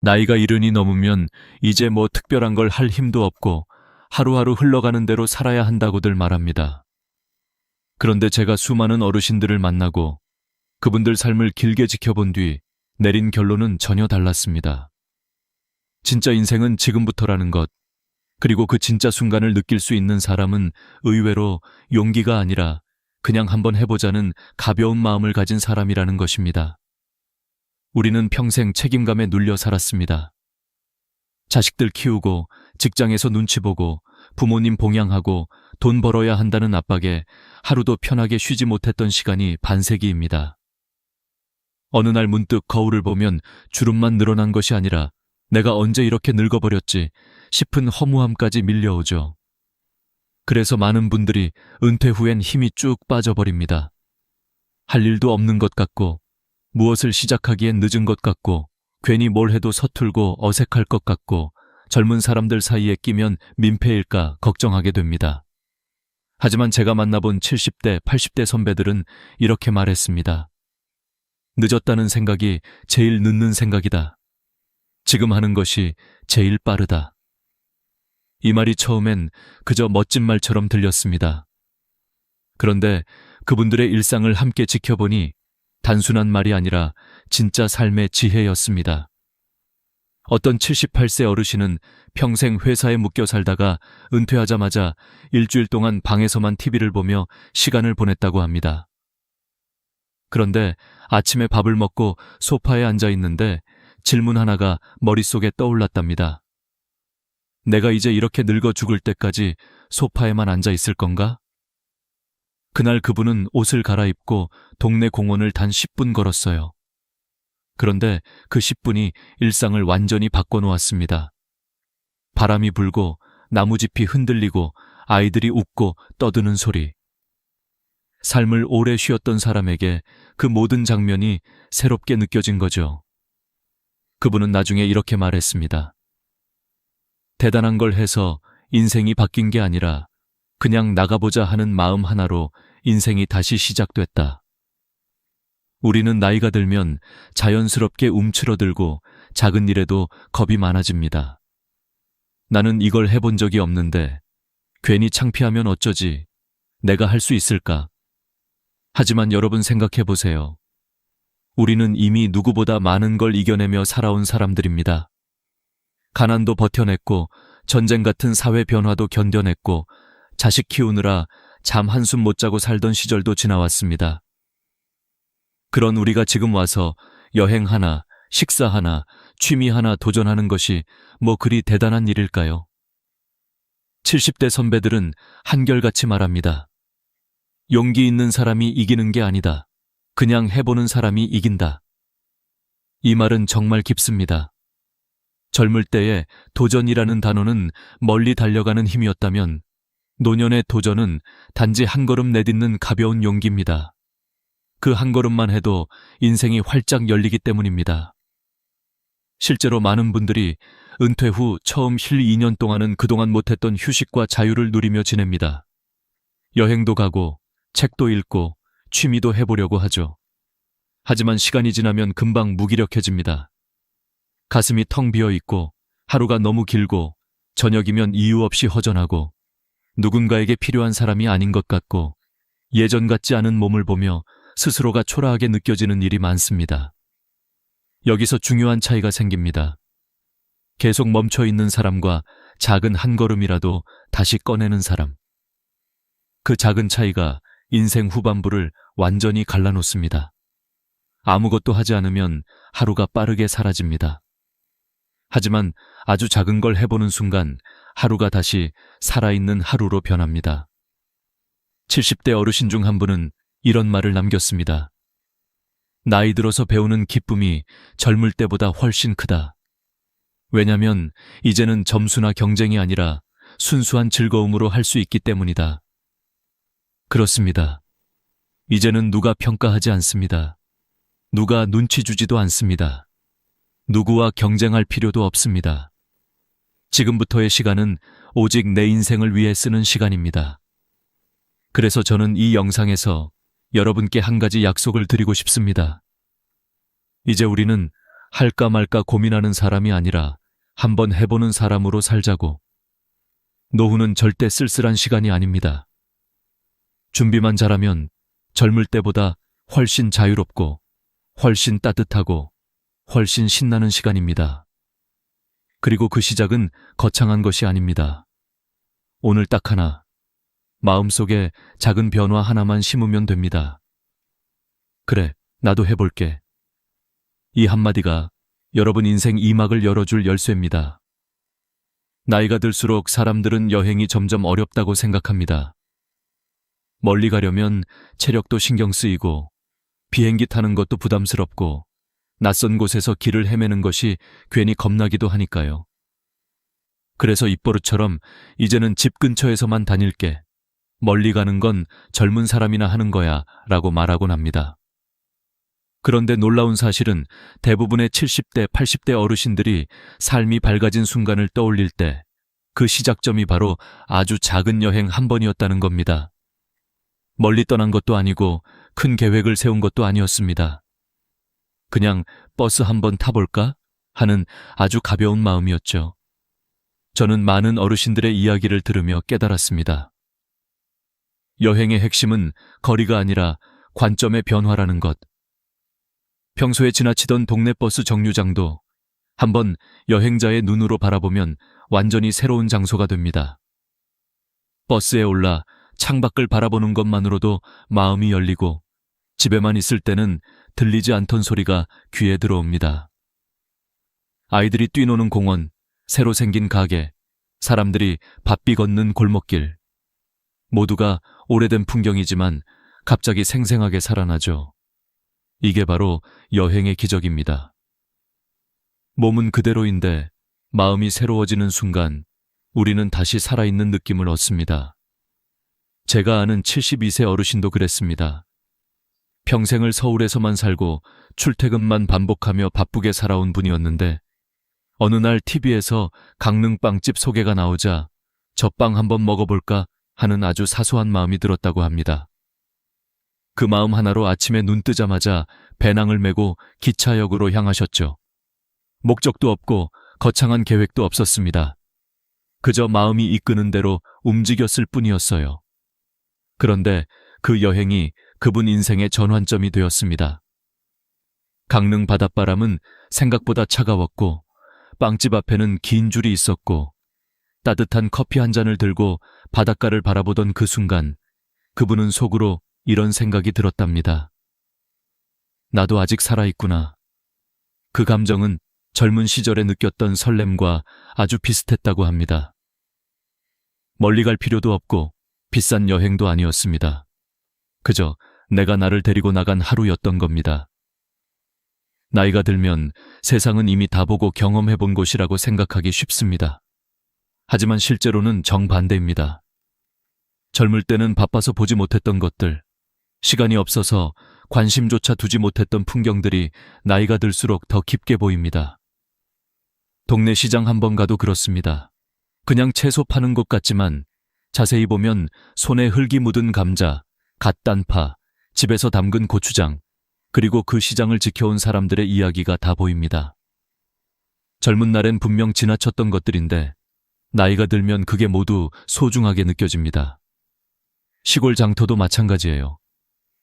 나이가 이른이 넘으면 이제 뭐 특별한 걸 할 힘도 없고 하루하루 흘러가는 대로 살아야 한다고들 말합니다. 그런데 제가 수많은 어르신들을 만나고 그분들 삶을 길게 지켜본 뒤 내린 결론은 전혀 달랐습니다. 진짜 인생은 지금부터라는 것, 그리고 그 진짜 순간을 느낄 수 있는 사람은 의외로 용기가 아니라 그냥 한번 해보자는 가벼운 마음을 가진 사람이라는 것입니다. 우리는 평생 책임감에 눌려 살았습니다. 자식들 키우고 직장에서 눈치 보고 부모님 봉양하고 돈 벌어야 한다는 압박에 하루도 편하게 쉬지 못했던 시간이 반세기입니다. 어느 날 문득 거울을 보면 주름만 늘어난 것이 아니라 내가 언제 이렇게 늙어버렸지 싶은 허무함까지 밀려오죠. 그래서 많은 분들이 은퇴 후엔 힘이 쭉 빠져버립니다. 할 일도 없는 것 같고 무엇을 시작하기엔 늦은 것 같고 괜히 뭘 해도 서툴고 어색할 것 같고 젊은 사람들 사이에 끼면 민폐일까 걱정하게 됩니다. 하지만 제가 만나본 70대, 80대 선배들은 이렇게 말했습니다. 늦었다는 생각이 제일 늦는 생각이다. 지금 하는 것이 제일 빠르다. 이 말이 처음엔 그저 멋진 말처럼 들렸습니다. 그런데 그분들의 일상을 함께 지켜보니 단순한 말이 아니라 진짜 삶의 지혜였습니다. 어떤 78세 어르신은 평생 회사에 묶여 살다가 은퇴하자마자 일주일 동안 방에서만 TV를 보며 시간을 보냈다고 합니다. 그런데 아침에 밥을 먹고 소파에 앉아 있는데 질문 하나가 머릿속에 떠올랐답니다. 내가 이제 이렇게 늙어 죽을 때까지 소파에만 앉아 있을 건가? 그날 그분은 옷을 갈아입고 동네 공원을 단 10분 걸었어요. 그런데 그 10분이 일상을 완전히 바꿔놓았습니다. 바람이 불고 나무짚이 흔들리고 아이들이 웃고 떠드는 소리. 삶을 오래 쉬었던 사람에게 그 모든 장면이 새롭게 느껴진 거죠. 그분은 나중에 이렇게 말했습니다. 대단한 걸 해서 인생이 바뀐 게 아니라 그냥 나가보자 하는 마음 하나로 인생이 다시 시작됐다. 우리는 나이가 들면 자연스럽게 움츠러들고 작은 일에도 겁이 많아집니다. 나는 이걸 해본 적이 없는데 괜히 창피하면 어쩌지? 내가 할 수 있을까? 하지만 여러분 생각해 보세요. 우리는 이미 누구보다 많은 걸 이겨내며 살아온 사람들입니다. 가난도 버텨냈고 전쟁 같은 사회 변화도 견뎌냈고 자식 키우느라 잠 한숨 못 자고 살던 시절도 지나왔습니다. 그런 우리가 지금 와서 여행 하나, 식사 하나, 취미 하나 도전하는 것이 뭐 그리 대단한 일일까요? 70대 선배들은 한결같이 말합니다. 용기 있는 사람이 이기는 게 아니다. 그냥 해보는 사람이 이긴다. 이 말은 정말 깊습니다. 젊을 때에 도전이라는 단어는 멀리 달려가는 힘이었다면 노년의 도전은 단지 한 걸음 내딛는 가벼운 용기입니다. 그 한 걸음만 해도 인생이 활짝 열리기 때문입니다. 실제로 많은 분들이 은퇴 후 처음 쉴 2년 동안은 그동안 못했던 휴식과 자유를 누리며 지냅니다. 여행도 가고 책도 읽고 취미도 해보려고 하죠. 하지만 시간이 지나면 금방 무기력해집니다. 가슴이 텅 비어 있고 하루가 너무 길고 저녁이면 이유 없이 허전하고 누군가에게 필요한 사람이 아닌 것 같고 예전 같지 않은 몸을 보며 스스로가 초라하게 느껴지는 일이 많습니다. 여기서 중요한 차이가 생깁니다. 계속 멈춰 있는 사람과 작은 한 걸음이라도 다시 꺼내는 사람. 그 작은 차이가 인생 후반부를 완전히 갈라놓습니다. 아무것도 하지 않으면 하루가 빠르게 사라집니다. 하지만 아주 작은 걸 해보는 순간 하루가 다시 살아있는 하루로 변합니다. 70대 어르신 중 한 분은 이런 말을 남겼습니다. 나이 들어서 배우는 기쁨이 젊을 때보다 훨씬 크다. 왜냐면 이제는 점수나 경쟁이 아니라 순수한 즐거움으로 할 수 있기 때문이다. 그렇습니다. 이제는 누가 평가하지 않습니다. 누가 눈치 주지도 않습니다. 누구와 경쟁할 필요도 없습니다. 지금부터의 시간은 오직 내 인생을 위해 쓰는 시간입니다. 그래서 저는 이 영상에서 여러분께 한 가지 약속을 드리고 싶습니다. 이제 우리는 할까 말까 고민하는 사람이 아니라 한번 해보는 사람으로 살자고. 노후는 절대 쓸쓸한 시간이 아닙니다. 준비만 잘하면 젊을 때보다 훨씬 자유롭고 훨씬 따뜻하고 훨씬 신나는 시간입니다. 그리고 그 시작은 거창한 것이 아닙니다. 오늘 딱 하나, 마음속에 작은 변화 하나만 심으면 됩니다. 그래, 나도 해볼게. 이 한마디가 여러분 인생 2막을 열어줄 열쇠입니다. 나이가 들수록 사람들은 여행이 점점 어렵다고 생각합니다. 멀리 가려면 체력도 신경 쓰이고 비행기 타는 것도 부담스럽고 낯선 곳에서 길을 헤매는 것이 괜히 겁나기도 하니까요. 그래서 입버릇처럼 이제는 집 근처에서만 다닐게. 멀리 가는 건 젊은 사람이나 하는 거야 라고 말하곤 합니다. 그런데 놀라운 사실은 대부분의 70대, 80대 어르신들이 삶이 밝아진 순간을 떠올릴 때 그 시작점이 바로 아주 작은 여행 한 번이었다는 겁니다. 멀리 떠난 것도 아니고 큰 계획을 세운 것도 아니었습니다. 그냥 버스 한번 타볼까 하는 아주 가벼운 마음이었죠. 저는 많은 어르신들의 이야기를 들으며 깨달았습니다. 여행의 핵심은 거리가 아니라 관점의 변화라는 것. 평소에 지나치던 동네 버스 정류장도 한번 여행자의 눈으로 바라보면 완전히 새로운 장소가 됩니다. 버스에 올라 창밖을 바라보는 것만으로도 마음이 열리고 집에만 있을 때는 들리지 않던 소리가 귀에 들어옵니다. 아이들이 뛰노는 공원, 새로 생긴 가게, 사람들이 바삐 걷는 골목길. 모두가 오래된 풍경이지만 갑자기 생생하게 살아나죠. 이게 바로 여행의 기적입니다. 몸은 그대로인데 마음이 새로워지는 순간 우리는 다시 살아있는 느낌을 얻습니다. 제가 아는 72세 어르신도 그랬습니다. 평생을 서울에서만 살고 출퇴근만 반복하며 바쁘게 살아온 분이었는데 어느 날 TV에서 강릉 빵집 소개가 나오자 저 빵 한번 먹어볼까 하는 아주 사소한 마음이 들었다고 합니다. 그 마음 하나로 아침에 눈 뜨자마자 배낭을 메고 기차역으로 향하셨죠. 목적도 없고 거창한 계획도 없었습니다. 그저 마음이 이끄는 대로 움직였을 뿐이었어요. 그런데 그 여행이 그분 인생의 전환점이 되었습니다. 강릉 바닷바람은 생각보다 차가웠고 빵집 앞에는 긴 줄이 있었고 따뜻한 커피 한 잔을 들고 바닷가를 바라보던 그 순간 그분은 속으로 이런 생각이 들었답니다. 나도 아직 살아있구나. 그 감정은 젊은 시절에 느꼈던 설렘과 아주 비슷했다고 합니다. 멀리 갈 필요도 없고 비싼 여행도 아니었습니다. 그저 내가 나를 데리고 나간 하루였던 겁니다. 나이가 들면 세상은 이미 다 보고 경험해 본 곳이라고 생각하기 쉽습니다. 하지만 실제로는 정반대입니다. 젊을 때는 바빠서 보지 못했던 것들, 시간이 없어서 관심조차 두지 못했던 풍경들이 나이가 들수록 더 깊게 보입니다. 동네 시장 한번 가도 그렇습니다. 그냥 채소 파는 곳 같지만 자세히 보면 손에 흙이 묻은 감자, 갓단파, 집에서 담근 고추장, 그리고 그 시장을 지켜온 사람들의 이야기가 다 보입니다. 젊은 날엔 분명 지나쳤던 것들인데 나이가 들면 그게 모두 소중하게 느껴집니다. 시골 장터도 마찬가지예요.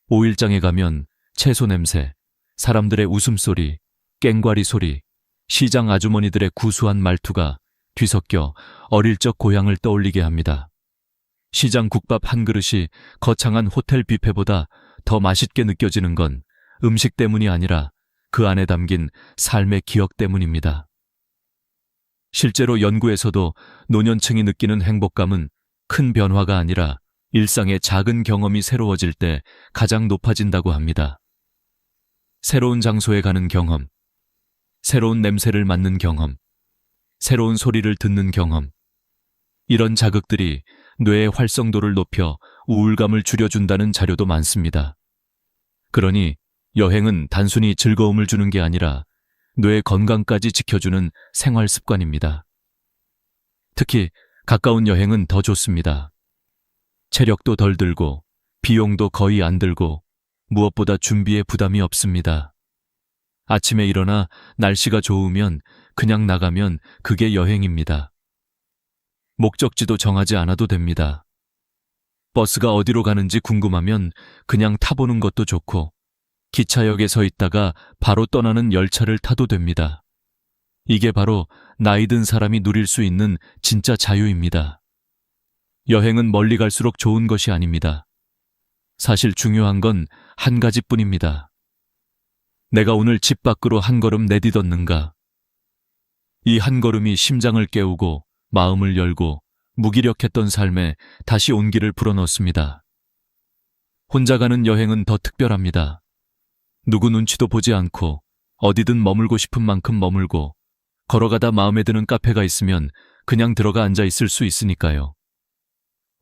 오일장에 가면 채소 냄새, 사람들의 웃음소리, 깽과리 소리, 시장 아주머니들의 구수한 말투가 뒤섞여 어릴 적 고향을 떠올리게 합니다. 시장 국밥 한 그릇이 거창한 호텔 뷔페보다 더 맛있게 느껴지는 건 음식 때문이 아니라 그 안에 담긴 삶의 기억 때문입니다. 실제로 연구에서도 노년층이 느끼는 행복감은 큰 변화가 아니라 일상의 작은 경험이 새로워질 때 가장 높아진다고 합니다. 새로운 장소에 가는 경험, 새로운 냄새를 맡는 경험, 새로운 소리를 듣는 경험. 이런 자극들이 뇌의 활성도를 높여 우울감을 줄여준다는 자료도 많습니다. 그러니 여행은 단순히 즐거움을 주는 게 아니라 뇌 건강까지 지켜주는 생활 습관입니다. 특히 가까운 여행은 더 좋습니다. 체력도 덜 들고 비용도 거의 안 들고 무엇보다 준비에 부담이 없습니다. 아침에 일어나 날씨가 좋으면 그냥 나가면 그게 여행입니다. 목적지도 정하지 않아도 됩니다. 버스가 어디로 가는지 궁금하면 그냥 타보는 것도 좋고, 기차역에 서 있다가 바로 떠나는 열차를 타도 됩니다. 이게 바로 나이 든 사람이 누릴 수 있는 진짜 자유입니다. 여행은 멀리 갈수록 좋은 것이 아닙니다. 사실 중요한 건 한 가지뿐입니다. 내가 오늘 집 밖으로 한 걸음 내디뎠는가? 이 한 걸음이 심장을 깨우고 마음을 열고 무기력했던 삶에 다시 온기를 불어넣습니다. 혼자 가는 여행은 더 특별합니다. 누구 눈치도 보지 않고 어디든 머물고 싶은 만큼 머물고, 걸어가다 마음에 드는 카페가 있으면 그냥 들어가 앉아 있을 수 있으니까요.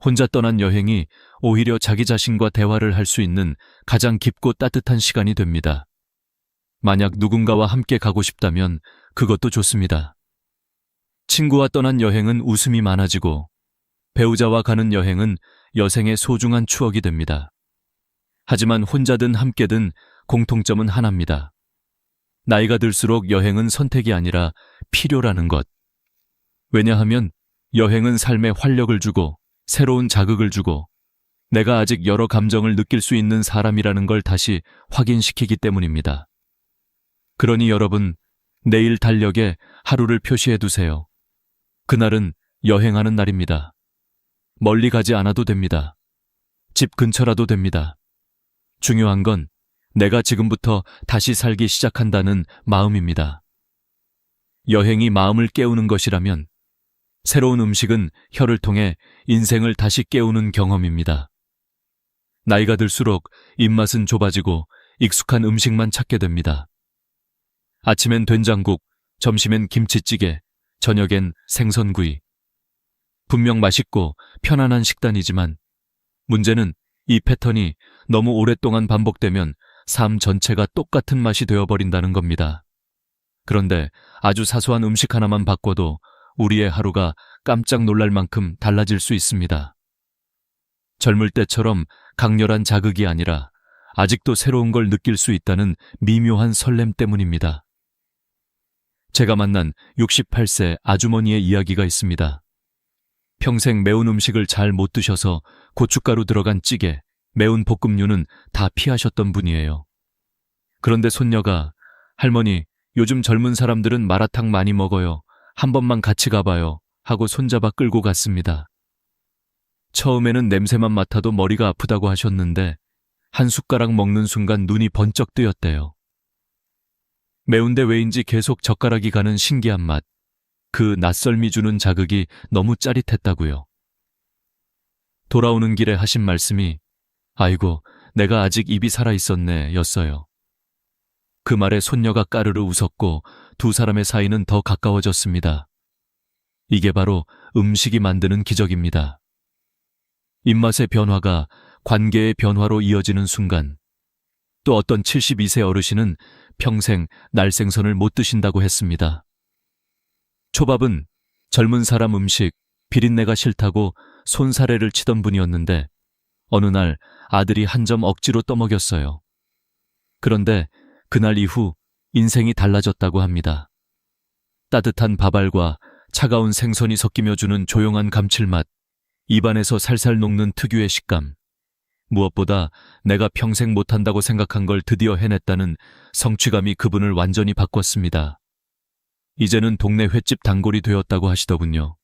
혼자 떠난 여행이 오히려 자기 자신과 대화를 할 수 있는 가장 깊고 따뜻한 시간이 됩니다. 만약 누군가와 함께 가고 싶다면 그것도 좋습니다. 친구와 떠난 여행은 웃음이 많아지고, 배우자와 가는 여행은 여생의 소중한 추억이 됩니다. 하지만 혼자든 함께든 공통점은 하나입니다. 나이가 들수록 여행은 선택이 아니라 필요라는 것. 왜냐하면 여행은 삶에 활력을 주고 새로운 자극을 주고 내가 아직 여러 감정을 느낄 수 있는 사람이라는 걸 다시 확인시키기 때문입니다. 그러니 여러분, 내일 달력에 하루를 표시해 두세요. 그날은 여행하는 날입니다. 멀리 가지 않아도 됩니다. 집 근처라도 됩니다. 중요한 건 내가 지금부터 다시 살기 시작한다는 마음입니다. 여행이 마음을 깨우는 것이라면 새로운 음식은 혀를 통해 인생을 다시 깨우는 경험입니다. 나이가 들수록 입맛은 좁아지고 익숙한 음식만 찾게 됩니다. 아침엔 된장국, 점심엔 김치찌개, 저녁엔 생선구이. 분명 맛있고 편안한 식단이지만 문제는 이 패턴이 너무 오랫동안 반복되면 삶 전체가 똑같은 맛이 되어버린다는 겁니다. 그런데 아주 사소한 음식 하나만 바꿔도 우리의 하루가 깜짝 놀랄 만큼 달라질 수 있습니다. 젊을 때처럼 강렬한 자극이 아니라 아직도 새로운 걸 느낄 수 있다는 미묘한 설렘 때문입니다. 제가 만난 68세 아주머니의 이야기가 있습니다. 평생 매운 음식을 잘 못 드셔서 고춧가루 들어간 찌개, 매운 볶음류는 다 피하셨던 분이에요. 그런데 손녀가 할머니, 요즘 젊은 사람들은 마라탕 많이 먹어요. 한 번만 같이 가봐요. 하고 손잡아 끌고 갔습니다. 처음에는 냄새만 맡아도 머리가 아프다고 하셨는데 한 숟가락 먹는 순간 눈이 번쩍 뜨였대요. 매운데 왜인지 계속 젓가락이 가는 신기한 맛. 그 낯설미 주는 자극이 너무 짜릿했다고요. 돌아오는 길에 하신 말씀이 아이고, 내가 아직 입이 살아있었네 였어요. 그 말에 손녀가 까르르 웃었고 두 사람의 사이는 더 가까워졌습니다. 이게 바로 음식이 만드는 기적입니다. 입맛의 변화가 관계의 변화로 이어지는 순간, 또 어떤 72세 어르신은 평생 날생선을 못 드신다고 했습니다. 초밥은 젊은 사람 음식, 비린내가 싫다고 손사래를 치던 분이었는데 어느 날 아들이 한 점 억지로 떠먹였어요. 그런데 그날 이후 인생이 달라졌다고 합니다. 따뜻한 밥알과 차가운 생선이 섞이며 주는 조용한 감칠맛, 입안에서 살살 녹는 특유의 식감. 무엇보다 내가 평생 못한다고 생각한 걸 드디어 해냈다는 성취감이 그분을 완전히 바꿨습니다. 이제는 동네 횟집 단골이 되었다고 하시더군요.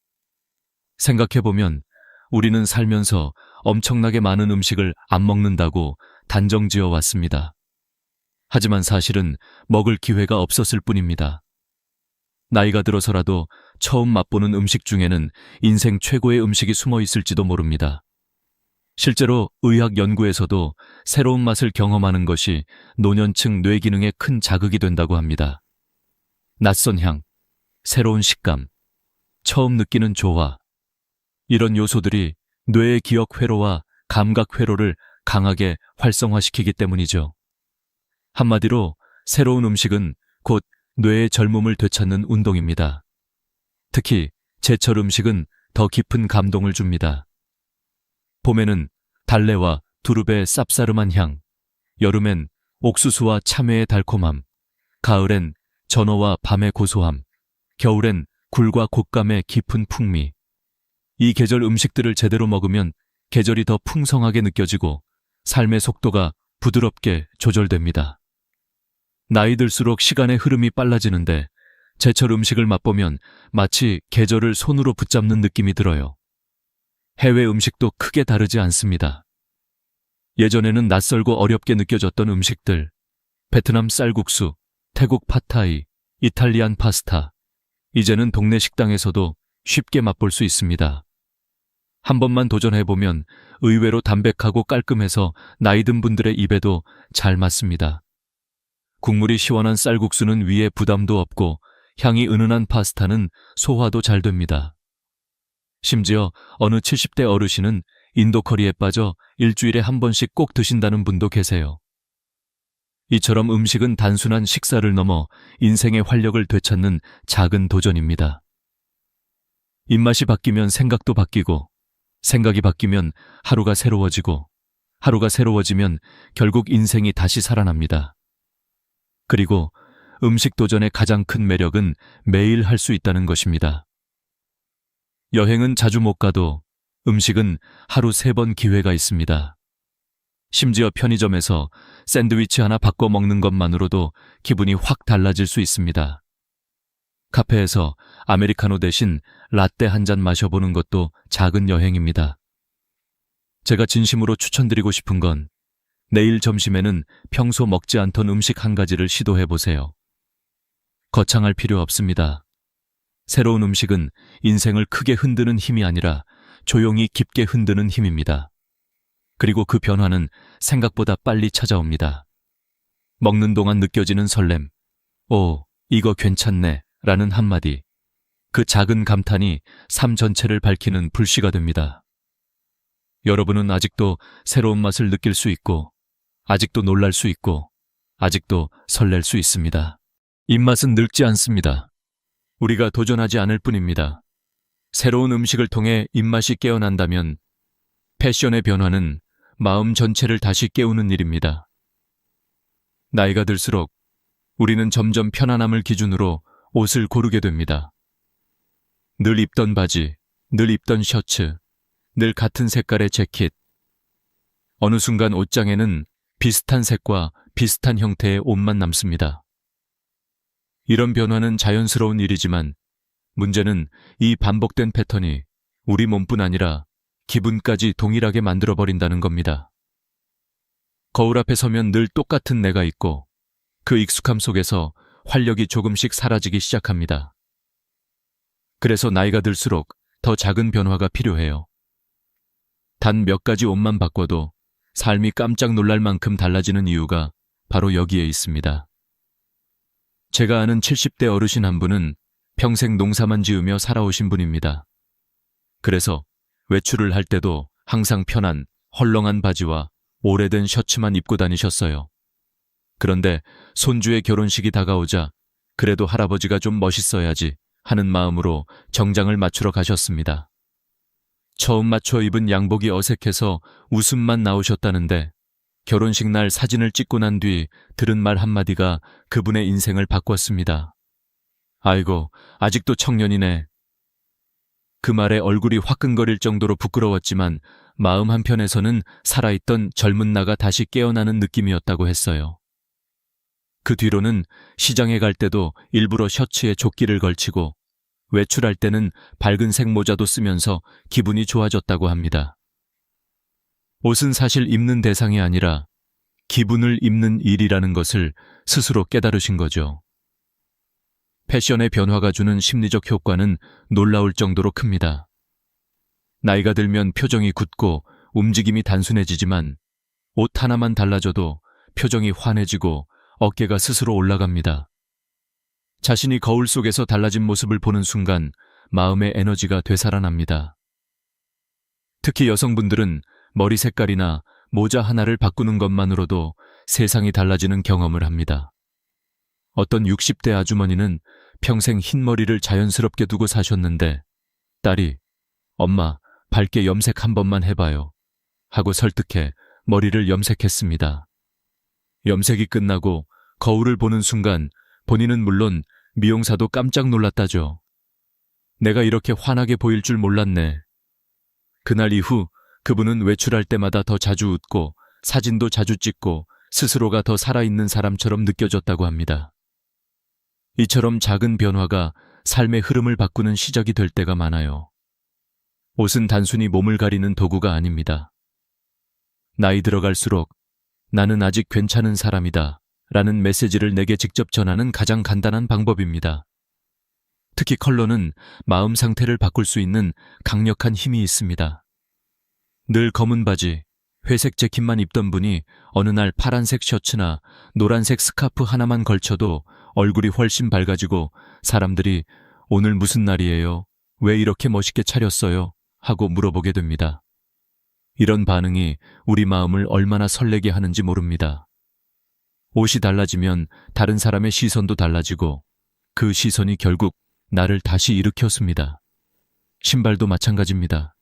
생각해보면 우리는 살면서 엄청나게 많은 음식을 안 먹는다고 단정지어 왔습니다. 하지만 사실은 먹을 기회가 없었을 뿐입니다. 나이가 들어서라도 처음 맛보는 음식 중에는 인생 최고의 음식이 숨어 있을지도 모릅니다. 실제로 의학 연구에서도 새로운 맛을 경험하는 것이 노년층 뇌 기능에 큰 자극이 된다고 합니다. 낯선 향, 새로운 식감, 처음 느끼는 조화, 이런 요소들이 뇌의 기억 회로와 감각 회로를 강하게 활성화시키기 때문이죠. 한마디로 새로운 음식은 곧 뇌의 젊음을 되찾는 운동입니다. 특히 제철 음식은 더 깊은 감동을 줍니다. 봄에는 달래와 두릅의 쌉싸름한 향, 여름엔 옥수수와 참외의 달콤함, 가을엔 전어와 밤의 고소함, 겨울엔 굴과 곶감의 깊은 풍미. 이 계절 음식들을 제대로 먹으면 계절이 더 풍성하게 느껴지고 삶의 속도가 부드럽게 조절됩니다. 나이 들수록 시간의 흐름이 빨라지는데 제철 음식을 맛보면 마치 계절을 손으로 붙잡는 느낌이 들어요. 해외 음식도 크게 다르지 않습니다. 예전에는 낯설고 어렵게 느껴졌던 음식들, 베트남 쌀국수, 태국 팟타이, 이탈리안 파스타, 이제는 동네 식당에서도 쉽게 맛볼 수 있습니다. 한 번만 도전해보면 의외로 담백하고 깔끔해서 나이 든 분들의 입에도 잘 맞습니다. 국물이 시원한 쌀국수는 위에 부담도 없고 향이 은은한 파스타는 소화도 잘 됩니다. 심지어 어느 70대 어르신은 인도 커리에 빠져 일주일에 한 번씩 꼭 드신다는 분도 계세요. 이처럼 음식은 단순한 식사를 넘어 인생의 활력을 되찾는 작은 도전입니다. 입맛이 바뀌면 생각도 바뀌고, 생각이 바뀌면 하루가 새로워지고, 하루가 새로워지면 결국 인생이 다시 살아납니다. 그리고 음식 도전의 가장 큰 매력은 매일 할 수 있다는 것입니다. 여행은 자주 못 가도 음식은 하루 3번 기회가 있습니다. 심지어 편의점에서 샌드위치 하나 바꿔 먹는 것만으로도 기분이 확 달라질 수 있습니다. 카페에서 아메리카노 대신 라떼 한 잔 마셔보는 것도 작은 여행입니다. 제가 진심으로 추천드리고 싶은 건 내일 점심에는 평소 먹지 않던 음식 한 가지를 시도해보세요. 거창할 필요 없습니다. 새로운 음식은 인생을 크게 흔드는 힘이 아니라 조용히 깊게 흔드는 힘입니다. 그리고 그 변화는 생각보다 빨리 찾아옵니다. 먹는 동안 느껴지는 설렘, 오, 이거 괜찮네 라는 한마디, 그 작은 감탄이 삶 전체를 밝히는 불씨가 됩니다. 여러분은 아직도 새로운 맛을 느낄 수 있고, 아직도 놀랄 수 있고, 아직도 설렐 수 있습니다. 입맛은 늙지 않습니다. 우리가 도전하지 않을 뿐입니다. 새로운 음식을 통해 입맛이 깨어난다면 패션의 변화는 마음 전체를 다시 깨우는 일입니다. 나이가 들수록 우리는 점점 편안함을 기준으로 옷을 고르게 됩니다. 늘 입던 바지, 늘 입던 셔츠, 늘 같은 색깔의 재킷. 어느 순간 옷장에는 비슷한 색과 비슷한 형태의 옷만 남습니다. 이런 변화는 자연스러운 일이지만 문제는 이 반복된 패턴이 우리 몸뿐 아니라 기분까지 동일하게 만들어버린다는 겁니다. 거울 앞에 서면 늘 똑같은 내가 있고 그 익숙함 속에서 활력이 조금씩 사라지기 시작합니다. 그래서 나이가 들수록 더 작은 변화가 필요해요. 단 몇 가지 옷만 바꿔도 삶이 깜짝 놀랄 만큼 달라지는 이유가 바로 여기에 있습니다. 제가 아는 70대 어르신 한 분은 평생 농사만 지으며 살아오신 분입니다. 그래서 외출을 할 때도 항상 편한 헐렁한 바지와 오래된 셔츠만 입고 다니셨어요. 그런데 손주의 결혼식이 다가오자 그래도 할아버지가 좀 멋있어야지 하는 마음으로 정장을 맞추러 가셨습니다. 처음 맞춰 입은 양복이 어색해서 웃음만 나오셨다는데 결혼식 날 사진을 찍고 난 뒤 들은 말 한마디가 그분의 인생을 바꿨습니다. 아이고, 아직도 청년이네. 그 말에 얼굴이 화끈거릴 정도로 부끄러웠지만 마음 한편에서는 살아있던 젊은 나가 다시 깨어나는 느낌이었다고 했어요. 그 뒤로는 시장에 갈 때도 일부러 셔츠에 조끼를 걸치고 외출할 때는 밝은색 모자도 쓰면서 기분이 좋아졌다고 합니다. 옷은 사실 입는 대상이 아니라 기분을 입는 일이라는 것을 스스로 깨달으신 거죠. 패션의 변화가 주는 심리적 효과는 놀라울 정도로 큽니다. 나이가 들면 표정이 굳고 움직임이 단순해지지만 옷 하나만 달라져도 표정이 환해지고 어깨가 스스로 올라갑니다. 자신이 거울 속에서 달라진 모습을 보는 순간 마음의 에너지가 되살아납니다. 특히 여성분들은 머리 색깔이나 모자 하나를 바꾸는 것만으로도 세상이 달라지는 경험을 합니다. 어떤 60대 아주머니는 평생 흰 머리를 자연스럽게 두고 사셨는데 딸이 엄마 밝게 염색 한 번만 해봐요 하고 설득해 머리를 염색했습니다. 염색이 끝나고 거울을 보는 순간 본인은 물론 미용사도 깜짝 놀랐다죠. 내가 이렇게 환하게 보일 줄 몰랐네. 그날 이후 그분은 외출할 때마다 더 자주 웃고 사진도 자주 찍고 스스로가 더 살아있는 사람처럼 느껴졌다고 합니다. 이처럼 작은 변화가 삶의 흐름을 바꾸는 시작이 될 때가 많아요. 옷은 단순히 몸을 가리는 도구가 아닙니다. 나이 들어갈수록 나는 아직 괜찮은 사람이다 라는 메시지를 내게 직접 전하는 가장 간단한 방법입니다. 특히 컬러는 마음 상태를 바꿀 수 있는 강력한 힘이 있습니다. 늘 검은 바지, 회색 재킷만 입던 분이 어느 날 파란색 셔츠나 노란색 스카프 하나만 걸쳐도 얼굴이 훨씬 밝아지고 사람들이 오늘 무슨 날이에요? 왜 이렇게 멋있게 차렸어요? 하고 물어보게 됩니다. 이런 반응이 우리 마음을 얼마나 설레게 하는지 모릅니다. 옷이 달라지면 다른 사람의 시선도 달라지고 그 시선이 결국 나를 다시 일으켰습니다. 신발도 마찬가지입니다.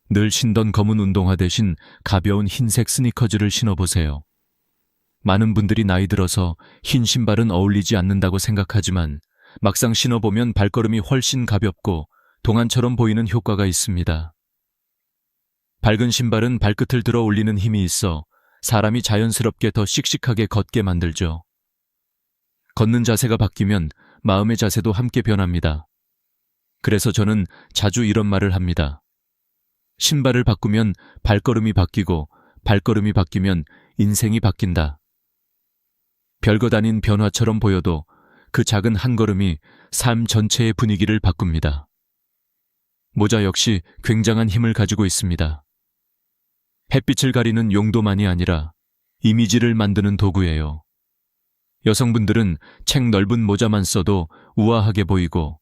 늘 신던 검은 운동화 대신 가벼운 흰색 스니커즈를 신어보세요. 많은 분들이 나이 들어서 흰 신발은 어울리지 않는다고 생각하지만 막상 신어보면 발걸음이 훨씬 가볍고 동안처럼 보이는 효과가 있습니다. 밝은 신발은 발끝을 들어 올리는 힘이 있어 사람이 자연스럽게 더 씩씩하게 걷게 만들죠. 걷는 자세가 바뀌면 마음의 자세도 함께 변합니다. 그래서 저는 자주 이런 말을 합니다. 신발을 바꾸면 발걸음이 바뀌고 발걸음이 바뀌면 인생이 바뀐다. 별것 아닌 변화처럼 보여도 그 작은 한 걸음이 삶 전체의 분위기를 바꿉니다. 모자 역시 굉장한 힘을 가지고 있습니다. 햇빛을 가리는 용도만이 아니라 이미지를 만드는 도구예요. 여성분들은 책 넓은 모자만 써도 우아하게 보이고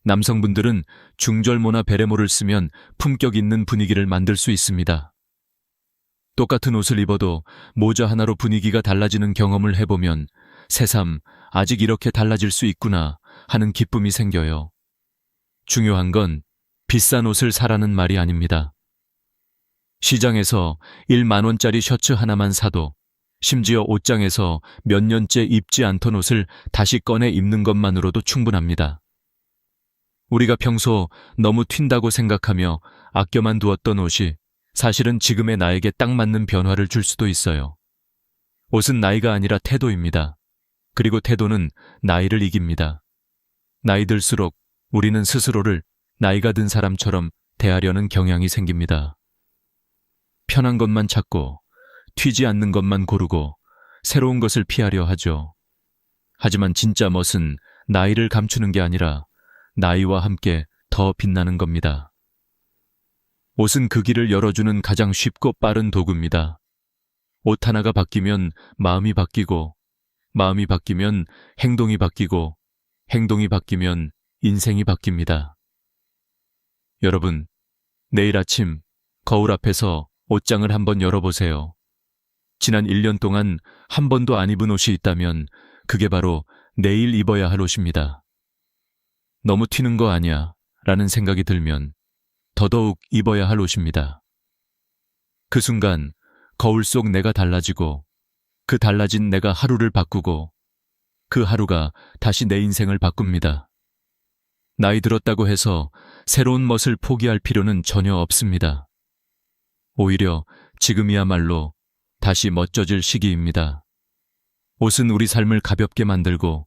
남성분들은 중절모나 베레모를 쓰면 품격 있는 분위기를 만들 수 있습니다. 똑같은 옷을 입어도 모자 하나로 분위기가 달라지는 경험을 해보면 새삼 아직 이렇게 달라질 수 있구나 하는 기쁨이 생겨요. 중요한 건 비싼 옷을 사라는 말이 아닙니다. 시장에서 1만 원짜리 셔츠 하나만 사도 심지어 옷장에서 몇 년째 입지 않던 옷을 다시 꺼내 입는 것만으로도 충분합니다. 우리가 평소 너무 튄다고 생각하며 아껴만 두었던 옷이 사실은 지금의 나에게 딱 맞는 변화를 줄 수도 있어요. 옷은 나이가 아니라 태도입니다. 그리고 태도는 나이를 이깁니다. 나이 들수록 우리는 스스로를 나이가 든 사람처럼 대하려는 경향이 생깁니다. 편한 것만 찾고 튀지 않는 것만 고르고 새로운 것을 피하려 하죠. 하지만 진짜 멋은 나이를 감추는 게 아니라 나이와 함께 더 빛나는 겁니다. 옷은 그 길을 열어주는 가장 쉽고 빠른 도구입니다. 옷 하나가 바뀌면 마음이 바뀌고, 마음이 바뀌면 행동이 바뀌고, 행동이 바뀌면 인생이 바뀝니다. 여러분, 내일 아침 거울 앞에서 옷장을 한번 열어보세요. 지난 1년 동안 한 번도 안 입은 옷이 있다면 그게 바로 내일 입어야 할 옷입니다. 너무 튀는 거 아니야 라는 생각이 들면 더더욱 입어야 할 옷입니다. 그 순간 거울 속 내가 달라지고 그 달라진 내가 하루를 바꾸고 그 하루가 다시 내 인생을 바꿉니다. 나이 들었다고 해서 새로운 멋을 포기할 필요는 전혀 없습니다. 오히려 지금이야말로 다시 멋져질 시기입니다. 옷은 우리 삶을 가볍게 만들고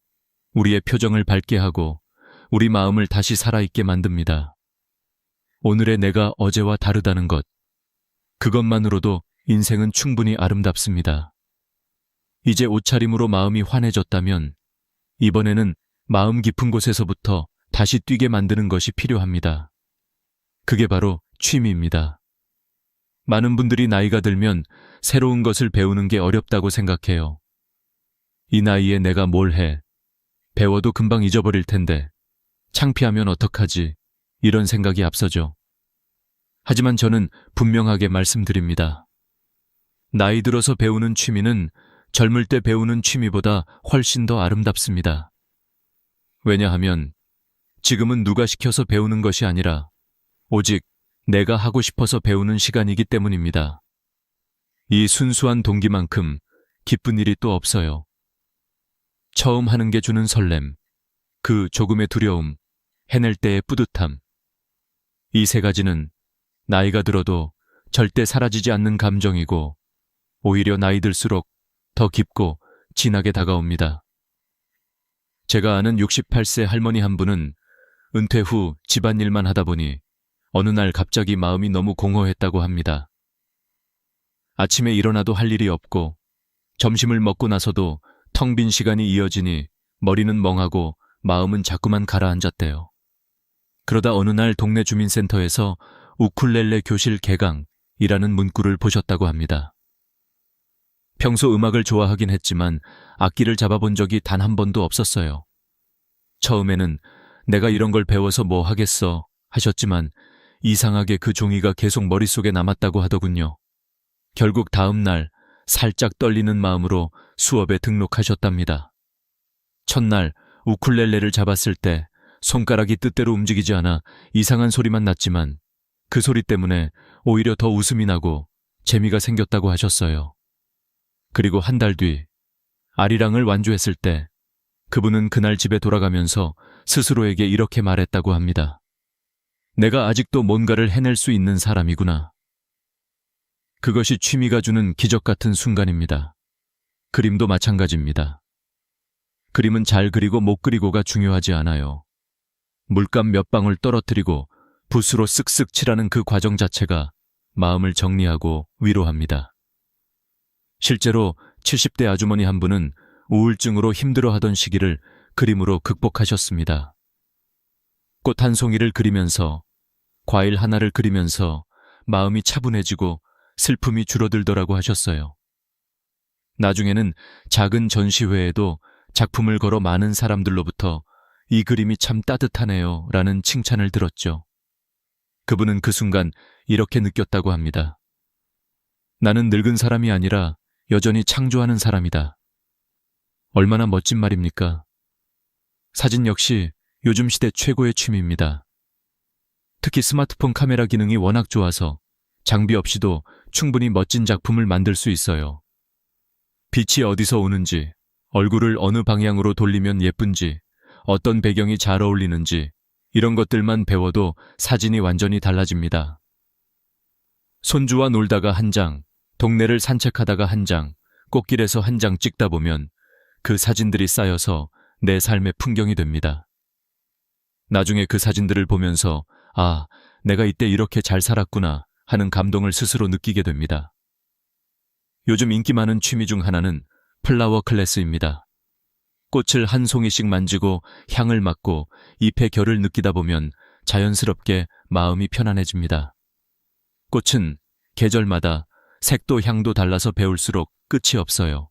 우리의 표정을 밝게 하고 우리 마음을 다시 살아있게 만듭니다. 오늘의 내가 어제와 다르다는 것, 그것만으로도 인생은 충분히 아름답습니다. 이제 옷차림으로 마음이 환해졌다면 이번에는 마음 깊은 곳에서부터 다시 뛰게 만드는 것이 필요합니다. 그게 바로 취미입니다. 많은 분들이 나이가 들면 새로운 것을 배우는 게 어렵다고 생각해요. 이 나이에 내가 뭘 해? 배워도 금방 잊어버릴 텐데 창피하면 어떡하지? 이런 생각이 앞서죠. 하지만 저는 분명하게 말씀드립니다. 나이 들어서 배우는 취미는 젊을 때 배우는 취미보다 훨씬 더 아름답습니다. 왜냐하면 지금은 누가 시켜서 배우는 것이 아니라 오직 내가 하고 싶어서 배우는 시간이기 때문입니다. 이 순수한 동기만큼 기쁜 일이 또 없어요. 처음 하는 게 주는 설렘, 그 조금의 두려움, 해낼 때의 뿌듯함. 이 세 가지는 나이가 들어도 절대 사라지지 않는 감정이고 오히려 나이 들수록 더 깊고 진하게 다가옵니다. 제가 아는 68세 할머니 한 분은 은퇴 후 집안일만 하다 보니 어느 날 갑자기 마음이 너무 공허했다고 합니다. 아침에 일어나도 할 일이 없고 점심을 먹고 나서도 텅 빈 시간이 이어지니 머리는 멍하고 마음은 자꾸만 가라앉았대요. 그러다 어느 날 동네 주민센터에서 우쿨렐레 교실 개강이라는 문구를 보셨다고 합니다. 평소 음악을 좋아하긴 했지만 악기를 잡아본 적이 단 한 번도 없었어요. 처음에는 내가 이런 걸 배워서 뭐 하겠어 하셨지만 이상하게 그 종이가 계속 머릿속에 남았다고 하더군요. 결국 다음 날 살짝 떨리는 마음으로 수업에 등록하셨답니다. 첫날 우쿨렐레를 잡았을 때 손가락이 뜻대로 움직이지 않아 이상한 소리만 났지만 그 소리 때문에 오히려 더 웃음이 나고 재미가 생겼다고 하셨어요. 그리고 한 달 뒤 아리랑을 완주했을 때 그분은 그날 집에 돌아가면서 스스로에게 이렇게 말했다고 합니다. 내가 아직도 뭔가를 해낼 수 있는 사람이구나. 그것이 취미가 주는 기적 같은 순간입니다. 그림도 마찬가지입니다. 그림은 잘 그리고 못 그리고가 중요하지 않아요. 물감 몇 방울 떨어뜨리고 붓으로 쓱쓱 칠하는 그 과정 자체가 마음을 정리하고 위로합니다. 실제로 70대 아주머니 한 분은 우울증으로 힘들어하던 시기를 그림으로 극복하셨습니다. 꽃 한 송이를 그리면서, 과일 하나를 그리면서 마음이 차분해지고 슬픔이 줄어들더라고 하셨어요. 나중에는 작은 전시회에도 작품을 걸어 많은 사람들로부터 이 그림이 참 따뜻하네요 라는 칭찬을 들었죠. 그분은 그 순간 이렇게 느꼈다고 합니다. 나는 늙은 사람이 아니라 여전히 창조하는 사람이다. 얼마나 멋진 말입니까? 사진 역시 요즘 시대 최고의 취미입니다. 특히 스마트폰 카메라 기능이 워낙 좋아서 장비 없이도 충분히 멋진 작품을 만들 수 있어요. 빛이 어디서 오는지, 얼굴을 어느 방향으로 돌리면 예쁜지, 어떤 배경이 잘 어울리는지 이런 것들만 배워도 사진이 완전히 달라집니다. 손주와 놀다가 한 장, 동네를 산책하다가 한 장, 꽃길에서 한 장 찍다 보면 그 사진들이 쌓여서 내 삶의 풍경이 됩니다. 나중에 그 사진들을 보면서 아, 내가 이때 이렇게 잘 살았구나 하는 감동을 스스로 느끼게 됩니다. 요즘 인기 많은 취미 중 하나는 플라워 클래스입니다. 꽃을 한 송이씩 만지고 향을 맡고 잎의 결을 느끼다 보면 자연스럽게 마음이 편안해집니다. 꽃은 계절마다 색도 향도 달라서 배울수록 끝이 없어요.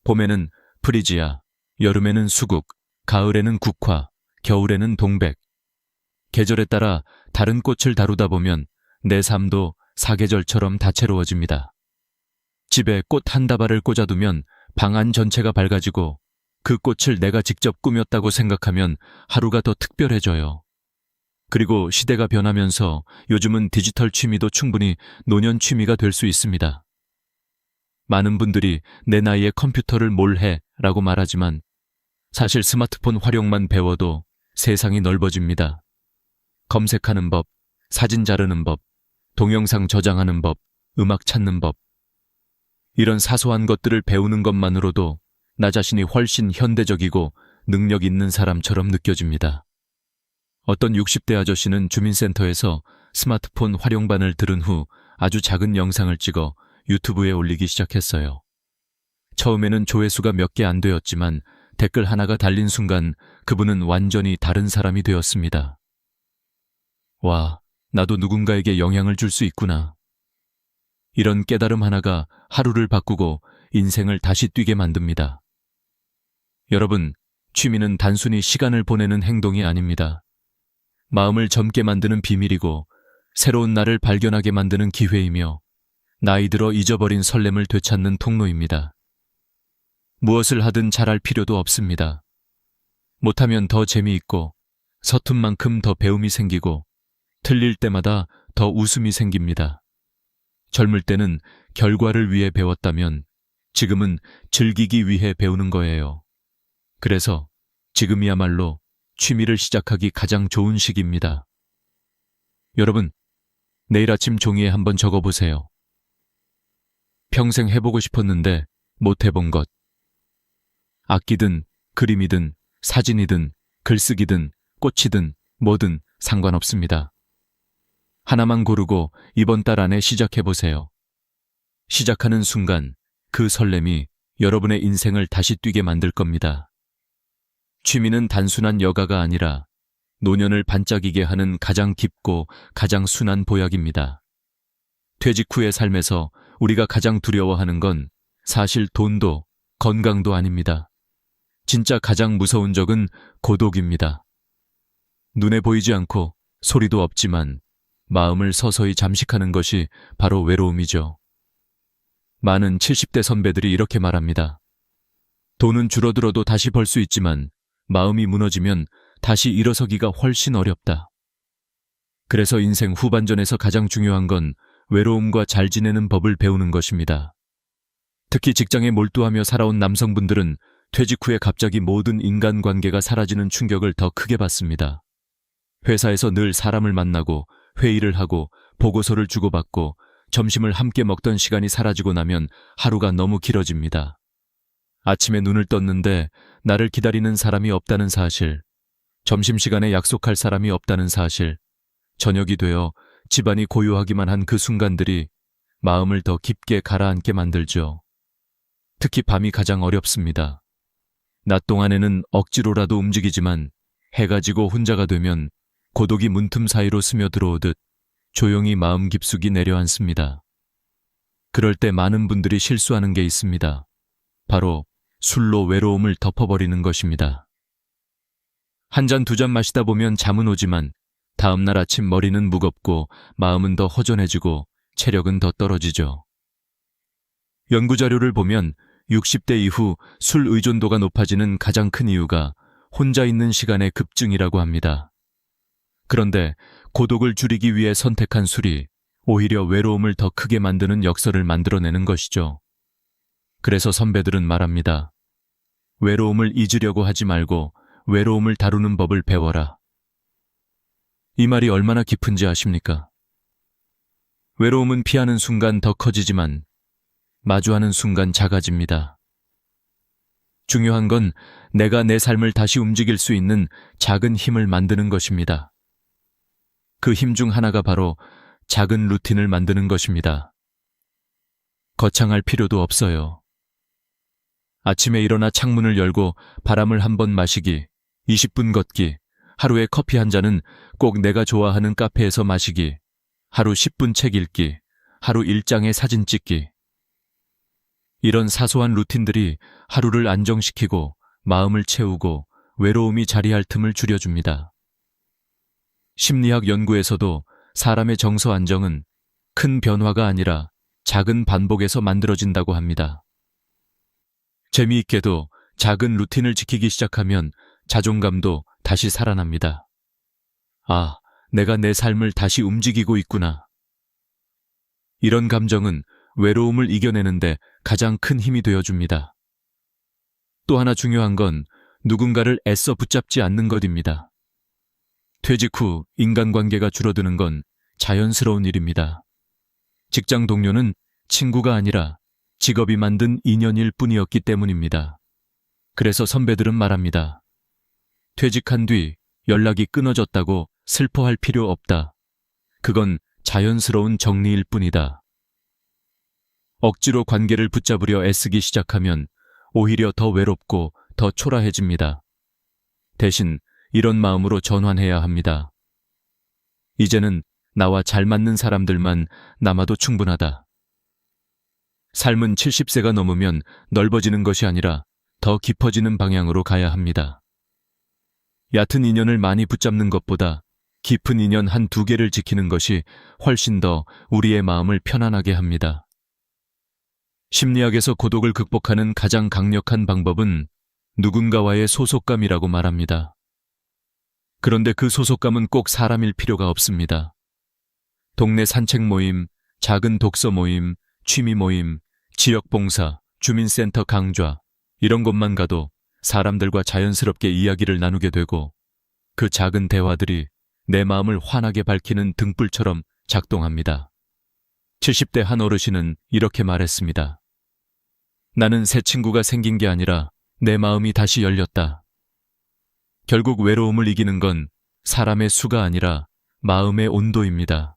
봄에는 프리지아, 여름에는 수국, 가을에는 국화, 겨울에는 동백. 계절에 따라 다른 꽃을 다루다 보면 내 삶도 사계절처럼 다채로워집니다. 집에 꽃 한 다발을 꽂아두면 방 안 전체가 밝아지고 그 꽃을 내가 직접 꾸몄다고 생각하면 하루가 더 특별해져요. 그리고 시대가 변하면서 요즘은 디지털 취미도 충분히 노년 취미가 될 수 있습니다. 많은 분들이 내 나이에 컴퓨터를 뭘 해? 라고 말하지만 사실 스마트폰 활용만 배워도 세상이 넓어집니다. 검색하는 법, 사진 자르는 법, 동영상 저장하는 법, 음악 찾는 법. 이런 사소한 것들을 배우는 것만으로도 나 자신이 훨씬 현대적이고 능력 있는 사람처럼 느껴집니다. 어떤 60대 아저씨는 주민센터에서 스마트폰 활용반을 들은 후 아주 작은 영상을 찍어 유튜브에 올리기 시작했어요. 처음에는 조회수가 몇 개 안 되었지만 댓글 하나가 달린 순간 그분은 완전히 다른 사람이 되었습니다. 와, 나도 누군가에게 영향을 줄 수 있구나. 이런 깨달음 하나가 하루를 바꾸고 인생을 다시 뛰게 만듭니다. 여러분, 취미는 단순히 시간을 보내는 행동이 아닙니다. 마음을 젊게 만드는 비밀이고 새로운 나를 발견하게 만드는 기회이며 나이 들어 잊어버린 설렘을 되찾는 통로입니다. 무엇을 하든 잘할 필요도 없습니다. 못하면 더 재미있고 서툰 만큼 더 배움이 생기고 틀릴 때마다 더 웃음이 생깁니다. 젊을 때는 결과를 위해 배웠다면 지금은 즐기기 위해 배우는 거예요. 그래서 지금이야말로 취미를 시작하기 가장 좋은 시기입니다. 여러분, 내일 아침 종이에 한번 적어보세요. 평생 해보고 싶었는데 못 해본 것. 악기든 그림이든 사진이든 글쓰기든 꽃이든 뭐든 상관없습니다. 하나만 고르고 이번 달 안에 시작해보세요. 시작하는 순간 그 설렘이 여러분의 인생을 다시 뛰게 만들 겁니다. 취미는 단순한 여가가 아니라 노년을 반짝이게 하는 가장 깊고 가장 순한 보약입니다. 퇴직 후의 삶에서 우리가 가장 두려워하는 건 사실 돈도 건강도 아닙니다. 진짜 가장 무서운 적은 고독입니다. 눈에 보이지 않고 소리도 없지만 마음을 서서히 잠식하는 것이 바로 외로움이죠. 많은 70대 선배들이 이렇게 말합니다. 돈은 줄어들어도 다시 벌 수 있지만 마음이 무너지면 다시 일어서기가 훨씬 어렵다. 그래서 인생 후반전에서 가장 중요한 건 외로움과 잘 지내는 법을 배우는 것입니다. 특히 직장에 몰두하며 살아온 남성분들은 퇴직 후에 갑자기 모든 인간관계가 사라지는 충격을 더 크게 받습니다. 회사에서 늘 사람을 만나고 회의를 하고 보고서를 주고받고 점심을 함께 먹던 시간이 사라지고 나면 하루가 너무 길어집니다. 아침에 눈을 떴는데 나를 기다리는 사람이 없다는 사실, 점심시간에 약속할 사람이 없다는 사실, 저녁이 되어 집안이 고요하기만 한 그 순간들이 마음을 더 깊게 가라앉게 만들죠. 특히 밤이 가장 어렵습니다. 낮 동안에는 억지로라도 움직이지만 해가 지고 혼자가 되면 고독이 문틈 사이로 스며들어오듯 조용히 마음 깊숙이 내려앉습니다. 그럴 때 많은 분들이 실수하는 게 있습니다. 바로 술로 외로움을 덮어버리는 것입니다. 한 잔 두 잔 마시다 보면 잠은 오지만 다음날 아침 머리는 무겁고 마음은 더 허전해지고 체력은 더 떨어지죠. 연구자료를 보면 60대 이후 술 의존도가 높아지는 가장 큰 이유가 혼자 있는 시간의 급증이라고 합니다. 그런데 고독을 줄이기 위해 선택한 술이 오히려 외로움을 더 크게 만드는 역설을 만들어내는 것이죠. 그래서 선배들은 말합니다. 외로움을 잊으려고 하지 말고 외로움을 다루는 법을 배워라. 이 말이 얼마나 깊은지 아십니까? 외로움은 피하는 순간 더 커지지만 마주하는 순간 작아집니다. 중요한 건 내가 내 삶을 다시 움직일 수 있는 작은 힘을 만드는 것입니다. 그 힘 중 하나가 바로 작은 루틴을 만드는 것입니다. 거창할 필요도 없어요. 아침에 일어나 창문을 열고 바람을 한 번 마시기, 20분 걷기, 하루에 커피 한 잔은 꼭 내가 좋아하는 카페에서 마시기, 하루 10분 책 읽기, 하루 1장의 사진 찍기. 이런 사소한 루틴들이 하루를 안정시키고 마음을 채우고 외로움이 자리할 틈을 줄여줍니다. 심리학 연구에서도 사람의 정서 안정은 큰 변화가 아니라 작은 반복에서 만들어진다고 합니다. 재미있게도 작은 루틴을 지키기 시작하면 자존감도 다시 살아납니다. 아, 내가 내 삶을 다시 움직이고 있구나. 이런 감정은 외로움을 이겨내는데 가장 큰 힘이 되어줍니다. 또 하나 중요한 건 누군가를 애써 붙잡지 않는 것입니다. 퇴직 후 인간관계가 줄어드는 건 자연스러운 일입니다. 직장 동료는 친구가 아니라 직업이 만든 인연일 뿐이었기 때문입니다. 그래서 선배들은 말합니다. 퇴직한 뒤 연락이 끊어졌다고 슬퍼할 필요 없다. 그건 자연스러운 정리일 뿐이다. 억지로 관계를 붙잡으려 애쓰기 시작하면 오히려 더 외롭고 더 초라해집니다. 대신 이런 마음으로 전환해야 합니다. 이제는 나와 잘 맞는 사람들만 남아도 충분하다. 삶은 70세가 넘으면 넓어지는 것이 아니라 더 깊어지는 방향으로 가야 합니다. 얕은 인연을 많이 붙잡는 것보다 깊은 인연 한두 개를 지키는 것이 훨씬 더 우리의 마음을 편안하게 합니다. 심리학에서 고독을 극복하는 가장 강력한 방법은 누군가와의 소속감이라고 말합니다. 그런데 그 소속감은 꼭 사람일 필요가 없습니다. 동네 산책 모임, 작은 독서 모임, 취미 모임, 지역 봉사, 주민센터 강좌, 이런 곳만 가도 사람들과 자연스럽게 이야기를 나누게 되고 그 작은 대화들이 내 마음을 환하게 밝히는 등불처럼 작동합니다. 70대 한 어르신은 이렇게 말했습니다. 나는 새 친구가 생긴 게 아니라 내 마음이 다시 열렸다. 결국 외로움을 이기는 건 사람의 수가 아니라 마음의 온도입니다.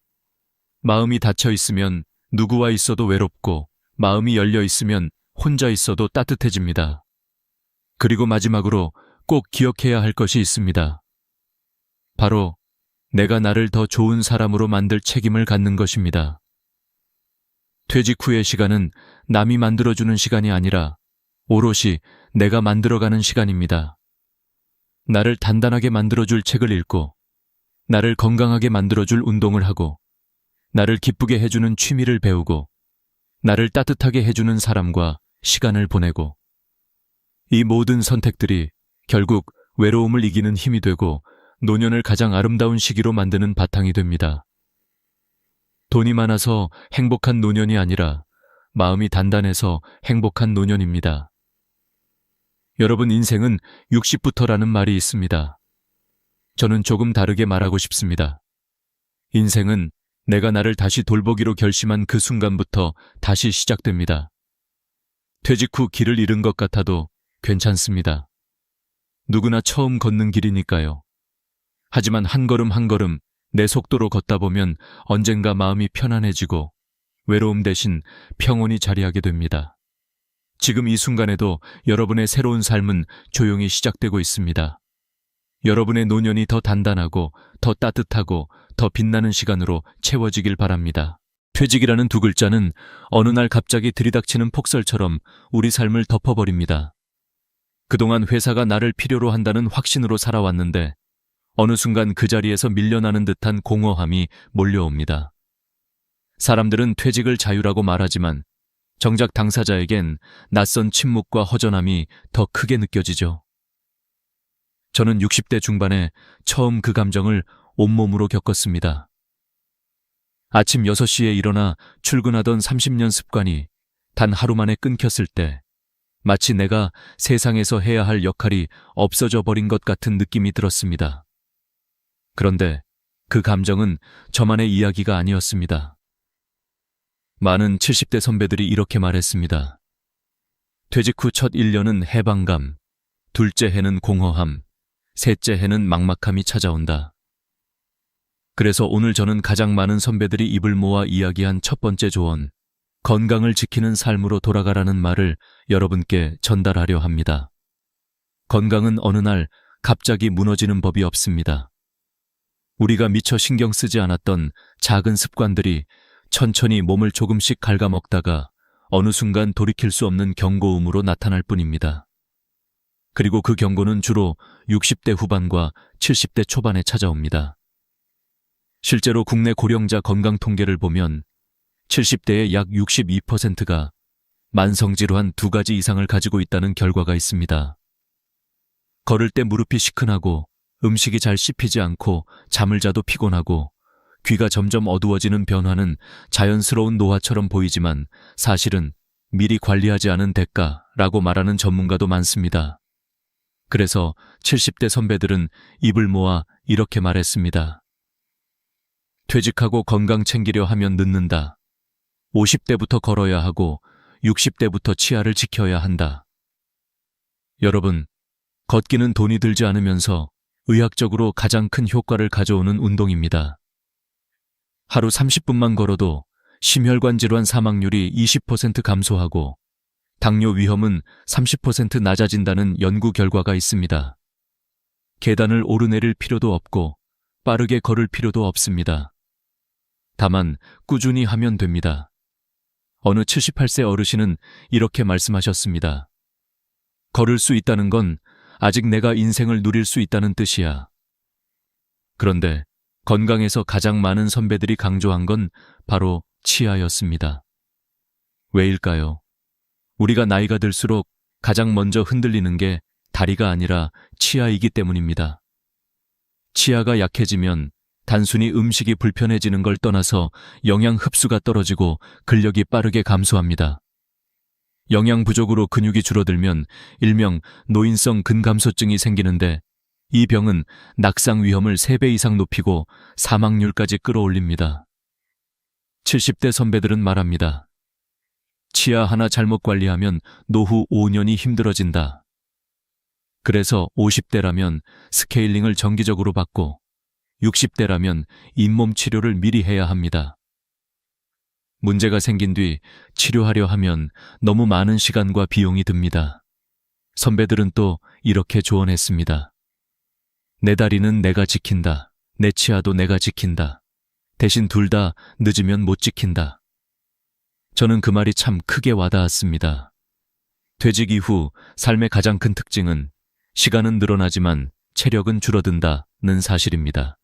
마음이 닫혀 있으면 누구와 있어도 외롭고 마음이 열려 있으면 혼자 있어도 따뜻해집니다. 그리고 마지막으로 꼭 기억해야 할 것이 있습니다. 바로 내가 나를 더 좋은 사람으로 만들 책임을 갖는 것입니다. 퇴직 후의 시간은 남이 만들어주는 시간이 아니라 오롯이 내가 만들어가는 시간입니다. 나를 단단하게 만들어줄 책을 읽고, 나를 건강하게 만들어줄 운동을 하고, 나를 기쁘게 해주는 취미를 배우고, 나를 따뜻하게 해주는 사람과 시간을 보내고, 이 모든 선택들이 결국 외로움을 이기는 힘이 되고 노년을 가장 아름다운 시기로 만드는 바탕이 됩니다. 돈이 많아서 행복한 노년이 아니라 마음이 단단해서 행복한 노년입니다. 여러분, 인생은 60부터라는 말이 있습니다. 저는 조금 다르게 말하고 싶습니다. 인생은 내가 나를 다시 돌보기로 결심한 그 순간부터 다시 시작됩니다. 퇴직 후 길을 잃은 것 같아도 괜찮습니다. 누구나 처음 걷는 길이니까요. 하지만 한 걸음 한 걸음 내 속도로 걷다 보면 언젠가 마음이 편안해지고 외로움 대신 평온이 자리하게 됩니다. 지금 이 순간에도 여러분의 새로운 삶은 조용히 시작되고 있습니다. 여러분의 노년이 더 단단하고 더 따뜻하고 더 빛나는 시간으로 채워지길 바랍니다. 퇴직이라는 두 글자는 어느 날 갑자기 들이닥치는 폭설처럼 우리 삶을 덮어버립니다. 그동안 회사가 나를 필요로 한다는 확신으로 살아왔는데 어느 순간 그 자리에서 밀려나는 듯한 공허함이 몰려옵니다. 사람들은 퇴직을 자유라고 말하지만 정작 당사자에겐 낯선 침묵과 허전함이 더 크게 느껴지죠. 저는 60대 중반에 처음 그 감정을 온몸으로 겪었습니다. 아침 6시에 일어나 출근하던 30년 습관이 단 하루 만에 끊겼을 때 마치 내가 세상에서 해야 할 역할이 없어져 버린 것 같은 느낌이 들었습니다. 그런데 그 감정은 저만의 이야기가 아니었습니다. 많은 70대 선배들이 이렇게 말했습니다. 퇴직 후 첫 1년은 해방감, 둘째 해는 공허함, 셋째 해는 막막함이 찾아온다. 그래서 오늘 저는 가장 많은 선배들이 입을 모아 이야기한 첫 번째 조언, 건강을 지키는 삶으로 돌아가라는 말을 여러분께 전달하려 합니다. 건강은 어느 날 갑자기 무너지는 법이 없습니다. 우리가 미처 신경 쓰지 않았던 작은 습관들이 천천히 몸을 조금씩 갉아먹다가 어느 순간 돌이킬 수 없는 경고음으로 나타날 뿐입니다. 그리고 그 경고는 주로 60대 후반과 70대 초반에 찾아옵니다. 실제로 국내 고령자 건강 통계를 보면 70대의 약 62%가 만성질환 2가지 이상을 가지고 있다는 결과가 있습니다. 걸을 때 무릎이 시큰하고 음식이 잘 씹히지 않고 잠을 자도 피곤하고 귀가 점점 어두워지는 변화는 자연스러운 노화처럼 보이지만 사실은 미리 관리하지 않은 대가라고 말하는 전문가도 많습니다. 그래서 70대 선배들은 입을 모아 이렇게 말했습니다. 퇴직하고 건강 챙기려 하면 늦는다. 50대부터 걸어야 하고 60대부터 치아를 지켜야 한다. 여러분, 걷기는 돈이 들지 않으면서 의학적으로 가장 큰 효과를 가져오는 운동입니다. 하루 30분만 걸어도 심혈관 질환 사망률이 20% 감소하고 당뇨 위험은 30% 낮아진다는 연구 결과가 있습니다. 계단을 오르내릴 필요도 없고 빠르게 걸을 필요도 없습니다. 다만 꾸준히 하면 됩니다. 어느 78세 어르신은 이렇게 말씀하셨습니다. 걸을 수 있다는 건 아직 내가 인생을 누릴 수 있다는 뜻이야. 그런데 건강에서 가장 많은 선배들이 강조한 건 바로 치아였습니다. 왜일까요? 우리가 나이가 들수록 가장 먼저 흔들리는 게 다리가 아니라 치아이기 때문입니다. 치아가 약해지면 단순히 음식이 불편해지는 걸 떠나서 영양 흡수가 떨어지고 근력이 빠르게 감소합니다. 영양 부족으로 근육이 줄어들면 일명 노인성 근감소증이 생기는데 이 병은 낙상 위험을 3배 이상 높이고 사망률까지 끌어올립니다. 70대 선배들은 말합니다. 치아 하나 잘못 관리하면 노후 5년이 힘들어진다. 그래서 50대라면 스케일링을 정기적으로 받고 60대라면 잇몸 치료를 미리 해야 합니다. 문제가 생긴 뒤 치료하려 하면 너무 많은 시간과 비용이 듭니다. 선배들은 또 이렇게 조언했습니다. 내 다리는 내가 지킨다. 내 치아도 내가 지킨다. 대신 둘 다 늦으면 못 지킨다. 저는 그 말이 참 크게 와닿았습니다. 퇴직 이후 삶의 가장 큰 특징은 시간은 늘어나지만 체력은 줄어든다는 사실입니다.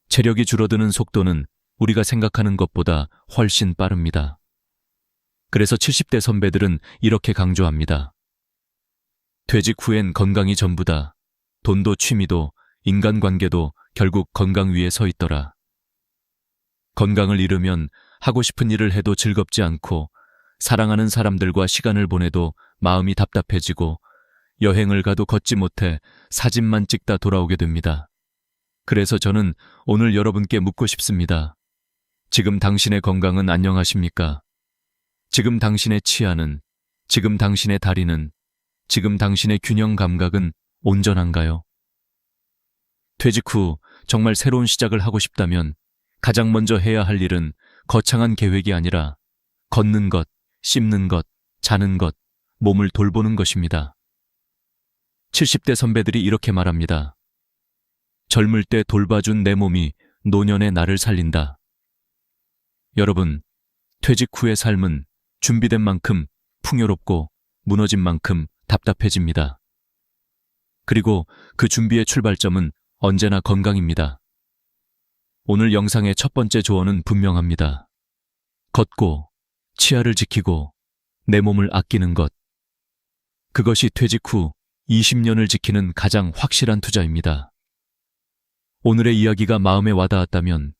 체력이 줄어드는 속도는 우리가 생각하는 것보다 훨씬 빠릅니다. 그래서 70대 선배들은 이렇게 강조합니다. 퇴직 후엔 건강이 전부다. 돈도 취미도 인간관계도 결국 건강 위에 서 있더라. 건강을 잃으면 하고 싶은 일을 해도 즐겁지 않고 사랑하는 사람들과 시간을 보내도 마음이 답답해지고 여행을 가도 걷지 못해 사진만 찍다 돌아오게 됩니다. 그래서 저는 오늘 여러분께 묻고 싶습니다. 지금 당신의 건강은 안녕하십니까? 지금 당신의 치아는, 지금 당신의 다리는, 지금 당신의 균형 감각은 온전한가요? 퇴직 후 정말 새로운 시작을 하고 싶다면 가장 먼저 해야 할 일은 거창한 계획이 아니라 걷는 것, 씹는 것, 자는 것, 몸을 돌보는 것입니다. 70대 선배들이 이렇게 말합니다. 젊을 때 돌봐준 내 몸이 노년의 나를 살린다. 여러분, 퇴직 후의 삶은 준비된 만큼 풍요롭고 무너진 만큼 답답해집니다. 그리고 그 준비의 출발점은 언제나 건강입니다. 오늘 영상의 첫 번째 조언은 분명합니다. 걷고, 치아를 지키고, 내 몸을 아끼는 것. 그것이 퇴직 후 20년을 지키는 가장 확실한 투자입니다. 오늘의 이야기가 마음에 와닿았다면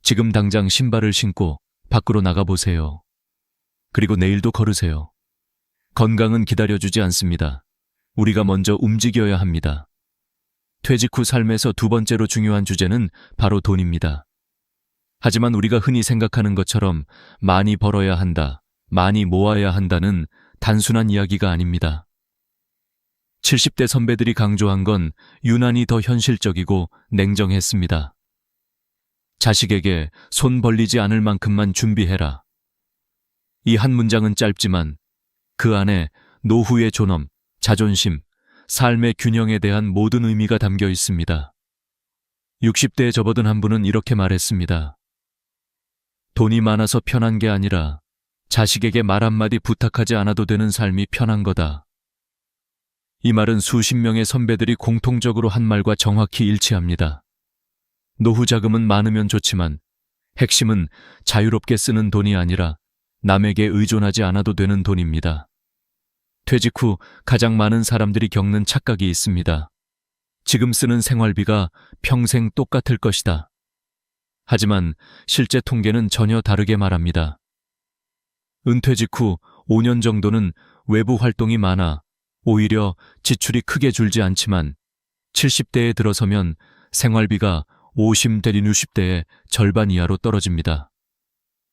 지금 당장 신발을 신고 밖으로 나가보세요. 그리고 내일도 걸으세요. 건강은 기다려주지 않습니다. 우리가 먼저 움직여야 합니다. 퇴직 후 삶에서 두 번째로 중요한 주제는 바로 돈입니다. 하지만 우리가 흔히 생각하는 것처럼 많이 벌어야 한다, 많이 모아야 한다는 단순한 이야기가 아닙니다. 70대 선배들이 강조한 건 유난히 더 현실적이고 냉정했습니다. 자식에게 손 벌리지 않을 만큼만 준비해라. 이 한 문장은 짧지만 그 안에 노후의 존엄, 자존심, 삶의 균형에 대한 모든 의미가 담겨 있습니다. 60대에 접어든 한 분은 이렇게 말했습니다. 돈이 많아서 편한 게 아니라 자식에게 말 한마디 부탁하지 않아도 되는 삶이 편한 거다. 이 말은 수십 명의 선배들이 공통적으로 한 말과 정확히 일치합니다. 노후 자금은 많으면 좋지만 핵심은 자유롭게 쓰는 돈이 아니라 남에게 의존하지 않아도 되는 돈입니다. 퇴직 후 가장 많은 사람들이 겪는 착각이 있습니다. 지금 쓰는 생활비가 평생 똑같을 것이다. 하지만 실제 통계는 전혀 다르게 말합니다. 은퇴직 후 5년 정도는 외부 활동이 많아 오히려 지출이 크게 줄지 않지만 70대에 들어서면 생활비가 50 대린 60대의 절반 이하로 떨어집니다.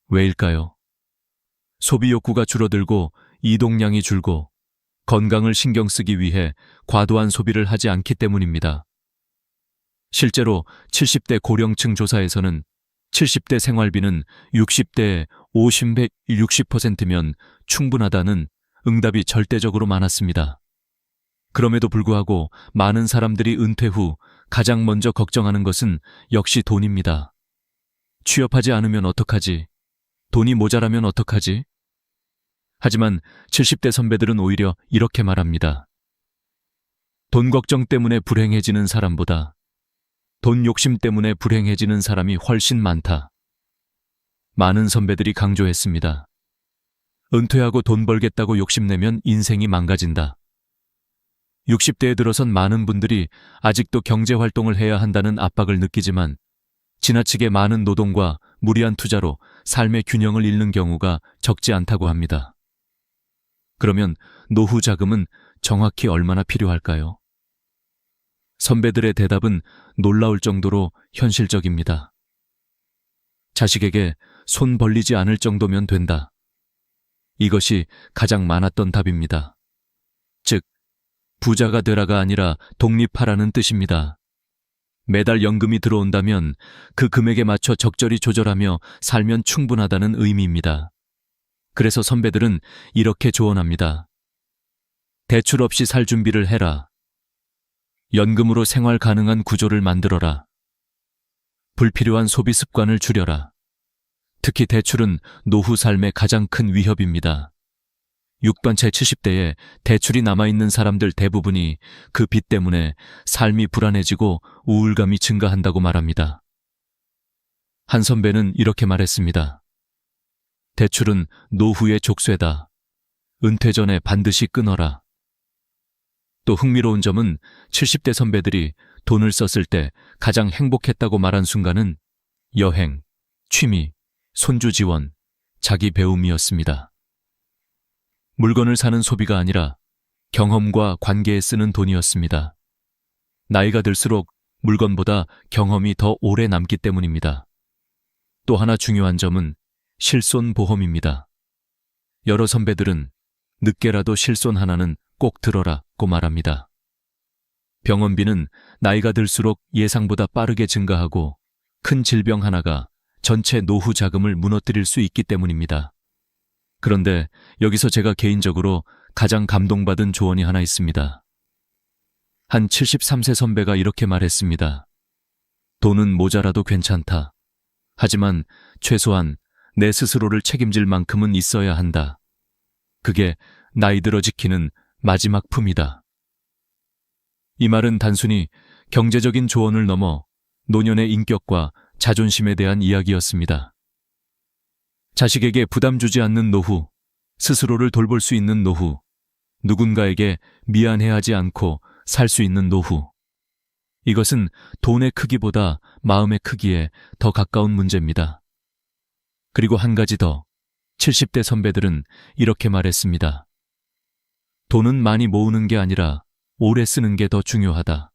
왜일까요? 소비 욕구가 줄어들고 이동량이 줄고 건강을 신경 쓰기 위해 과도한 소비를 하지 않기 때문입니다. 실제로 70대 고령층 조사에서는 70대 생활비는 60대의 50배 60%면 충분하다는 응답이 절대적으로 많았습니다. 그럼에도 불구하고 많은 사람들이 은퇴 후 가장 먼저 걱정하는 것은 역시 돈입니다. 취업하지 않으면 어떡하지? 돈이 모자라면 어떡하지? 하지만 70대 선배들은 오히려 이렇게 말합니다. 돈 걱정 때문에 불행해지는 사람보다 돈 욕심 때문에 불행해지는 사람이 훨씬 많다. 많은 선배들이 강조했습니다. 은퇴하고 돈 벌겠다고 욕심내면 인생이 망가진다. 60대에 들어선 많은 분들이 아직도 경제활동을 해야 한다는 압박을 느끼지만 지나치게 많은 노동과 무리한 투자로 삶의 균형을 잃는 경우가 적지 않다고 합니다. 그러면 노후 자금은 정확히 얼마나 필요할까요? 선배들의 대답은 놀라울 정도로 현실적입니다. 자식에게 손 벌리지 않을 정도면 된다. 이것이 가장 많았던 답입니다. 즉, 부자가 되라가 아니라 독립하라는 뜻입니다. 매달 연금이 들어온다면 그 금액에 맞춰 적절히 조절하며 살면 충분하다는 의미입니다. 그래서 선배들은 이렇게 조언합니다. 대출 없이 살 준비를 해라. 연금으로 생활 가능한 구조를 만들어라. 불필요한 소비 습관을 줄여라. 특히 대출은 노후 삶의 가장 큰 위협입니다. 6번째 70대에 대출이 남아있는 사람들 대부분이 그 빚 때문에 삶이 불안해지고 우울감이 증가한다고 말합니다. 한 선배는 이렇게 말했습니다. 대출은 노후의 족쇄다. 은퇴 전에 반드시 끊어라. 또 흥미로운 점은 70대 선배들이 돈을 썼을 때 가장 행복했다고 말한 순간은 여행, 취미, 손주 지원, 자기 배움이었습니다. 물건을 사는 소비가 아니라 경험과 관계에 쓰는 돈이었습니다. 나이가 들수록 물건보다 경험이 더 오래 남기 때문입니다. 또 하나 중요한 점은 실손보험입니다. 여러 선배들은 늦게라도 실손 하나는 꼭 들어라고 말합니다. 병원비는 나이가 들수록 예상보다 빠르게 증가하고 큰 질병 하나가 전체 노후 자금을 무너뜨릴 수 있기 때문입니다. 그런데 여기서 제가 개인적으로 가장 감동받은 조언이 하나 있습니다. 한 73세 선배가 이렇게 말했습니다. 돈은 모자라도 괜찮다. 하지만 최소한 내 스스로를 책임질 만큼은 있어야 한다. 그게 나이 들어 지키는 마지막 품이다. 이 말은 단순히 경제적인 조언을 넘어 노년의 인격과 자존심에 대한 이야기였습니다. 자식에게 부담 주지 않는 노후, 스스로를 돌볼 수 있는 노후, 누군가에게 미안해하지 않고 살 수 있는 노후. 이것은 돈의 크기보다 마음의 크기에 더 가까운 문제입니다. 그리고 한 가지 더, 70대 선배들은 이렇게 말했습니다. 돈은 많이 모으는 게 아니라 오래 쓰는 게 더 중요하다.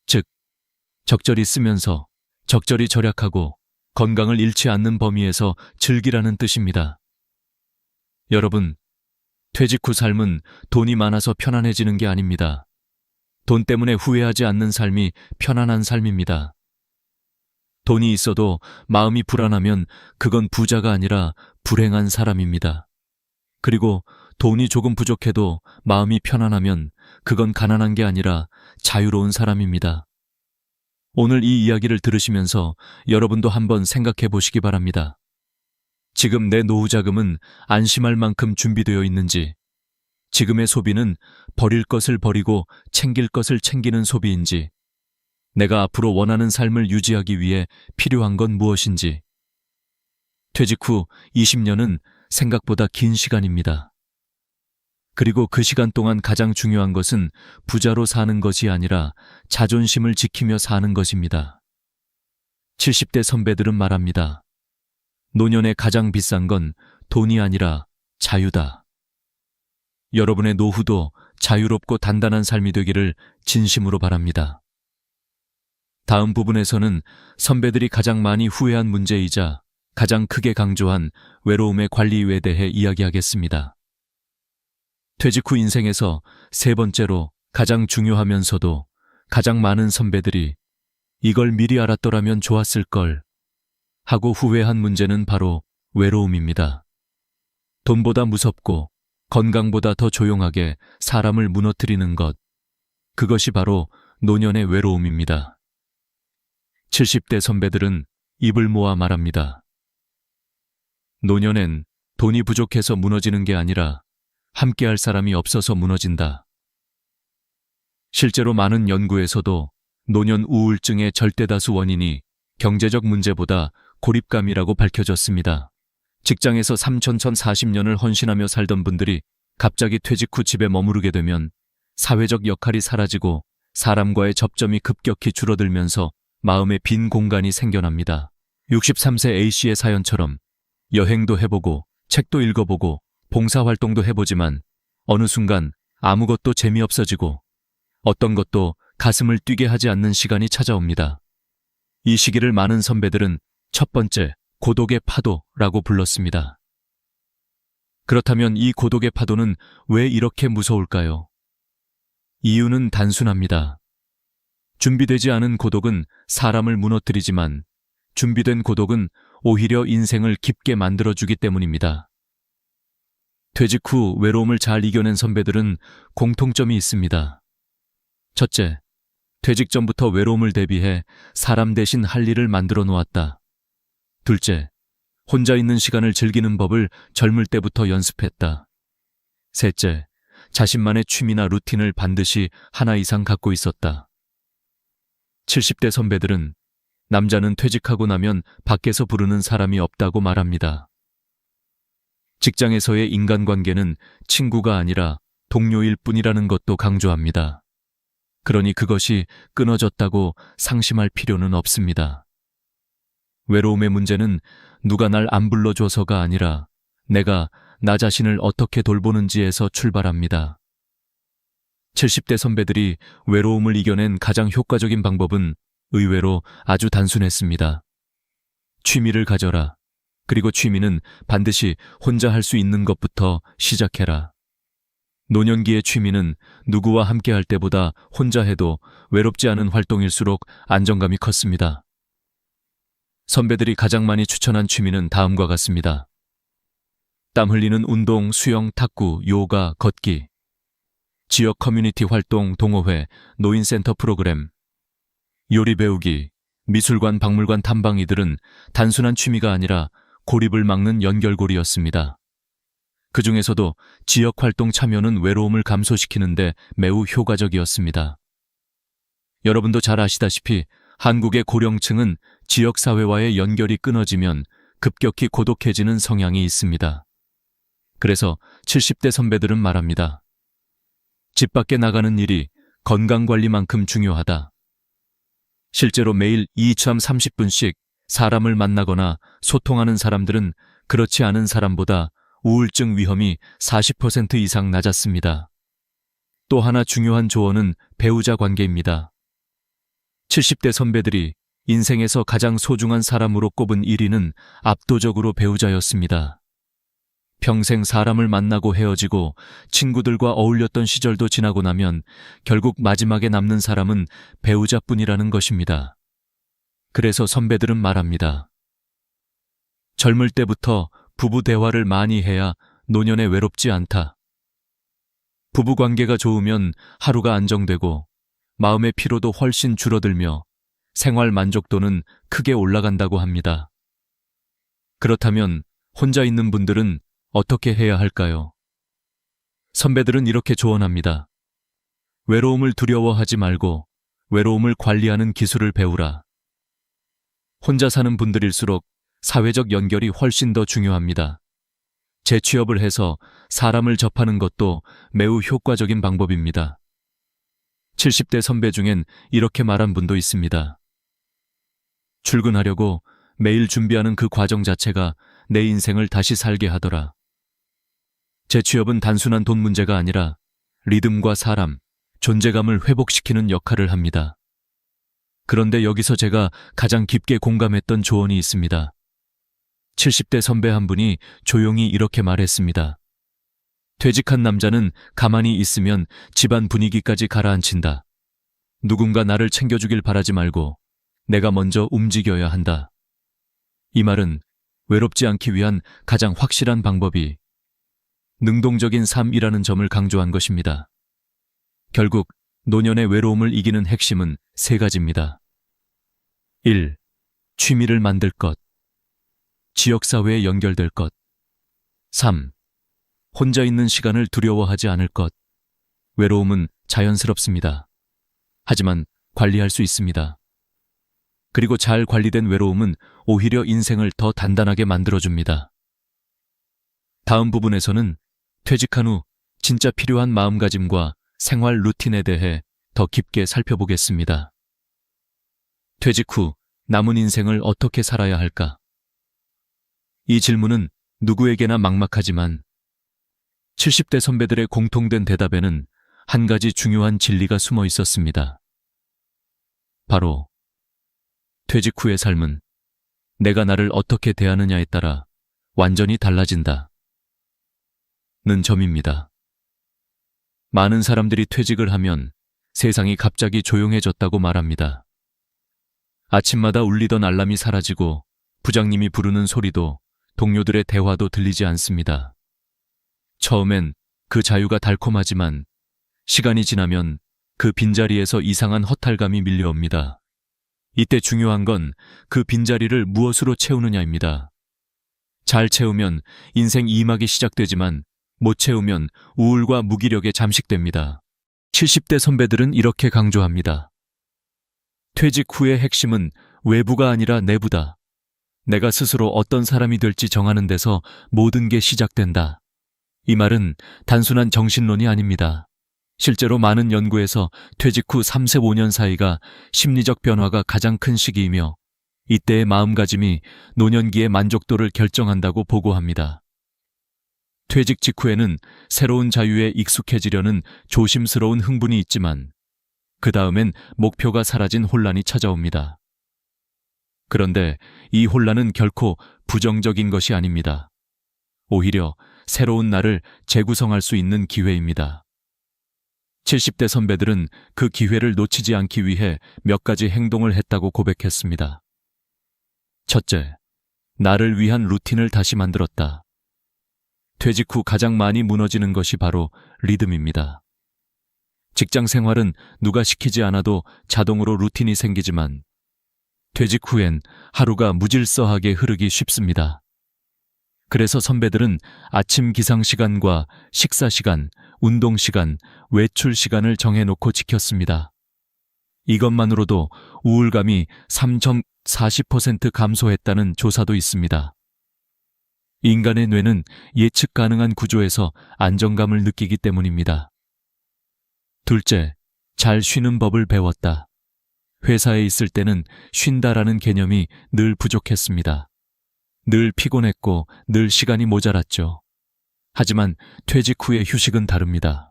즉, 적절히 쓰면서 적절히 절약하고 건강을 잃지 않는 범위에서 즐기라는 뜻입니다. 여러분, 퇴직 후 삶은 돈이 많아서 편안해지는 게 아닙니다. 돈 때문에 후회하지 않는 삶이 편안한 삶입니다. 돈이 있어도 마음이 불안하면 그건 부자가 아니라 불행한 사람입니다. 그리고 돈이 조금 부족해도 마음이 편안하면 그건 가난한 게 아니라 자유로운 사람입니다. 오늘 이 이야기를 들으시면서 여러분도 한번 생각해 보시기 바랍니다. 지금 내 노후 자금은 안심할 만큼 준비되어 있는지, 지금의 소비는 버릴 것을 버리고 챙길 것을 챙기는 소비인지, 내가 앞으로 원하는 삶을 유지하기 위해 필요한 건 무엇인지. 퇴직 후 20년은 생각보다 긴 시간입니다. 그리고 그 시간 동안 가장 중요한 것은 부자로 사는 것이 아니라 자존심을 지키며 사는 것입니다. 70대 선배들은 말합니다. 노년에 가장 비싼 건 돈이 아니라 자유다. 여러분의 노후도 자유롭고 단단한 삶이 되기를 진심으로 바랍니다. 다음 부분에서는 선배들이 가장 많이 후회한 문제이자 가장 크게 강조한 외로움의 관리에 대해 이야기하겠습니다. 퇴직 후 인생에서 세 번째로 가장 중요하면서도 가장 많은 선배들이 이걸 미리 알았더라면 좋았을 걸 하고 후회한 문제는 바로 외로움입니다. 돈보다 무섭고 건강보다 더 조용하게 사람을 무너뜨리는 것, 그것이 바로 노년의 외로움입니다. 70대 선배들은 입을 모아 말합니다. 노년엔 돈이 부족해서 무너지는 게 아니라 함께할 사람이 없어서 무너진다. 실제로 많은 연구에서도 노년 우울증의 절대다수 원인이 경제적 문제보다 고립감이라고 밝혀졌습니다. 직장에서 40년을 헌신하며 살던 분들이 갑자기 퇴직 후 집에 머무르게 되면 사회적 역할이 사라지고 사람과의 접점이 급격히 줄어들면서 마음의 빈 공간이 생겨납니다. 63세 A씨의 사연처럼 여행도 해보고 책도 읽어보고 봉사활동도 해보지만 어느 순간 아무것도 재미없어지고 어떤 것도 가슴을 뛰게 하지 않는 시간이 찾아옵니다. 이 시기를 많은 선배들은 첫 번째 고독의 파도라고 불렀습니다. 그렇다면 이 고독의 파도는 왜 이렇게 무서울까요? 이유는 단순합니다. 준비되지 않은 고독은 사람을 무너뜨리지만 준비된 고독은 오히려 인생을 깊게 만들어주기 때문입니다. 퇴직 후 외로움을 잘 이겨낸 선배들은 공통점이 있습니다. 첫째, 퇴직 전부터 외로움을 대비해 사람 대신 할 일을 만들어 놓았다. 둘째, 혼자 있는 시간을 즐기는 법을 젊을 때부터 연습했다. 셋째, 자신만의 취미나 루틴을 반드시 하나 이상 갖고 있었다. 70대 선배들은 남자는 퇴직하고 나면 밖에서 부르는 사람이 없다고 말합니다. 직장에서의 인간관계는 친구가 아니라 동료일 뿐이라는 것도 강조합니다. 그러니 그것이 끊어졌다고 상심할 필요는 없습니다. 외로움의 문제는 누가 날 안 불러줘서가 아니라 내가 나 자신을 어떻게 돌보는지에서 출발합니다. 70대 선배들이 외로움을 이겨낸 가장 효과적인 방법은 의외로 아주 단순했습니다. 취미를 가져라. 그리고 취미는 반드시 혼자 할 수 있는 것부터 시작해라. 노년기의 취미는 누구와 함께 할 때보다 혼자 해도 외롭지 않은 활동일수록 안정감이 컸습니다. 선배들이 가장 많이 추천한 취미는 다음과 같습니다. 땀 흘리는 운동, 수영, 탁구, 요가, 걷기, 지역 커뮤니티 활동, 동호회, 노인센터 프로그램, 요리 배우기, 미술관, 박물관 탐방 이들은 단순한 취미가 아니라 고립을 막는 연결고리였습니다. 그 중에서도 지역 활동 참여는 외로움을 감소시키는데 매우 효과적이었습니다. 여러분도 잘 아시다시피 한국의 고령층은 지역사회와의 연결이 끊어지면 급격히 고독해지는 성향이 있습니다. 그래서 70대 선배들은 말합니다. 집 밖에 나가는 일이 건강관리만큼 중요하다. 실제로 매일 30분씩 사람을 만나거나 소통하는 사람들은 그렇지 않은 사람보다 우울증 위험이 40% 이상 낮았습니다. 또 하나 중요한 조언은 배우자 관계입니다. 70대 선배들이 인생에서 가장 소중한 사람으로 꼽은 1위는 압도적으로 배우자였습니다. 평생 사람을 만나고 헤어지고 친구들과 어울렸던 시절도 지나고 나면 결국 마지막에 남는 사람은 배우자뿐이라는 것입니다. 그래서 선배들은 말합니다. 젊을 때부터 부부 대화를 많이 해야 노년에 외롭지 않다. 부부 관계가 좋으면 하루가 안정되고 마음의 피로도 훨씬 줄어들며 생활 만족도는 크게 올라간다고 합니다. 그렇다면 혼자 있는 분들은 어떻게 해야 할까요? 선배들은 이렇게 조언합니다. 외로움을 두려워하지 말고 외로움을 관리하는 기술을 배우라. 혼자 사는 분들일수록 사회적 연결이 훨씬 더 중요합니다. 재취업을 해서 사람을 접하는 것도 매우 효과적인 방법입니다. 70대 선배 중엔 이렇게 말한 분도 있습니다. 출근하려고 매일 준비하는 그 과정 자체가 내 인생을 다시 살게 하더라. 재취업은 단순한 돈 문제가 아니라 리듬과 사람, 존재감을 회복시키는 역할을 합니다. 그런데 여기서 제가 가장 깊게 공감했던 조언이 있습니다. 70대 선배 한 분이 조용히 이렇게 말했습니다. 퇴직한 남자는 가만히 있으면 집안 분위기까지 가라앉힌다. 누군가 나를 챙겨주길 바라지 말고 내가 먼저 움직여야 한다. 이 말은 외롭지 않기 위한 가장 확실한 방법이 능동적인 삶이라는 점을 강조한 것입니다. 결국 노년의 외로움을 이기는 핵심은 3가지입니다. 1. 취미를 만들 것. 지역사회에 연결될 것. 3. 혼자 있는 시간을 두려워하지 않을 것. 외로움은 자연스럽습니다. 하지만 관리할 수 있습니다. 그리고 잘 관리된 외로움은 오히려 인생을 더 단단하게 만들어줍니다. 다음 부분에서는 퇴직한 후 진짜 필요한 마음가짐과 생활 루틴에 대해 더 깊게 살펴보겠습니다. 퇴직 후 남은 인생을 어떻게 살아야 할까? 이 질문은 누구에게나 막막하지만 70대 선배들의 공통된 대답에는 한 가지 중요한 진리가 숨어 있었습니다. 바로 퇴직 후의 삶은 내가 나를 어떻게 대하느냐에 따라 완전히 달라진다. 는 점입니다. 많은 사람들이 퇴직을 하면 세상이 갑자기 조용해졌다고 말합니다. 아침마다 울리던 알람이 사라지고 부장님이 부르는 소리도 동료들의 대화도 들리지 않습니다. 처음엔 그 자유가 달콤하지만 시간이 지나면 그 빈자리에서 이상한 허탈감이 밀려옵니다. 이때 중요한 건 그 빈자리를 무엇으로 채우느냐입니다. 잘 채우면 인생 2막이 시작되지만 못 채우면 우울과 무기력에 잠식됩니다. 70대 선배들은 이렇게 강조합니다. 퇴직 후의 핵심은 외부가 아니라 내부다. 내가 스스로 어떤 사람이 될지 정하는 데서 모든 게 시작된다. 이 말은 단순한 정신론이 아닙니다. 실제로 많은 연구에서 퇴직 후 3세 5년 사이가 심리적 변화가 가장 큰 시기이며 이때의 마음가짐이 노년기의 만족도를 결정한다고 보고합니다. 퇴직 직후에는 새로운 자유에 익숙해지려는 조심스러운 흥분이 있지만 그 다음엔 목표가 사라진 혼란이 찾아옵니다. 그런데 이 혼란은 결코 부정적인 것이 아닙니다. 오히려 새로운 나를 재구성할 수 있는 기회입니다. 70대 선배들은 그 기회를 놓치지 않기 위해 몇 가지 행동을 했다고 고백했습니다. 첫째, 나를 위한 루틴을 다시 만들었다. 퇴직 후 가장 많이 무너지는 것이 바로 리듬입니다. 직장 생활은 누가 시키지 않아도 자동으로 루틴이 생기지만 퇴직 후엔 하루가 무질서하게 흐르기 쉽습니다. 그래서 선배들은 아침 기상 시간과 식사 시간, 운동 시간, 외출 시간을 정해놓고 지켰습니다. 이것만으로도 우울감이 3.40% 감소했다는 조사도 있습니다. 인간의 뇌는 예측 가능한 구조에서 안정감을 느끼기 때문입니다. 둘째, 잘 쉬는 법을 배웠다. 회사에 있을 때는 쉰다라는 개념이 늘 부족했습니다. 늘 피곤했고 늘 시간이 모자랐죠. 하지만 퇴직 후의 휴식은 다릅니다.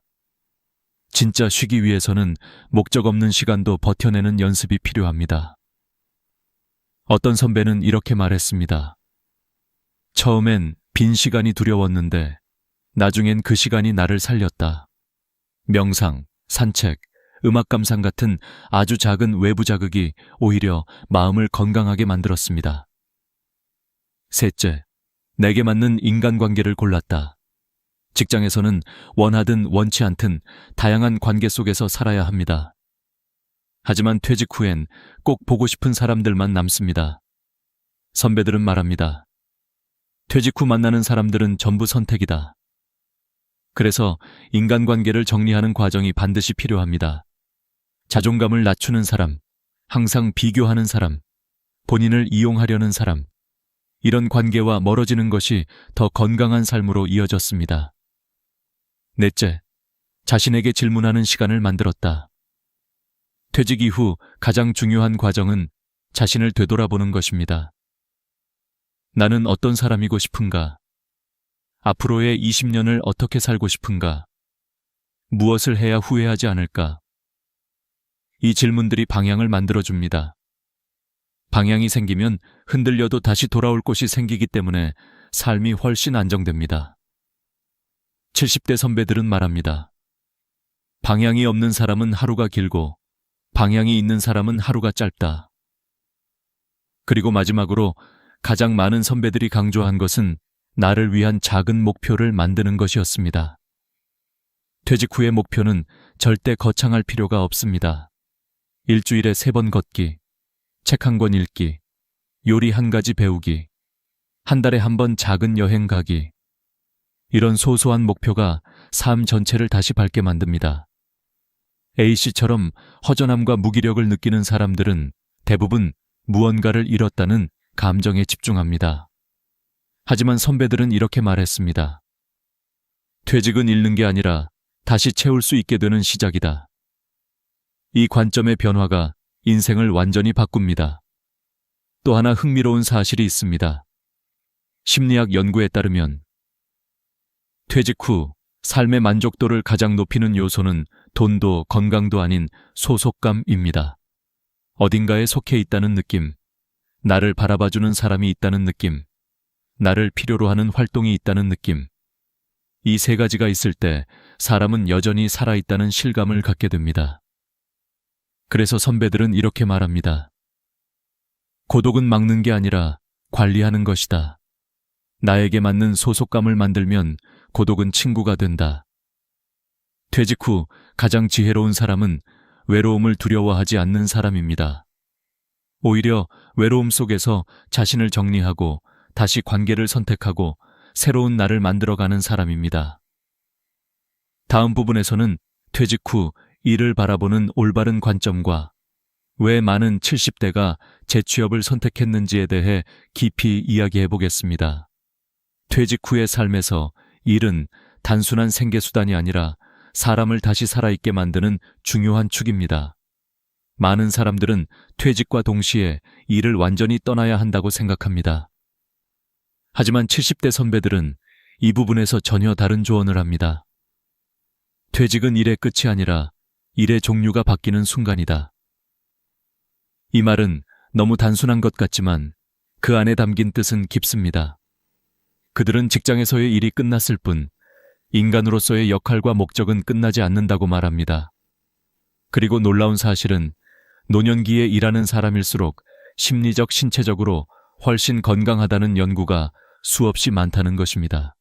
진짜 쉬기 위해서는 목적 없는 시간도 버텨내는 연습이 필요합니다. 어떤 선배는 이렇게 말했습니다. 처음엔 빈 시간이 두려웠는데 나중엔 그 시간이 나를 살렸다. 명상, 산책, 음악 감상 같은 아주 작은 외부 자극이 오히려 마음을 건강하게 만들었습니다. 셋째, 내게 맞는 인간관계를 골랐다. 직장에서는 원하든 원치 않든 다양한 관계 속에서 살아야 합니다. 하지만 퇴직 후엔 꼭 보고 싶은 사람들만 남습니다. 선배들은 말합니다. 퇴직 후 만나는 사람들은 전부 선택이다. 그래서 인간관계를 정리하는 과정이 반드시 필요합니다. 자존감을 낮추는 사람, 항상 비교하는 사람, 본인을 이용하려는 사람, 이런 관계와 멀어지는 것이 더 건강한 삶으로 이어졌습니다. 넷째, 자신에게 질문하는 시간을 만들었다. 퇴직 이후 가장 중요한 과정은 자신을 되돌아보는 것입니다. 나는 어떤 사람이고 싶은가? 앞으로의 20년을 어떻게 살고 싶은가? 무엇을 해야 후회하지 않을까? 이 질문들이 방향을 만들어줍니다. 방향이 생기면 흔들려도 다시 돌아올 곳이 생기기 때문에 삶이 훨씬 안정됩니다. 70대 선배들은 말합니다. 방향이 없는 사람은 하루가 길고 방향이 있는 사람은 하루가 짧다. 그리고 마지막으로 가장 많은 선배들이 강조한 것은 나를 위한 작은 목표를 만드는 것이었습니다. 퇴직 후의 목표는 절대 거창할 필요가 없습니다. 일주일에 3번 걷기, 책 한 권 읽기, 요리 한 가지 배우기, 한 달에 한 번 작은 여행 가기. 이런 소소한 목표가 삶 전체를 다시 밝게 만듭니다. A씨처럼 허전함과 무기력을 느끼는 사람들은 대부분 무언가를 잃었다는 감정에 집중합니다. 하지만 선배들은 이렇게 말했습니다. 퇴직은 잃는 게 아니라 다시 채울 수 있게 되는 시작이다. 이 관점의 변화가 인생을 완전히 바꿉니다. 또 하나 흥미로운 사실이 있습니다. 심리학 연구에 따르면 퇴직 후 삶의 만족도를 가장 높이는 요소는 돈도 건강도 아닌 소속감입니다. 어딘가에 속해 있다는 느낌, 나를 바라봐주는 사람이 있다는 느낌, 나를 필요로 하는 활동이 있다는 느낌. 이 세 가지가 있을 때 사람은 여전히 살아있다는 실감을 갖게 됩니다. 그래서 선배들은 이렇게 말합니다. 고독은 막는 게 아니라 관리하는 것이다. 나에게 맞는 소속감을 만들면 고독은 친구가 된다. 퇴직 후 가장 지혜로운 사람은 외로움을 두려워하지 않는 사람입니다. 오히려 외로움 속에서 자신을 정리하고 다시 관계를 선택하고 새로운 나를 만들어가는 사람입니다. 다음 부분에서는 퇴직 후 일을 바라보는 올바른 관점과 왜 많은 70대가 재취업을 선택했는지에 대해 깊이 이야기해 보겠습니다. 퇴직 후의 삶에서 일은 단순한 생계수단이 아니라 사람을 다시 살아있게 만드는 중요한 축입니다. 많은 사람들은 퇴직과 동시에 일을 완전히 떠나야 한다고 생각합니다. 하지만 70대 선배들은 이 부분에서 전혀 다른 조언을 합니다. 퇴직은 일의 끝이 아니라 일의 종류가 바뀌는 순간이다. 이 말은 너무 단순한 것 같지만 그 안에 담긴 뜻은 깊습니다. 그들은 직장에서의 일이 끝났을 뿐 인간으로서의 역할과 목적은 끝나지 않는다고 말합니다. 그리고 놀라운 사실은 노년기에 일하는 사람일수록 심리적, 신체적으로 훨씬 건강하다는 연구가 수없이 많다는 것입니다.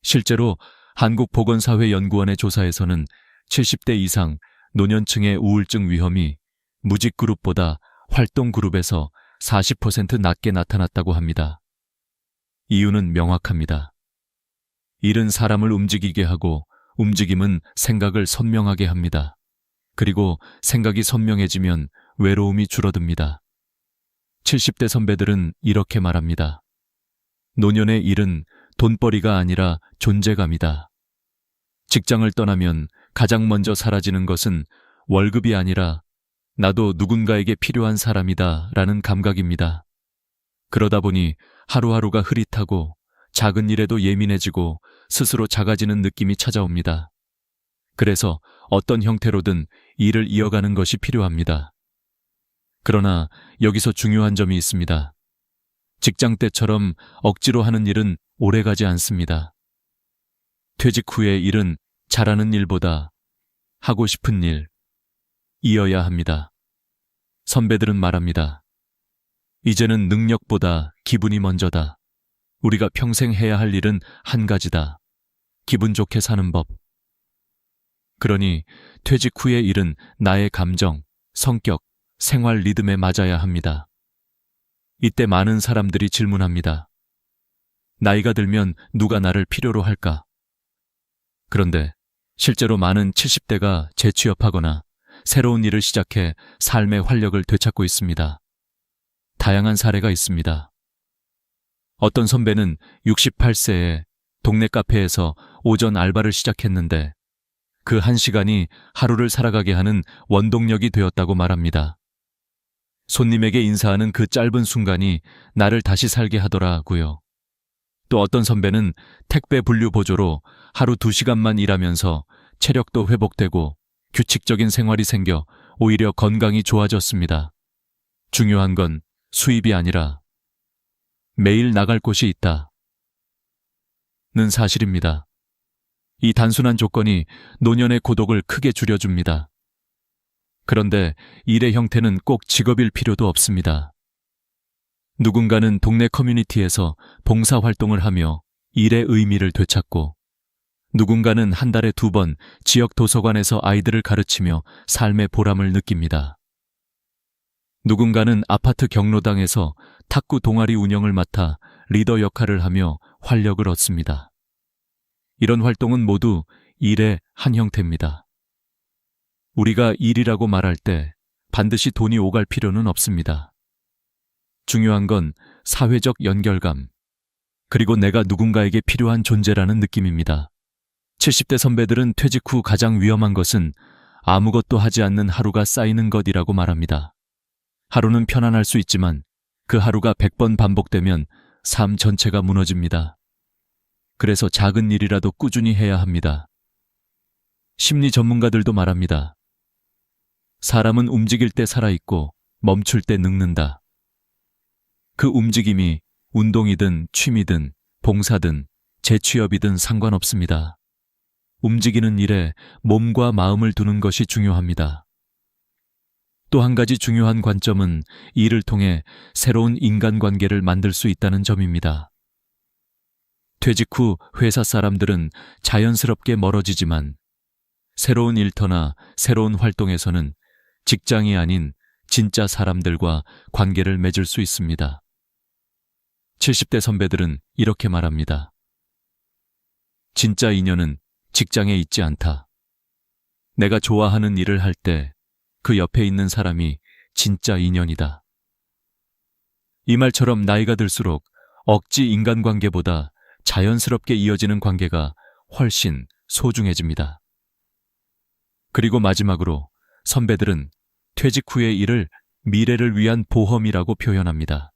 실제로 한국보건사회연구원의 조사에서는 70대 이상 노년층의 우울증 위험이 무직그룹보다 활동그룹에서 40% 낮게 나타났다고 합니다. 이유는 명확합니다. 일은 사람을 움직이게 하고 움직임은 생각을 선명하게 합니다. 그리고 생각이 선명해지면 외로움이 줄어듭니다. 70대 선배들은 이렇게 말합니다. 노년의 일은 돈벌이가 아니라 존재감이다. 직장을 떠나면 가장 먼저 사라지는 것은 월급이 아니라 나도 누군가에게 필요한 사람이다 라는 감각입니다. 그러다 보니 하루하루가 흐릿하고 작은 일에도 예민해지고 스스로 작아지는 느낌이 찾아옵니다. 그래서 어떤 형태로든 일을 이어가는 것이 필요합니다. 그러나 여기서 중요한 점이 있습니다. 직장 때처럼 억지로 하는 일은 오래가지 않습니다. 퇴직 후의 일은 잘하는 일보다 하고 싶은 일, 이어야 합니다. 선배들은 말합니다. 이제는 능력보다 기분이 먼저다. 우리가 평생 해야 할 일은 한 가지다. 기분 좋게 사는 법. 그러니 퇴직 후의 일은 나의 감정, 성격, 생활 리듬에 맞아야 합니다. 이때 많은 사람들이 질문합니다. 나이가 들면 누가 나를 필요로 할까? 그런데 실제로 많은 70대가 재취업하거나 새로운 일을 시작해 삶의 활력을 되찾고 있습니다. 다양한 사례가 있습니다. 어떤 선배는 68세에 동네 카페에서 오전 알바를 시작했는데 그 1시간이 하루를 살아가게 하는 원동력이 되었다고 말합니다. 손님에게 인사하는 그 짧은 순간이 나를 다시 살게 하더라고요. 또 어떤 선배는 택배 분류 보조로 하루 2시간만 일하면서 체력도 회복되고 규칙적인 생활이 생겨 오히려 건강이 좋아졌습니다. 중요한 건 수입이 아니라 매일 나갈 곳이 있다는 사실입니다. 이 단순한 조건이 노년의 고독을 크게 줄여줍니다. 그런데 일의 형태는 꼭 직업일 필요도 없습니다. 누군가는 동네 커뮤니티에서 봉사활동을 하며 일의 의미를 되찾고 누군가는 한 달에 2번 지역 도서관에서 아이들을 가르치며 삶의 보람을 느낍니다. 누군가는 아파트 경로당에서 탁구 동아리 운영을 맡아 리더 역할을 하며 활력을 얻습니다. 이런 활동은 모두 일의 한 형태입니다. 우리가 일이라고 말할 때 반드시 돈이 오갈 필요는 없습니다. 중요한 건 사회적 연결감, 그리고 내가 누군가에게 필요한 존재라는 느낌입니다. 70대 선배들은 퇴직 후 가장 위험한 것은 아무것도 하지 않는 하루가 쌓이는 것이라고 말합니다. 하루는 편안할 수 있지만 그 하루가 100번 반복되면 삶 전체가 무너집니다. 그래서 작은 일이라도 꾸준히 해야 합니다. 심리 전문가들도 말합니다. 사람은 움직일 때 살아있고 멈출 때 늙는다. 그 움직임이 운동이든 취미든 봉사든 재취업이든 상관없습니다. 움직이는 일에 몸과 마음을 두는 것이 중요합니다. 또 한 가지 중요한 관점은 일을 통해 새로운 인간관계를 만들 수 있다는 점입니다. 퇴직 후 회사 사람들은 자연스럽게 멀어지지만 새로운 일터나 새로운 활동에서는 직장이 아닌 진짜 사람들과 관계를 맺을 수 있습니다. 70대 선배들은 이렇게 말합니다. 진짜 인연은 직장에 있지 않다. 내가 좋아하는 일을 할 때 그 옆에 있는 사람이 진짜 인연이다. 이 말처럼 나이가 들수록 억지 인간관계보다 자연스럽게 이어지는 관계가 훨씬 소중해집니다. 그리고 마지막으로 선배들은 퇴직 후의 일을 미래를 위한 보험이라고 표현합니다.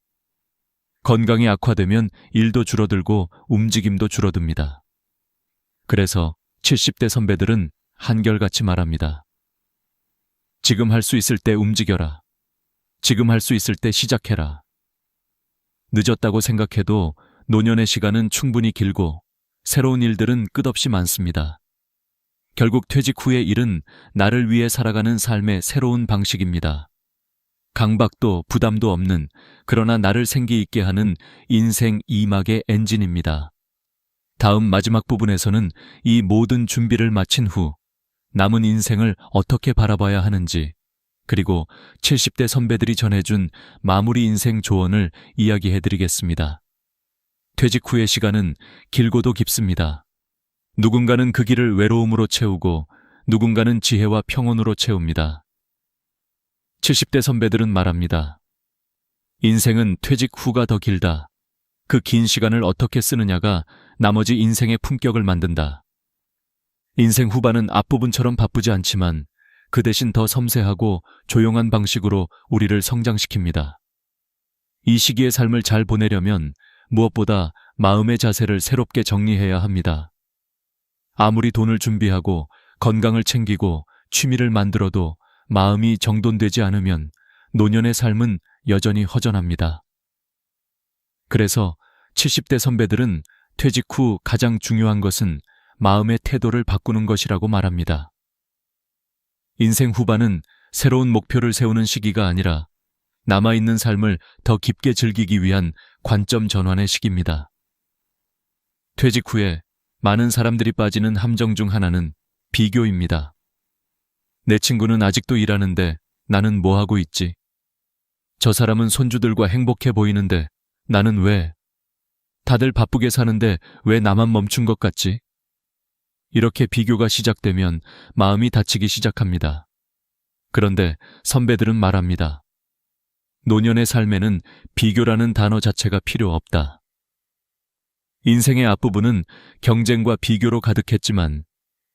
건강이 악화되면 일도 줄어들고 움직임도 줄어듭니다. 그래서 70대 선배들은 한결같이 말합니다. 지금 할 수 있을 때 움직여라. 지금 할 수 있을 때 시작해라. 늦었다고 생각해도 노년의 시간은 충분히 길고 새로운 일들은 끝없이 많습니다. 결국 퇴직 후의 일은 나를 위해 살아가는 삶의 새로운 방식입니다. 강박도 부담도 없는, 그러나 나를 생기 있게 하는 인생 2막의 엔진입니다. 다음 마지막 부분에서는 이 모든 준비를 마친 후 남은 인생을 어떻게 바라봐야 하는지, 그리고 70대 선배들이 전해준 마무리 인생 조언을 이야기해드리겠습니다. 퇴직 후의 시간은 길고도 깊습니다. 누군가는 그 길을 외로움으로 채우고 누군가는 지혜와 평온으로 채웁니다. 70대 선배들은 말합니다. 인생은 퇴직 후가 더 길다. 그 긴 시간을 어떻게 쓰느냐가 나머지 인생의 품격을 만든다. 인생 후반은 앞부분처럼 바쁘지 않지만 그 대신 더 섬세하고 조용한 방식으로 우리를 성장시킵니다. 이 시기의 삶을 잘 보내려면 무엇보다 마음의 자세를 새롭게 정리해야 합니다. 아무리 돈을 준비하고 건강을 챙기고 취미를 만들어도 마음이 정돈되지 않으면 노년의 삶은 여전히 허전합니다. 그래서 70대 선배들은 퇴직 후 가장 중요한 것은 마음의 태도를 바꾸는 것이라고 말합니다. 인생 후반은 새로운 목표를 세우는 시기가 아니라 남아있는 삶을 더 깊게 즐기기 위한 관점 전환의 시기입니다. 퇴직 후에 많은 사람들이 빠지는 함정 중 하나는 비교입니다. 내 친구는 아직도 일하는데 나는 뭐 하고 있지? 저 사람은 손주들과 행복해 보이는데 나는 왜? 다들 바쁘게 사는데 왜 나만 멈춘 것 같지? 이렇게 비교가 시작되면 마음이 다치기 시작합니다. 그런데 선배들은 말합니다. 노년의 삶에는 비교라는 단어 자체가 필요 없다. 인생의 앞부분은 경쟁과 비교로 가득했지만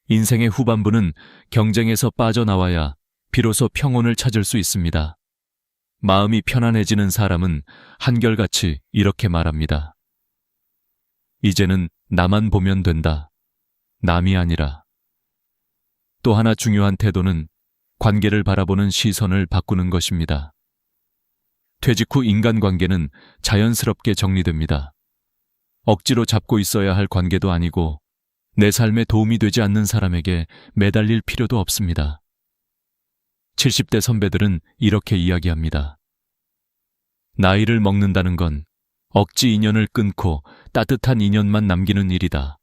인생의 후반부는 경쟁에서 빠져나와야 비로소 평온을 찾을 수 있습니다. 마음이 편안해지는 사람은 한결같이 이렇게 말합니다. 이제는 나만 보면 된다. 남이 아니라. 또 하나 중요한 태도는 관계를 바라보는 시선을 바꾸는 것입니다. 퇴직 후 인간관계는 자연스럽게 정리됩니다. 억지로 잡고 있어야 할 관계도 아니고 내 삶에 도움이 되지 않는 사람에게 매달릴 필요도 없습니다. 70대 선배들은 이렇게 이야기합니다. 나이를 먹는다는 건 억지 인연을 끊고 따뜻한 인연만 남기는 일이다.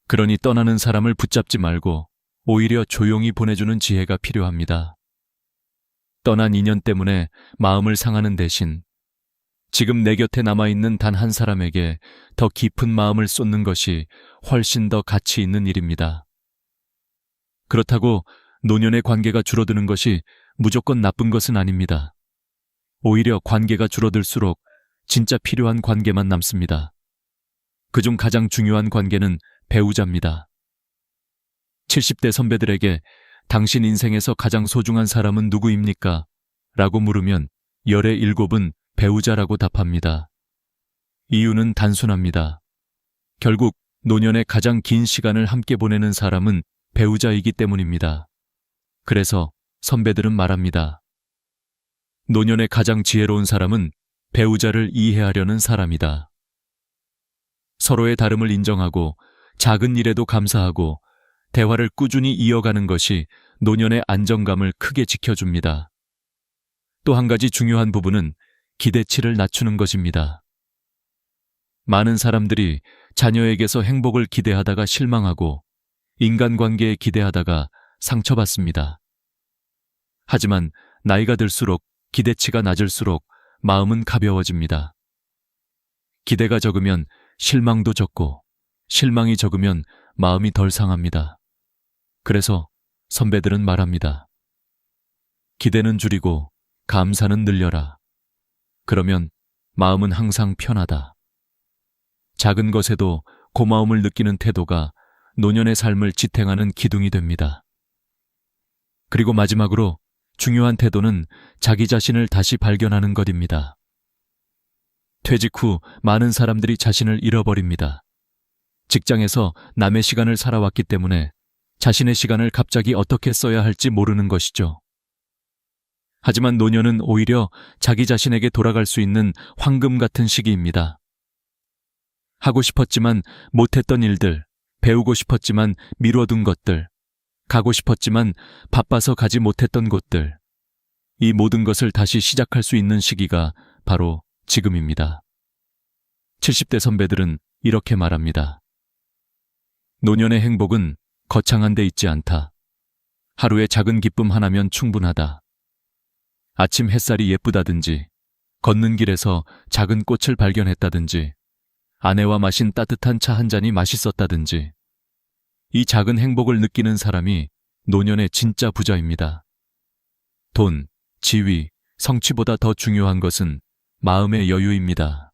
그러니 떠나는 사람을 붙잡지 말고 오히려 조용히 보내주는 지혜가 필요합니다. 떠난 인연 때문에 마음을 상하는 대신 지금 내 곁에 남아있는 단 한 사람에게 더 깊은 마음을 쏟는 것이 훨씬 더 가치 있는 일입니다. 그렇다고 노년의 관계가 줄어드는 것이 무조건 나쁜 것은 아닙니다. 오히려 관계가 줄어들수록 진짜 필요한 관계만 남습니다. 그중 가장 중요한 관계는 배우자입니다. 70대 선배들에게 당신 인생에서 가장 소중한 사람은 누구입니까? 라고 물으면 열의 7은 배우자라고 답합니다. 이유는 단순합니다. 결국 노년의 가장 긴 시간을 함께 보내는 사람은 배우자이기 때문입니다. 그래서 선배들은 말합니다. 노년의 가장 지혜로운 사람은 배우자를 이해하려는 사람이다. 서로의 다름을 인정하고 작은 일에도 감사하고 대화를 꾸준히 이어가는 것이 노년의 안정감을 크게 지켜줍니다. 또 한 가지 중요한 부분은 기대치를 낮추는 것입니다. 많은 사람들이 자녀에게서 행복을 기대하다가 실망하고 인간관계에 기대하다가 상처받습니다. 하지만 나이가 들수록 기대치가 낮을수록 마음은 가벼워집니다. 기대가 적으면 실망도 적고 실망이 적으면 마음이 덜 상합니다. 그래서 선배들은 말합니다. 기대는 줄이고 감사는 늘려라. 그러면 마음은 항상 편하다. 작은 것에도 고마움을 느끼는 태도가 노년의 삶을 지탱하는 기둥이 됩니다. 그리고 마지막으로 중요한 태도는 자기 자신을 다시 발견하는 것입니다. 퇴직 후 많은 사람들이 자신을 잃어버립니다. 직장에서 남의 시간을 살아왔기 때문에 자신의 시간을 갑자기 어떻게 써야 할지 모르는 것이죠. 하지만 노년은 오히려 자기 자신에게 돌아갈 수 있는 황금 같은 시기입니다. 하고 싶었지만 못했던 일들, 배우고 싶었지만 미뤄둔 것들, 가고 싶었지만 바빠서 가지 못했던 곳들, 이 모든 것을 다시 시작할 수 있는 시기가 바로 지금입니다. 70대 선배들은 이렇게 말합니다. 노년의 행복은 거창한 데 있지 않다. 하루의 작은 기쁨 하나면 충분하다. 아침 햇살이 예쁘다든지, 걷는 길에서 작은 꽃을 발견했다든지, 아내와 마신 따뜻한 차 한 잔이 맛있었다든지, 이 작은 행복을 느끼는 사람이 노년의 진짜 부자입니다. 돈, 지위, 성취보다 더 중요한 것은 마음의 여유입니다.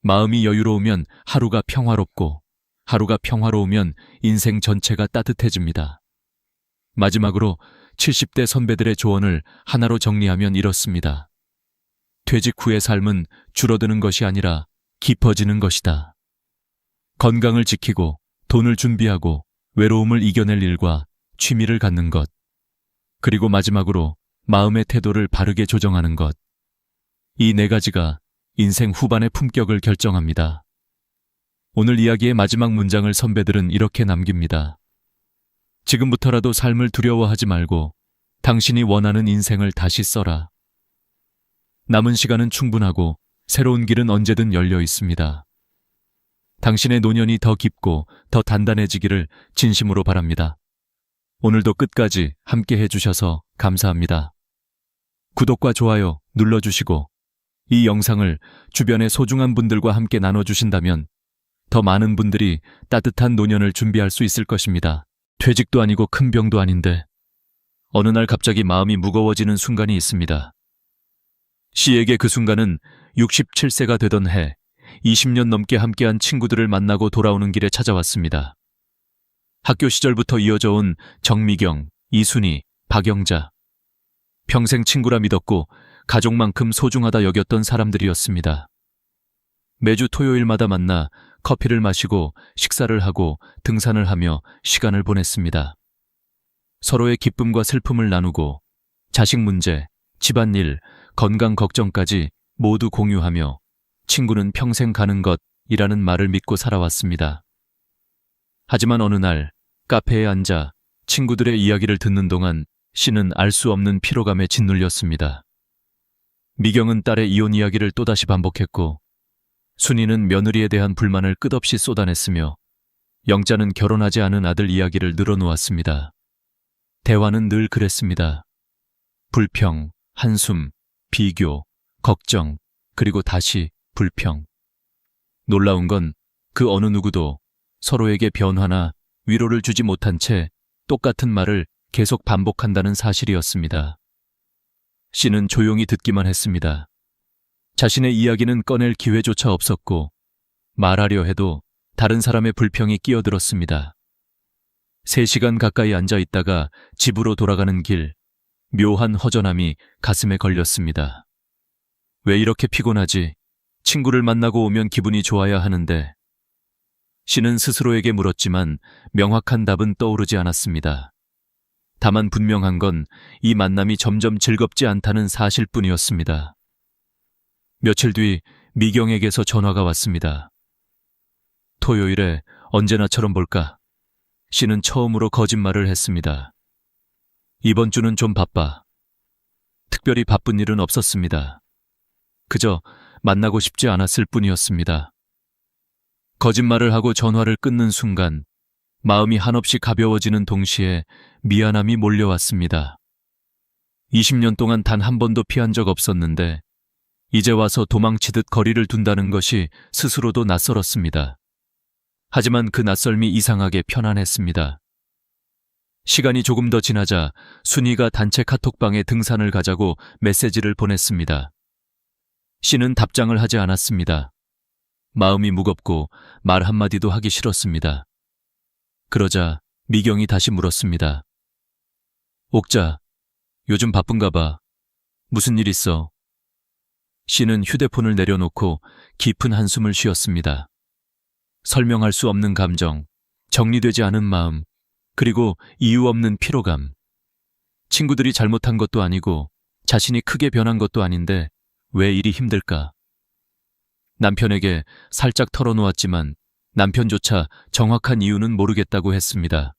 마음이 여유로우면 하루가 평화롭고, 하루가 평화로우면 인생 전체가 따뜻해집니다. 마지막으로 70대 선배들의 조언을 하나로 정리하면 이렇습니다. 퇴직 후의 삶은 줄어드는 것이 아니라 깊어지는 것이다. 건강을 지키고 돈을 준비하고 외로움을 이겨낼 일과 취미를 갖는 것. 그리고 마지막으로 마음의 태도를 바르게 조정하는 것. 이 네 가지가 인생 후반의 품격을 결정합니다. 오늘 이야기의 마지막 문장을 선배들은 이렇게 남깁니다. 지금부터라도 삶을 두려워하지 말고 당신이 원하는 인생을 다시 써라. 남은 시간은 충분하고 새로운 길은 언제든 열려 있습니다. 당신의 노년이 더 깊고 더 단단해지기를 진심으로 바랍니다. 오늘도 끝까지 함께 해주셔서 감사합니다. 구독과 좋아요 눌러주시고 이 영상을 주변의 소중한 분들과 함께 나눠주신다면 더 많은 분들이 따뜻한 노년을 준비할 수 있을 것입니다. 퇴직도 아니고 큰 병도 아닌데 어느 날 갑자기 마음이 무거워지는 순간이 있습니다. 씨에게 그 순간은 67세가 되던 해 20년 넘게 함께한 친구들을 만나고 돌아오는 길에 찾아왔습니다. 학교 시절부터 이어져 온 정미경, 이순희, 박영자. 평생 친구라 믿었고 가족만큼 소중하다 여겼던 사람들이었습니다. 매주 토요일마다 만나 커피를 마시고 식사를 하고 등산을 하며 시간을 보냈습니다. 서로의 기쁨과 슬픔을 나누고 자식 문제, 집안일, 건강 걱정까지 모두 공유하며 친구는 평생 가는 것이라는 말을 믿고 살아왔습니다. 하지만 어느 날 카페에 앉아 친구들의 이야기를 듣는 동안 씨는 알 수 없는 피로감에 짓눌렸습니다. 미경은 딸의 이혼 이야기를 또다시 반복했고 순이는 며느리에 대한 불만을 끝없이 쏟아냈으며 영자는 결혼하지 않은 아들 이야기를 늘어놓았습니다. 대화는 늘 그랬습니다. 불평, 한숨, 비교, 걱정, 그리고 다시 불평. 놀라운 건 그 어느 누구도 서로에게 변화나 위로를 주지 못한 채 똑같은 말을 계속 반복한다는 사실이었습니다. 씨는 조용히 듣기만 했습니다. 자신의 이야기는 꺼낼 기회조차 없었고 말하려 해도 다른 사람의 불평이 끼어들었습니다. 3시간 가까이 앉아 있다가 집으로 돌아가는 길, 묘한 허전함이 가슴에 걸렸습니다. 왜 이렇게 피곤하지? 친구를 만나고 오면 기분이 좋아야 하는데. 씨는 스스로에게 물었지만 명확한 답은 떠오르지 않았습니다. 다만 분명한 건 이 만남이 점점 즐겁지 않다는 사실뿐이었습니다. 며칠 뒤 미경에게서 전화가 왔습니다. 토요일에 언제나처럼 볼까? 씨는 처음으로 거짓말을 했습니다. 이번 주는 좀 바빠. 특별히 바쁜 일은 없었습니다. 그저 만나고 싶지 않았을 뿐이었습니다. 거짓말을 하고 전화를 끊는 순간 마음이 한없이 가벼워지는 동시에 미안함이 몰려왔습니다. 20년 동안 단 한 번도 피한 적 없었는데 이제 와서 도망치듯 거리를 둔다는 것이 스스로도 낯설었습니다. 하지만 그 낯설미 이상하게 편안했습니다. 시간이 조금 더 지나자 순이가 단체 카톡방에 등산을 가자고 메시지를 보냈습니다. 씨는 답장을 하지 않았습니다. 마음이 무겁고 말 한마디도 하기 싫었습니다. 그러자 미경이 다시 물었습니다. 옥자, 요즘 바쁜가 봐. 무슨 일 있어? 씨는 휴대폰을 내려놓고 깊은 한숨을 쉬었습니다. 설명할 수 없는 감정, 정리되지 않은 마음, 그리고 이유 없는 피로감. 친구들이 잘못한 것도 아니고 자신이 크게 변한 것도 아닌데 왜 일이 힘들까? 남편에게 살짝 털어놓았지만 남편조차 정확한 이유는 모르겠다고 했습니다.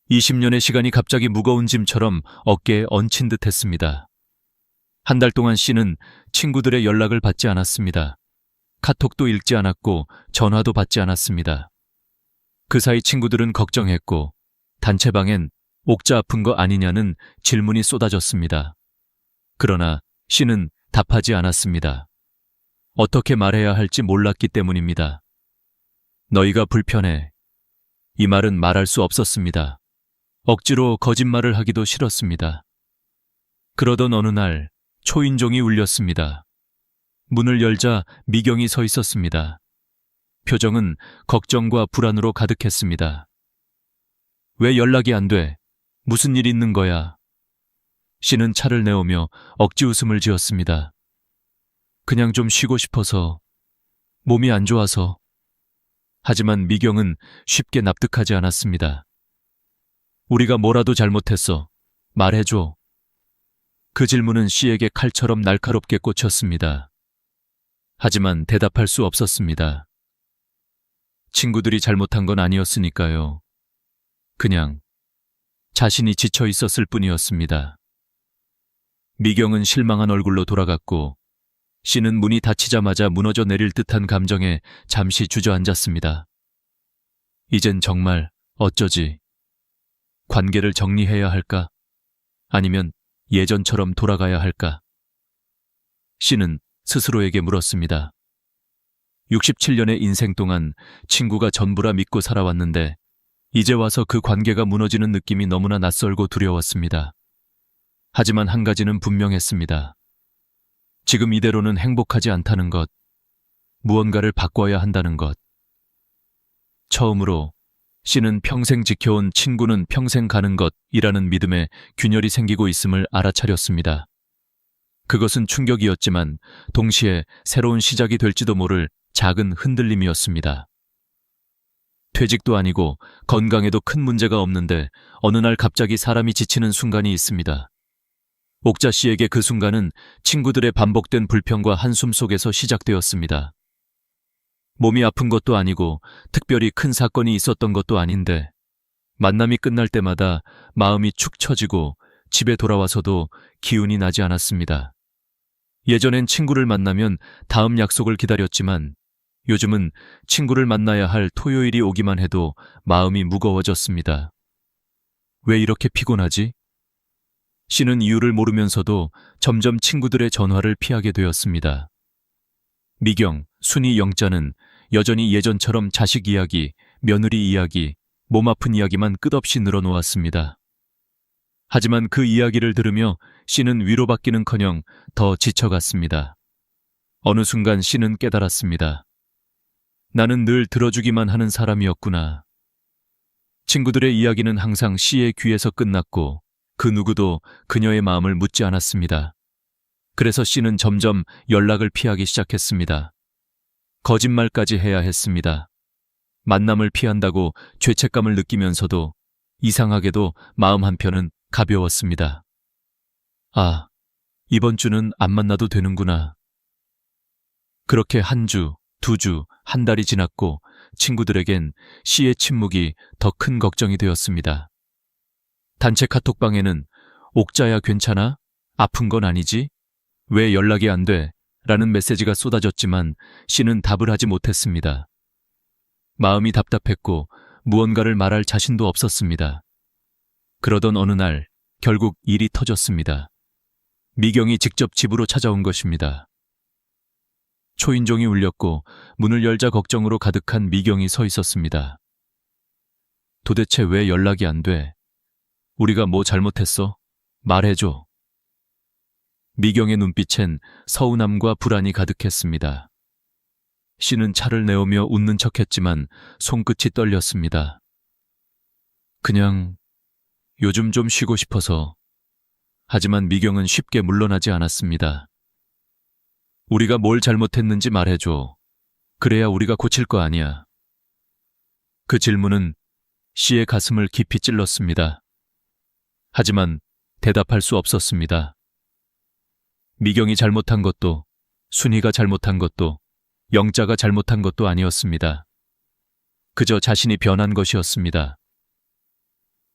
20년의 시간이 갑자기 무거운 짐처럼 어깨에 얹힌 듯 했습니다. 한 달 동안 씨는 친구들의 연락을 받지 않았습니다. 카톡도 읽지 않았고 전화도 받지 않았습니다. 그 사이 친구들은 걱정했고 단체방엔 옥자 아픈 거 아니냐는 질문이 쏟아졌습니다. 그러나 씨는 답하지 않았습니다. 어떻게 말해야 할지 몰랐기 때문입니다. 너희가 불편해. 이 말은 말할 수 없었습니다. 억지로 거짓말을 하기도 싫었습니다. 그러던 어느 날 초인종이 울렸습니다. 문을 열자 미경이 서 있었습니다. 표정은 걱정과 불안으로 가득했습니다. 왜 연락이 안 돼? 무슨 일 있는 거야? 씨는 차를 내오며 억지 웃음을 지었습니다. 그냥 좀 쉬고 싶어서, 몸이 안 좋아서. 하지만 미경은 쉽게 납득하지 않았습니다. 우리가 뭐라도 잘못했어. 말해줘. 그 질문은 씨에게 칼처럼 날카롭게 꽂혔습니다. 하지만 대답할 수 없었습니다. 친구들이 잘못한 건 아니었으니까요. 그냥 자신이 지쳐 있었을 뿐이었습니다. 미경은 실망한 얼굴로 돌아갔고 씨는 문이 닫히자마자 무너져 내릴 듯한 감정에 잠시 주저앉았습니다. 이젠 정말 어쩌지? 관계를 정리해야 할까? 아니면 예전처럼 돌아가야 할까? 씨는 스스로에게 물었습니다. 67년의 인생 동안 친구가 전부라 믿고 살아왔는데 이제 와서 그 관계가 무너지는 느낌이 너무나 낯설고 두려웠습니다. 하지만 한 가지는 분명했습니다. 지금 이대로는 행복하지 않다는 것, 무언가를 바꿔야 한다는 것. 처음으로 씨는 평생 지켜온 친구는 평생 가는 것이라는 믿음에 균열이 생기고 있음을 알아차렸습니다. 그것은 충격이었지만 동시에 새로운 시작이 될지도 모를 작은 흔들림이었습니다. 퇴직도 아니고 건강에도 큰 문제가 없는데 어느 날 갑자기 사람이 지치는 순간이 있습니다. 옥자 씨에게 그 순간은 친구들의 반복된 불평과 한숨 속에서 시작되었습니다. 몸이 아픈 것도 아니고 특별히 큰 사건이 있었던 것도 아닌데 만남이 끝날 때마다 마음이 축 처지고 집에 돌아와서도 기운이 나지 않았습니다. 예전엔 친구를 만나면 다음 약속을 기다렸지만 요즘은 친구를 만나야 할 토요일이 오기만 해도 마음이 무거워졌습니다. 왜 이렇게 피곤하지? 씨는 이유를 모르면서도 점점 친구들의 전화를 피하게 되었습니다. 미경, 순이, 영자는 여전히 예전처럼 자식 이야기, 며느리 이야기, 몸 아픈 이야기만 끝없이 늘어놓았습니다. 하지만 그 이야기를 들으며 씨는 위로받기는커녕 더 지쳐갔습니다. 어느 순간 씨는 깨달았습니다. 나는 늘 들어주기만 하는 사람이었구나. 친구들의 이야기는 항상 씨의 귀에서 끝났고 그 누구도 그녀의 마음을 묻지 않았습니다. 그래서 씨는 점점 연락을 피하기 시작했습니다. 거짓말까지 해야 했습니다. 만남을 피한다고 죄책감을 느끼면서도 이상하게도 마음 한편은 가벼웠습니다. 아, 이번 주는 안 만나도 되는구나. 그렇게 한 주, 두 주, 한 달이 지났고 친구들에겐 씨의 침묵이 더 큰 걱정이 되었습니다. 단체 카톡방에는 옥자야 괜찮아? 아픈 건 아니지? 왜 연락이 안 돼? 라는 메시지가 쏟아졌지만 씨는 답을 하지 못했습니다. 마음이 답답했고 무언가를 말할 자신도 없었습니다. 그러던 어느 날 결국 일이 터졌습니다. 미경이 직접 집으로 찾아온 것입니다. 초인종이 울렸고 문을 열자 걱정으로 가득한 미경이 서 있었습니다. 도대체 왜 연락이 안 돼? 우리가 뭐 잘못했어? 말해줘. 미경의 눈빛엔 서운함과 불안이 가득했습니다. 씨는 차를 내오며 웃는 척했지만 손끝이 떨렸습니다. 그냥 요즘 좀 쉬고 싶어서. 하지만 미경은 쉽게 물러나지 않았습니다. 우리가 뭘 잘못했는지 말해줘. 그래야 우리가 고칠 거 아니야. 그 질문은 씨의 가슴을 깊이 찔렀습니다. 하지만 대답할 수 없었습니다. 미경이 잘못한 것도, 순희가 잘못한 것도, 영자가 잘못한 것도 아니었습니다. 그저 자신이 변한 것이었습니다.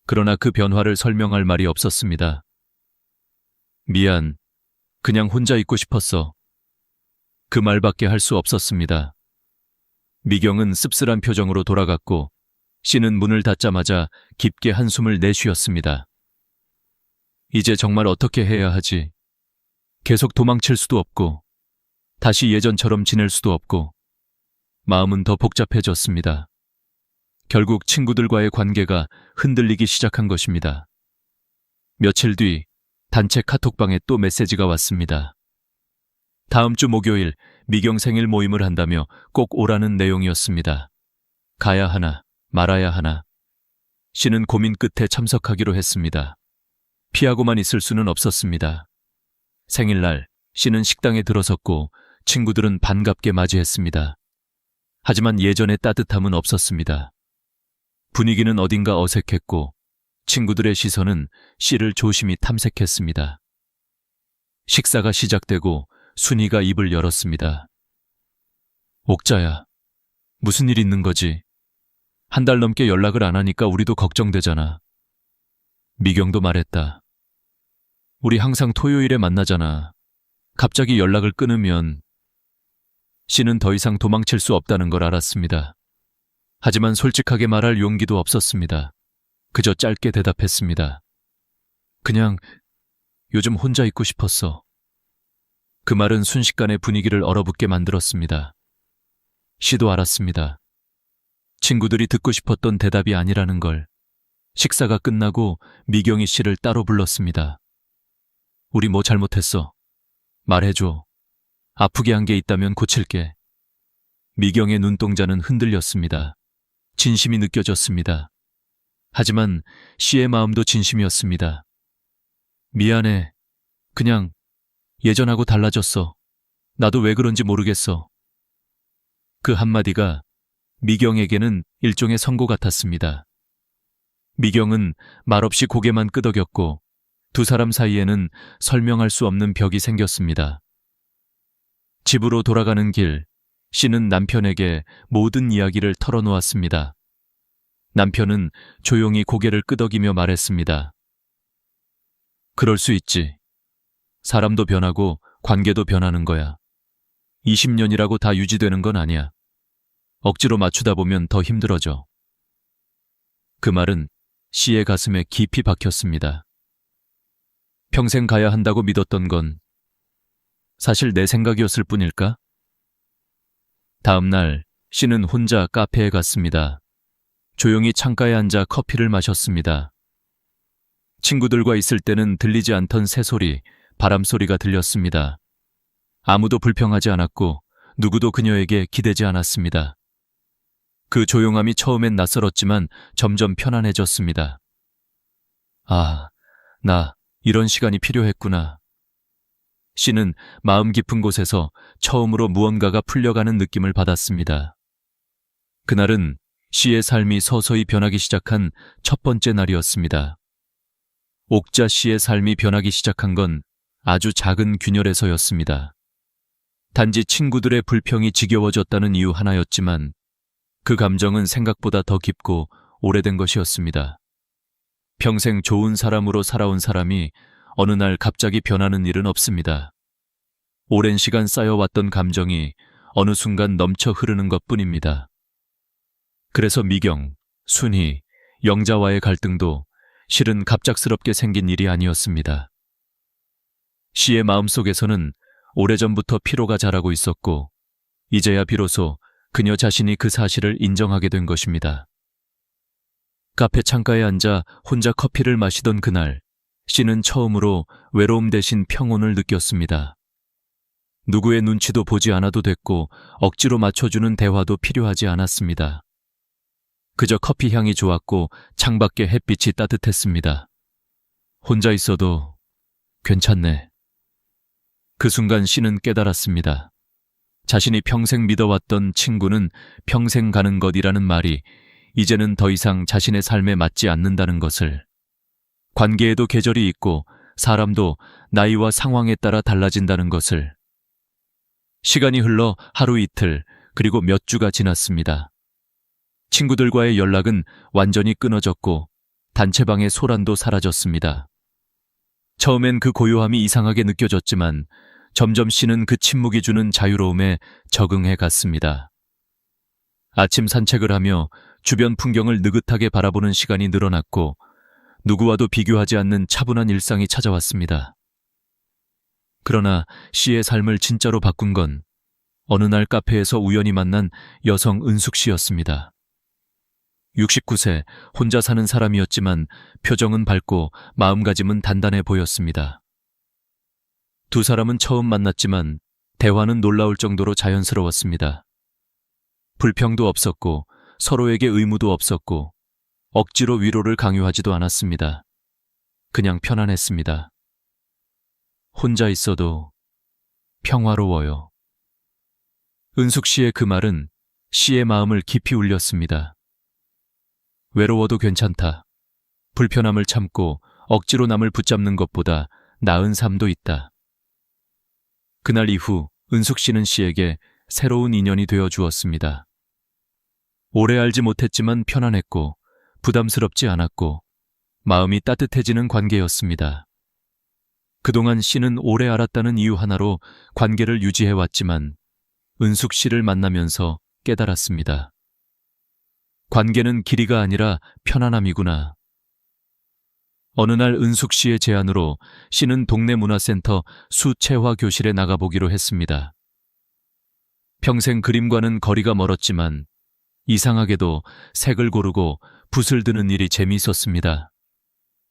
그러나 그 변화를 설명할 말이 없었습니다. 미안, 그냥 혼자 있고 싶었어. 그 말밖에 할 수 없었습니다. 미경은 씁쓸한 표정으로 돌아갔고 씨는 문을 닫자마자 깊게 한숨을 내쉬었습니다. 이제 정말 어떻게 해야 하지? 계속 도망칠 수도 없고 다시 예전처럼 지낼 수도 없고 마음은 더 복잡해졌습니다. 결국 친구들과의 관계가 흔들리기 시작한 것입니다. 며칠 뒤 단체 카톡방에 또 메시지가 왔습니다. 다음 주 목요일 미경 생일 모임을 한다며 꼭 오라는 내용이었습니다. 가야 하나, 말아야 하나. 씨는 고민 끝에 참석하기로 했습니다. 피하고만 있을 수는 없었습니다. 생일날 씨는 식당에 들어섰고 친구들은 반갑게 맞이했습니다. 하지만 예전의 따뜻함은 없었습니다. 분위기는 어딘가 어색했고 친구들의 시선은 씨를 조심히 탐색했습니다. 식사가 시작되고 순희가 입을 열었습니다. 옥자야, 무슨 일 있는 거지? 한 달 넘게 연락을 안 하니까 우리도 걱정되잖아. 미경도 말했다. 우리 항상 토요일에 만나잖아. 갑자기 연락을 끊으면. 씨는 더 이상 도망칠 수 없다는 걸 알았습니다. 하지만 솔직하게 말할 용기도 없었습니다. 그저 짧게 대답했습니다. 그냥 요즘 혼자 있고 싶었어. 그 말은 순식간에 분위기를 얼어붙게 만들었습니다. 씨도 알았습니다. 친구들이 듣고 싶었던 대답이 아니라는 걸. 식사가 끝나고 미경이 씨를 따로 불렀습니다. 우리 뭐 잘못했어? 말해줘. 아프게 한 게 있다면 고칠게. 미경의 눈동자는 흔들렸습니다. 진심이 느껴졌습니다. 하지만 씨의 마음도 진심이었습니다. 미안해. 그냥 예전하고 달라졌어. 나도 왜 그런지 모르겠어. 그 한마디가 미경에게는 일종의 선고 같았습니다. 미경은 말없이 고개만 끄덕였고 두 사람 사이에는 설명할 수 없는 벽이 생겼습니다. 집으로 돌아가는 길, 씨는 남편에게 모든 이야기를 털어놓았습니다. 남편은 조용히 고개를 끄덕이며 말했습니다. 그럴 수 있지. 사람도 변하고 관계도 변하는 거야. 20년이라고 다 유지되는 건 아니야. 억지로 맞추다 보면 더 힘들어져. 그 말은 씨의 가슴에 깊이 박혔습니다. 평생 가야 한다고 믿었던 건 사실 내 생각이었을 뿐일까? 다음 날 씨는 혼자 카페에 갔습니다. 조용히 창가에 앉아 커피를 마셨습니다. 친구들과 있을 때는 들리지 않던 새소리, 바람소리가 들렸습니다. 아무도 불평하지 않았고 누구도 그녀에게 기대지 않았습니다. 그 조용함이 처음엔 낯설었지만 점점 편안해졌습니다. 아, 나 이런 시간이 필요했구나. 씨는 마음 깊은 곳에서 처음으로 무언가가 풀려가는 느낌을 받았습니다. 그날은 시의 삶이 서서히 변하기 시작한 첫 번째 날이었습니다. 옥자 씨의 삶이 변하기 시작한 건 아주 작은 균열에서였습니다. 단지 친구들의 불평이 지겨워졌다는 이유 하나였지만 그 감정은 생각보다 더 깊고 오래된 것이었습니다. 평생 좋은 사람으로 살아온 사람이 어느 날 갑자기 변하는 일은 없습니다. 오랜 시간 쌓여왔던 감정이 어느 순간 넘쳐 흐르는 것뿐입니다. 그래서 미경, 순희, 영자와의 갈등도 실은 갑작스럽게 생긴 일이 아니었습니다. 시의 마음속에서는 오래전부터 피로가 자라고 있었고 이제야 비로소 그녀 자신이 그 사실을 인정하게 된 것입니다. 카페 창가에 앉아 혼자 커피를 마시던 그날, 씨는 처음으로 외로움 대신 평온을 느꼈습니다. 누구의 눈치도 보지 않아도 됐고 억지로 맞춰주는 대화도 필요하지 않았습니다. 그저 커피 향이 좋았고 창밖의 햇빛이 따뜻했습니다. 혼자 있어도 괜찮네. 그 순간 씨는 깨달았습니다. 자신이 평생 믿어왔던 친구는 평생 가는 것이라는 말이 이제는 더 이상 자신의 삶에 맞지 않는다는 것을. 관계에도 계절이 있고 사람도 나이와 상황에 따라 달라진다는 것을. 시간이 흘러 하루 이틀 그리고 몇 주가 지났습니다. 친구들과의 연락은 완전히 끊어졌고 단체방의 소란도 사라졌습니다. 처음엔 그 고요함이 이상하게 느껴졌지만 점점 씨는 그 침묵이 주는 자유로움에 적응해 갔습니다. 아침 산책을 하며 주변 풍경을 느긋하게 바라보는 시간이 늘어났고 누구와도 비교하지 않는 차분한 일상이 찾아왔습니다. 그러나 씨의 삶을 진짜로 바꾼 건 어느 날 카페에서 우연히 만난 여성 은숙 씨였습니다. 69세 혼자 사는 사람이었지만 표정은 밝고 마음가짐은 단단해 보였습니다. 두 사람은 처음 만났지만 대화는 놀라울 정도로 자연스러웠습니다. 불평도 없었고 서로에게 의무도 없었고 억지로 위로를 강요하지도 않았습니다. 그냥 편안했습니다. 혼자 있어도 평화로워요. 은숙 씨의 그 말은 씨의 마음을 깊이 울렸습니다. 외로워도 괜찮다. 불편함을 참고 억지로 남을 붙잡는 것보다 나은 삶도 있다. 그날 이후 은숙 씨는 씨에게 새로운 인연이 되어 주었습니다. 오래 알지 못했지만 편안했고 부담스럽지 않았고 마음이 따뜻해지는 관계였습니다. 그동안 씨는 오래 알았다는 이유 하나로 관계를 유지해왔지만 은숙 씨를 만나면서 깨달았습니다. 관계는 길이가 아니라 편안함이구나. 어느 날 은숙 씨의 제안으로 씨는 동네 문화센터 수채화 교실에 나가보기로 했습니다. 평생 그림과는 거리가 멀었지만 이상하게도 색을 고르고 붓을 드는 일이 재미있었습니다.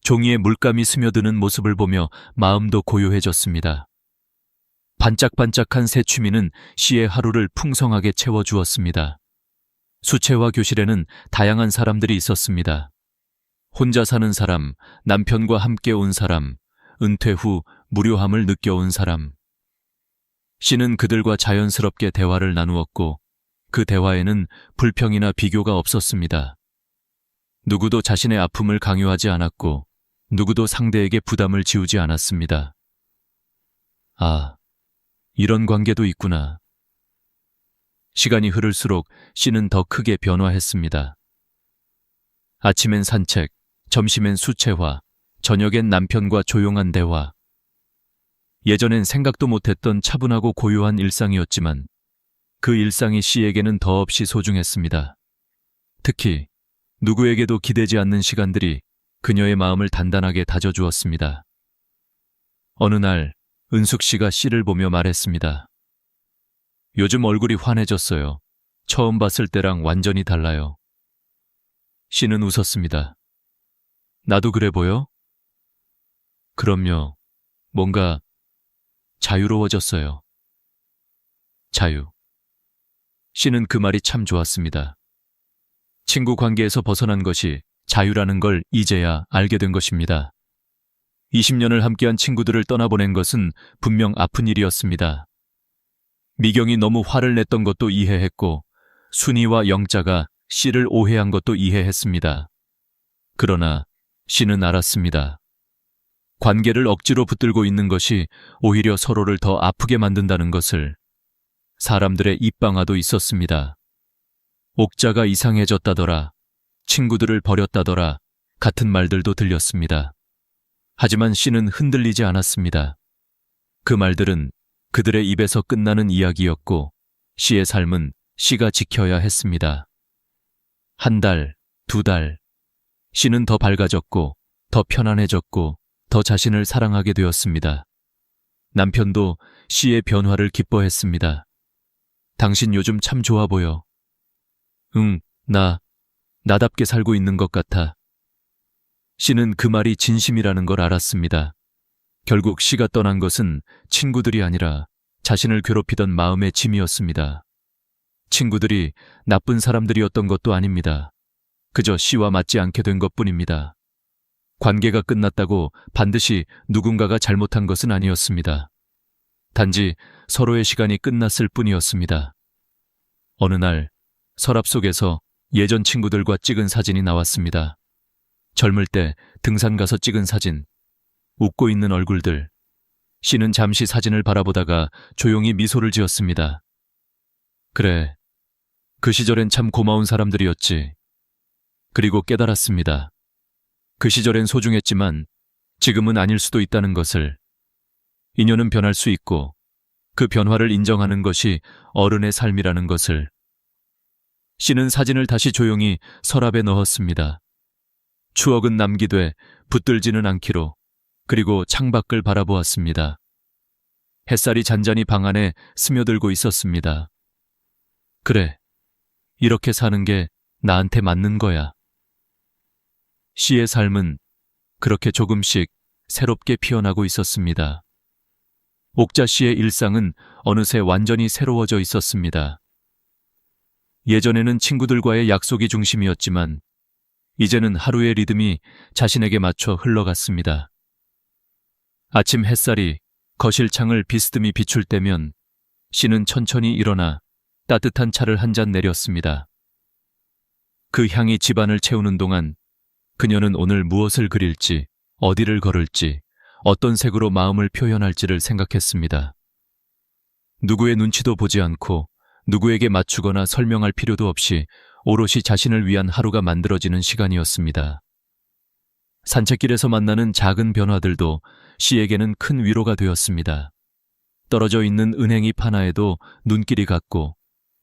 종이에 물감이 스며드는 모습을 보며 마음도 고요해졌습니다. 반짝반짝한 새 취미는 씨의 하루를 풍성하게 채워주었습니다. 수채화 교실에는 다양한 사람들이 있었습니다. 혼자 사는 사람, 남편과 함께 온 사람, 은퇴 후 무료함을 느껴온 사람. 씨는 그들과 자연스럽게 대화를 나누었고 그 대화에는 불평이나 비교가 없었습니다. 누구도 자신의 아픔을 강요하지 않았고 누구도 상대에게 부담을 지우지 않았습니다. 아, 이런 관계도 있구나. 시간이 흐를수록 씨는 더 크게 변화했습니다. 아침엔 산책, 점심엔 수채화, 저녁엔 남편과 조용한 대화. 예전엔 생각도 못했던 차분하고 고요한 일상이었지만 그 일상이 씨에게는 더없이 소중했습니다. 특히 누구에게도 기대지 않는 시간들이 그녀의 마음을 단단하게 다져주었습니다. 어느 날 은숙 씨가 씨를 보며 말했습니다. 요즘 얼굴이 환해졌어요. 처음 봤을 때랑 완전히 달라요. 씨는 웃었습니다. 나도 그래 보여? 그럼요. 뭔가 자유로워졌어요. 자유. 씨는 그 말이 참 좋았습니다. 친구 관계에서 벗어난 것이 자유라는 걸 이제야 알게 된 것입니다. 20년을 함께한 친구들을 떠나보낸 것은 분명 아픈 일이었습니다. 미경이 너무 화를 냈던 것도 이해했고 순이와 영자가 씨를 오해한 것도 이해했습니다. 그러나 씨는 알았습니다. 관계를 억지로 붙들고 있는 것이 오히려 서로를 더 아프게 만든다는 것을. 사람들의 입방아도 있었습니다. 옥자가 이상해졌다더라, 친구들을 버렸다더라 같은 말들도 들렸습니다. 하지만 씨는 흔들리지 않았습니다. 그 말들은 그들의 입에서 끝나는 이야기였고 씨의 삶은 씨가 지켜야 했습니다. 한 달, 두 달, 씨는 더 밝아졌고 더 편안해졌고 더 자신을 사랑하게 되었습니다. 남편도 씨의 변화를 기뻐했습니다. 당신 요즘 참 좋아 보여. 응, 나답게 살고 있는 것 같아. 씨는 그 말이 진심이라는 걸 알았습니다. 결국 씨가 떠난 것은 친구들이 아니라 자신을 괴롭히던 마음의 짐이었습니다. 친구들이 나쁜 사람들이었던 것도 아닙니다. 그저 씨와 맞지 않게 된 것뿐입니다. 관계가 끝났다고 반드시 누군가가 잘못한 것은 아니었습니다. 단지 서로의 시간이 끝났을 뿐이었습니다. 어느 날 서랍 속에서 예전 친구들과 찍은 사진이 나왔습니다. 젊을 때 등산 가서 찍은 사진, 웃고 있는 얼굴들. 씨는 잠시 사진을 바라보다가 조용히 미소를 지었습니다. 그래, 그 시절엔 참 고마운 사람들이었지. 그리고 깨달았습니다. 그 시절엔 소중했지만 지금은 아닐 수도 있다는 것을. 인연은 변할 수 있고 그 변화를 인정하는 것이 어른의 삶이라는 것을. 씨는 사진을 다시 조용히 서랍에 넣었습니다. 추억은 남기되 붙들지는 않기로. 그리고 창밖을 바라보았습니다. 햇살이 잔잔히 방 안에 스며들고 있었습니다. 그래, 이렇게 사는 게 나한테 맞는 거야. 씨의 삶은 그렇게 조금씩 새롭게 피어나고 있었습니다. 옥자 씨의 일상은 어느새 완전히 새로워져 있었습니다. 예전에는 친구들과의 약속이 중심이었지만 이제는 하루의 리듬이 자신에게 맞춰 흘러갔습니다. 아침 햇살이 거실 창을 비스듬히 비출 때면 씨는 천천히 일어나 따뜻한 차를 한 잔 내렸습니다. 그 향이 집안을 채우는 동안 그녀는 오늘 무엇을 그릴지, 어디를 걸을지, 어떤 색으로 마음을 표현할지를 생각했습니다. 누구의 눈치도 보지 않고 누구에게 맞추거나 설명할 필요도 없이 오롯이 자신을 위한 하루가 만들어지는 시간이었습니다. 산책길에서 만나는 작은 변화들도 씨에게는 큰 위로가 되었습니다. 떨어져 있는 은행잎 하나에도 눈길이 갔고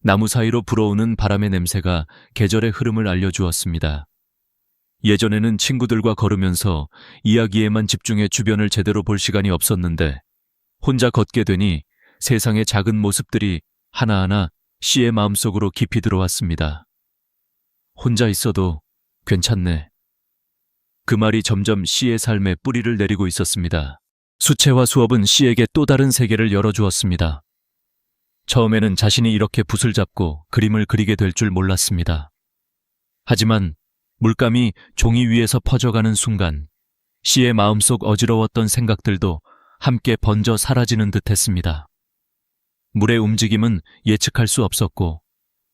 나무 사이로 불어오는 바람의 냄새가 계절의 흐름을 알려주었습니다. 예전에는 친구들과 걸으면서 이야기에만 집중해 주변을 제대로 볼 시간이 없었는데 혼자 걷게 되니 세상의 작은 모습들이 하나하나 씨의 마음속으로 깊이 들어왔습니다. 혼자 있어도 괜찮네. 그 말이 점점 씨의 삶에 뿌리를 내리고 있었습니다. 수채화 수업은 씨에게 또 다른 세계를 열어주었습니다. 처음에는 자신이 이렇게 붓을 잡고 그림을 그리게 될 줄 몰랐습니다. 하지만 물감이 종이 위에서 퍼져가는 순간 씨의 마음속 어지러웠던 생각들도 함께 번져 사라지는 듯했습니다. 물의 움직임은 예측할 수 없었고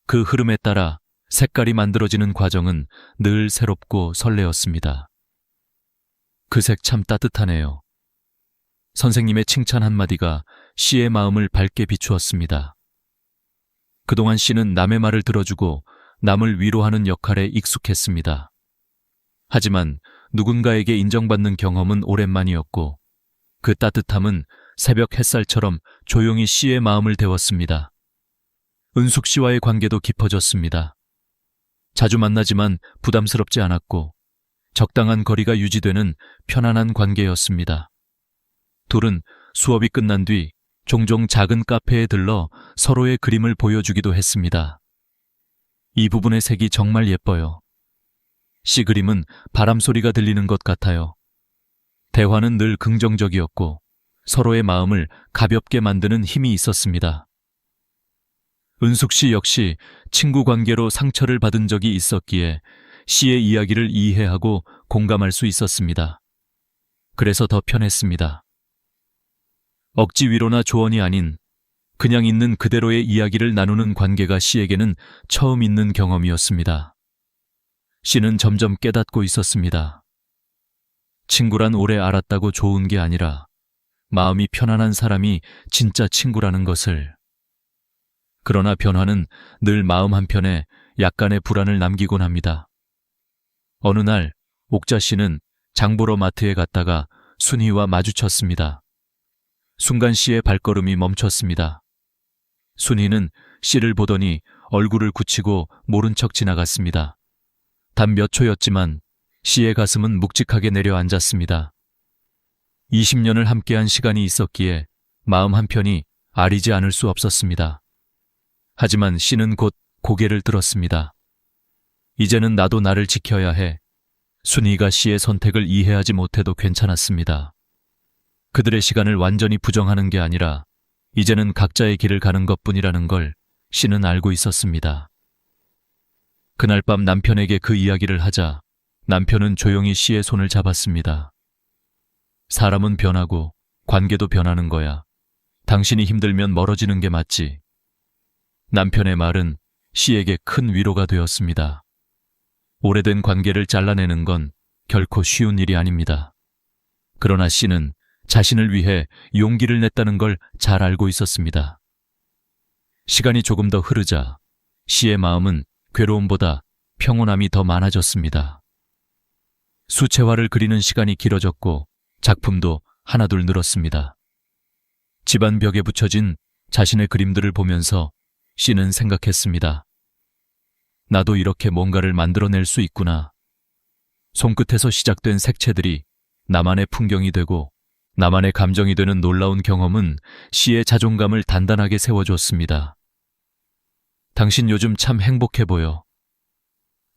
그 흐름에 따라 색깔이 만들어지는 과정은 늘 새롭고 설레었습니다. 그 색 참 따뜻하네요. 선생님의 칭찬 한마디가 씨의 마음을 밝게 비추었습니다. 그동안 씨는 남의 말을 들어주고 남을 위로하는 역할에 익숙했습니다. 하지만 누군가에게 인정받는 경험은 오랜만이었고 그 따뜻함은 새벽 햇살처럼 조용히 씨의 마음을 데웠습니다. 은숙 씨와의 관계도 깊어졌습니다. 자주 만나지만 부담스럽지 않았고 적당한 거리가 유지되는 편안한 관계였습니다. 둘은 수업이 끝난 뒤 종종 작은 카페에 들러 서로의 그림을 보여주기도 했습니다. 이 부분의 색이 정말 예뻐요. 씨 그림은 바람 소리가 들리는 것 같아요. 대화는 늘 긍정적이었고 서로의 마음을 가볍게 만드는 힘이 있었습니다. 은숙 씨 역시 친구 관계로 상처를 받은 적이 있었기에 씨의 이야기를 이해하고 공감할 수 있었습니다. 그래서 더 편했습니다. 억지 위로나 조언이 아닌 그냥 있는 그대로의 이야기를 나누는 관계가 씨에게는 처음 있는 경험이었습니다. 씨는 점점 깨닫고 있었습니다. 친구란 오래 알았다고 좋은 게 아니라 마음이 편안한 사람이 진짜 친구라는 것을. 그러나 변화는 늘 마음 한편에 약간의 불안을 남기곤 합니다. 어느 날 옥자 씨는 장보러 마트에 갔다가 순희와 마주쳤습니다. 순간 씨의 발걸음이 멈췄습니다. 순희는 씨를 보더니 얼굴을 굳히고 모른 척 지나갔습니다. 단 몇 초였지만 씨의 가슴은 묵직하게 내려앉았습니다. 20년을 함께한 시간이 있었기에 마음 한편이 아리지 않을 수 없었습니다. 하지만 씨는 곧 고개를 들었습니다. 이제는 나도 나를 지켜야 해. 순희가 씨의 선택을 이해하지 못해도 괜찮았습니다. 그들의 시간을 완전히 부정하는 게 아니라 이제는 각자의 길을 가는 것뿐이라는 걸 씨는 알고 있었습니다. 그날 밤 남편에게 그 이야기를 하자 남편은 조용히 씨의 손을 잡았습니다. 사람은 변하고 관계도 변하는 거야. 당신이 힘들면 멀어지는 게 맞지. 남편의 말은 씨에게 큰 위로가 되었습니다. 오래된 관계를 잘라내는 건 결코 쉬운 일이 아닙니다. 그러나 씨는 자신을 위해 용기를 냈다는 걸 잘 알고 있었습니다. 시간이 조금 더 흐르자 씨의 마음은 괴로움보다 평온함이 더 많아졌습니다. 수채화를 그리는 시간이 길어졌고 작품도 하나둘 늘었습니다. 집안 벽에 붙여진 자신의 그림들을 보면서 씨는 생각했습니다. 나도 이렇게 뭔가를 만들어낼 수 있구나. 손끝에서 시작된 색채들이 나만의 풍경이 되고 나만의 감정이 되는 놀라운 경험은 씨의 자존감을 단단하게 세워줬습니다. 당신 요즘 참 행복해 보여.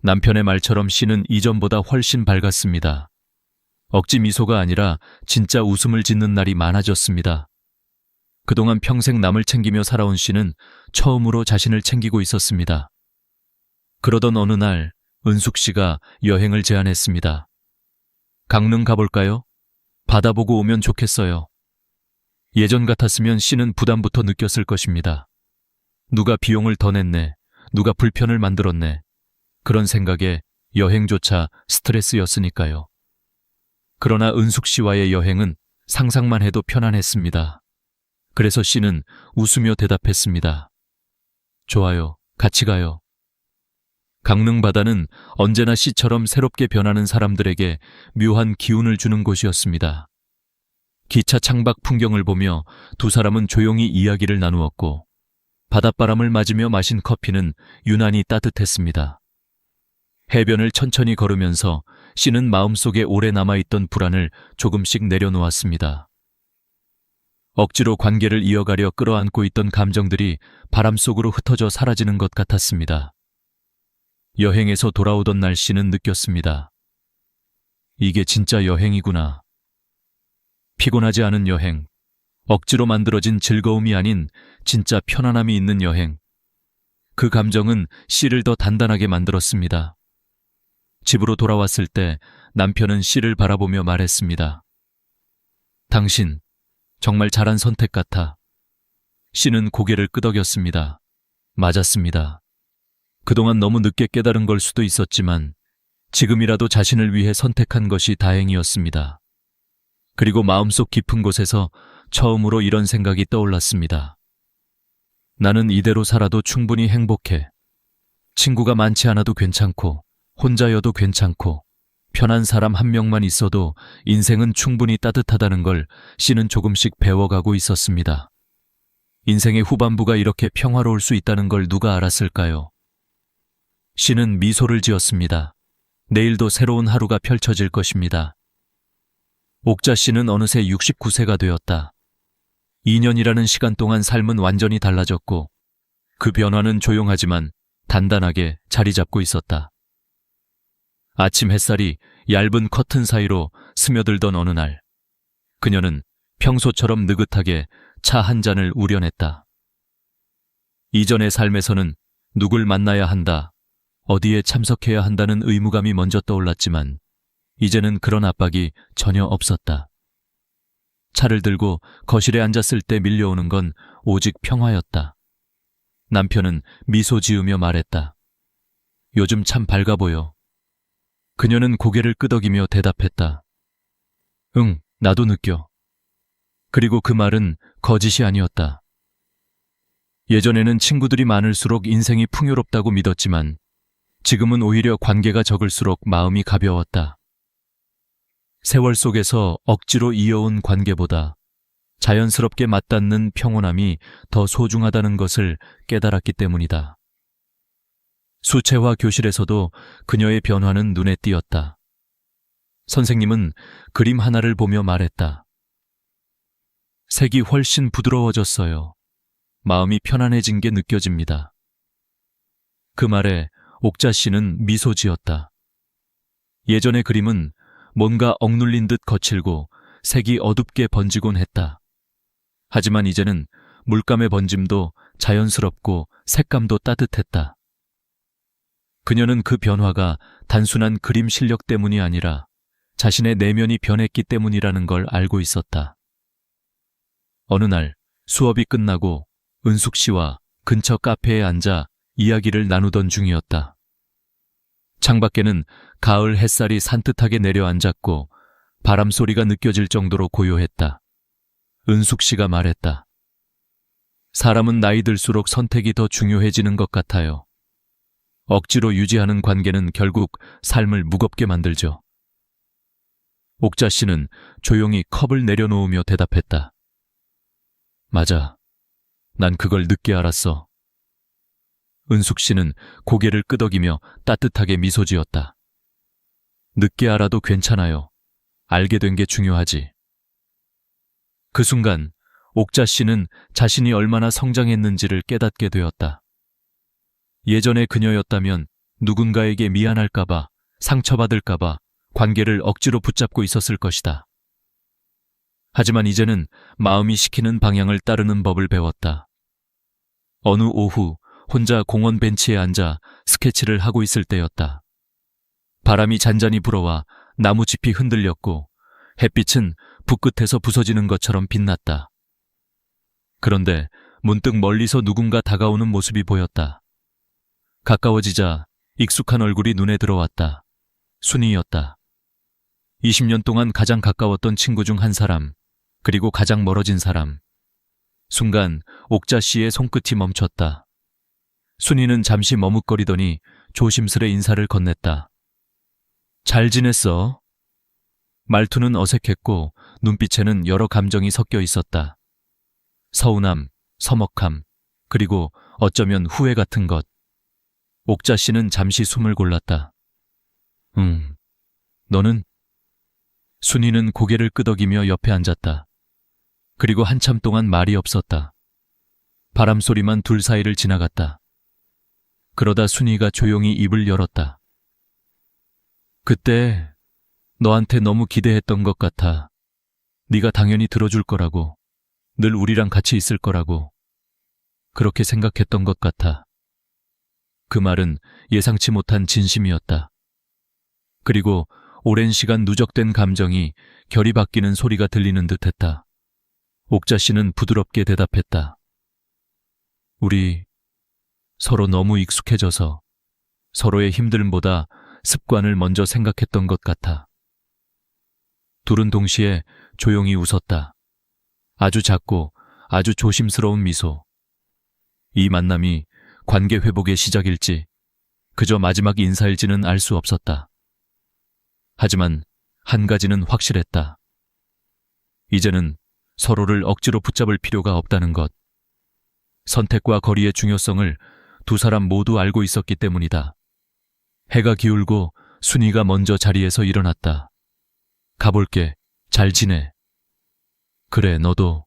남편의 말처럼 씨는 이전보다 훨씬 밝았습니다. 억지 미소가 아니라 진짜 웃음을 짓는 날이 많아졌습니다. 그동안 평생 남을 챙기며 살아온 씨는 처음으로 자신을 챙기고 있었습니다. 그러던 어느 날 은숙 씨가 여행을 제안했습니다. 강릉 가볼까요? 바다 보고 오면 좋겠어요. 예전 같았으면 씨는 부담부터 느꼈을 것입니다. 누가 비용을 더 냈네, 누가 불편을 만들었네. 그런 생각에 여행조차 스트레스였으니까요. 그러나 은숙 씨와의 여행은 상상만 해도 편안했습니다. 그래서 씨는 웃으며 대답했습니다. 좋아요, 같이 가요. 강릉 바다는 언제나 씨처럼 새롭게 변하는 사람들에게 묘한 기운을 주는 곳이었습니다. 기차 창밖 풍경을 보며 두 사람은 조용히 이야기를 나누었고 바닷바람을 맞으며 마신 커피는 유난히 따뜻했습니다. 해변을 천천히 걸으면서 씨는 마음속에 오래 남아있던 불안을 조금씩 내려놓았습니다. 억지로 관계를 이어가려 끌어안고 있던 감정들이 바람 속으로 흩어져 사라지는 것 같았습니다. 여행에서 돌아오던 날 씨는 느꼈습니다. 이게 진짜 여행이구나. 피곤하지 않은 여행, 억지로 만들어진 즐거움이 아닌 진짜 편안함이 있는 여행. 그 감정은 씨를 더 단단하게 만들었습니다. 집으로 돌아왔을 때 남편은 씨를 바라보며 말했습니다. 당신, 정말 잘한 선택 같아. 씨는 고개를 끄덕였습니다. 맞았습니다. 그동안 너무 늦게 깨달은 걸 수도 있었지만 지금이라도 자신을 위해 선택한 것이 다행이었습니다. 그리고 마음속 깊은 곳에서 처음으로 이런 생각이 떠올랐습니다. 나는 이대로 살아도 충분히 행복해. 친구가 많지 않아도 괜찮고 혼자여도 괜찮고 편한 사람 한 명만 있어도 인생은 충분히 따뜻하다는 걸 씨는 조금씩 배워가고 있었습니다. 인생의 후반부가 이렇게 평화로울 수 있다는 걸 누가 알았을까요? 씨는 미소를 지었습니다. 내일도 새로운 하루가 펼쳐질 것입니다. 옥자 씨는 어느새 69세가 되었다. 2년이라는 시간 동안 삶은 완전히 달라졌고 그 변화는 조용하지만 단단하게 자리 잡고 있었다. 아침 햇살이 얇은 커튼 사이로 스며들던 어느 날, 그녀는 평소처럼 느긋하게 차 한 잔을 우려냈다. 이전의 삶에서는 누굴 만나야 한다, 어디에 참석해야 한다는 의무감이 먼저 떠올랐지만 이제는 그런 압박이 전혀 없었다. 차를 들고 거실에 앉았을 때 밀려오는 건 오직 평화였다. 남편은 미소 지으며 말했다. 요즘 참 밝아 보여. 그녀는 고개를 끄덕이며 대답했다. 응, 나도 느껴. 그리고 그 말은 거짓이 아니었다. 예전에는 친구들이 많을수록 인생이 풍요롭다고 믿었지만 지금은 오히려 관계가 적을수록 마음이 가벼웠다. 세월 속에서 억지로 이어온 관계보다 자연스럽게 맞닿는 평온함이 더 소중하다는 것을 깨달았기 때문이다. 수채화 교실에서도 그녀의 변화는 눈에 띄었다. 선생님은 그림 하나를 보며 말했다. 색이 훨씬 부드러워졌어요. 마음이 편안해진 게 느껴집니다. 그 말에 옥자 씨는 미소 지었다. 예전의 그림은 뭔가 억눌린 듯 거칠고 색이 어둡게 번지곤 했다. 하지만 이제는 물감의 번짐도 자연스럽고 색감도 따뜻했다. 그녀는 그 변화가 단순한 그림 실력 때문이 아니라 자신의 내면이 변했기 때문이라는 걸 알고 있었다. 어느 날 수업이 끝나고 은숙 씨와 근처 카페에 앉아 이야기를 나누던 중이었다. 창밖에는 가을 햇살이 산뜻하게 내려앉았고 바람 소리가 느껴질 정도로 고요했다. 은숙 씨가 말했다. 사람은 나이 들수록 선택이 더 중요해지는 것 같아요. 억지로 유지하는 관계는 결국 삶을 무겁게 만들죠. 옥자 씨는 조용히 컵을 내려놓으며 대답했다. 맞아. 난 그걸 늦게 알았어. 은숙 씨는 고개를 끄덕이며 따뜻하게 미소 지었다. 늦게 알아도 괜찮아요. 알게 된 게 중요하지. 그 순간 옥자 씨는 자신이 얼마나 성장했는지를 깨닫게 되었다. 예전의 그녀였다면 누군가에게 미안할까봐, 상처받을까봐 관계를 억지로 붙잡고 있었을 것이다. 하지만 이제는 마음이 시키는 방향을 따르는 법을 배웠다. 어느 오후 혼자 공원 벤치에 앉아 스케치를 하고 있을 때였다. 바람이 잔잔히 불어와 나무짚이 흔들렸고 햇빛은 붓끝에서 부서지는 것처럼 빛났다. 그런데 문득 멀리서 누군가 다가오는 모습이 보였다. 가까워지자 익숙한 얼굴이 눈에 들어왔다. 순이였다. 20년 동안 가장 가까웠던 친구 중 한 사람, 그리고 가장 멀어진 사람. 순간 옥자 씨의 손끝이 멈췄다. 순이는 잠시 머뭇거리더니 조심스레 인사를 건넸다. 잘 지냈어? 말투는 어색했고 눈빛에는 여러 감정이 섞여 있었다. 서운함, 서먹함, 그리고 어쩌면 후회 같은 것. 옥자 씨는 잠시 숨을 골랐다. 너는? 순이는 고개를 끄덕이며 옆에 앉았다. 그리고 한참 동안 말이 없었다. 바람 소리만 둘 사이를 지나갔다. 그러다 순이가 조용히 입을 열었다. 그때 너한테 너무 기대했던 것 같아. 네가 당연히 들어줄 거라고, 늘 우리랑 같이 있을 거라고. 그렇게 생각했던 것 같아. 그 말은 예상치 못한 진심이었다. 그리고 오랜 시간 누적된 감정이 결이 바뀌는 소리가 들리는 듯했다. 옥자 씨는 부드럽게 대답했다. 우리 서로 너무 익숙해져서 서로의 힘듦보다 습관을 먼저 생각했던 것 같아. 둘은 동시에 조용히 웃었다. 아주 작고 아주 조심스러운 미소. 이 만남이 관계 회복의 시작일지 그저 마지막 인사일지는 알 수 없었다. 하지만 한 가지는 확실했다. 이제는 서로를 억지로 붙잡을 필요가 없다는 것. 선택과 거리의 중요성을 두 사람 모두 알고 있었기 때문이다. 해가 기울고 순이가 먼저 자리에서 일어났다. 가볼게. 잘 지내. 그래, 너도.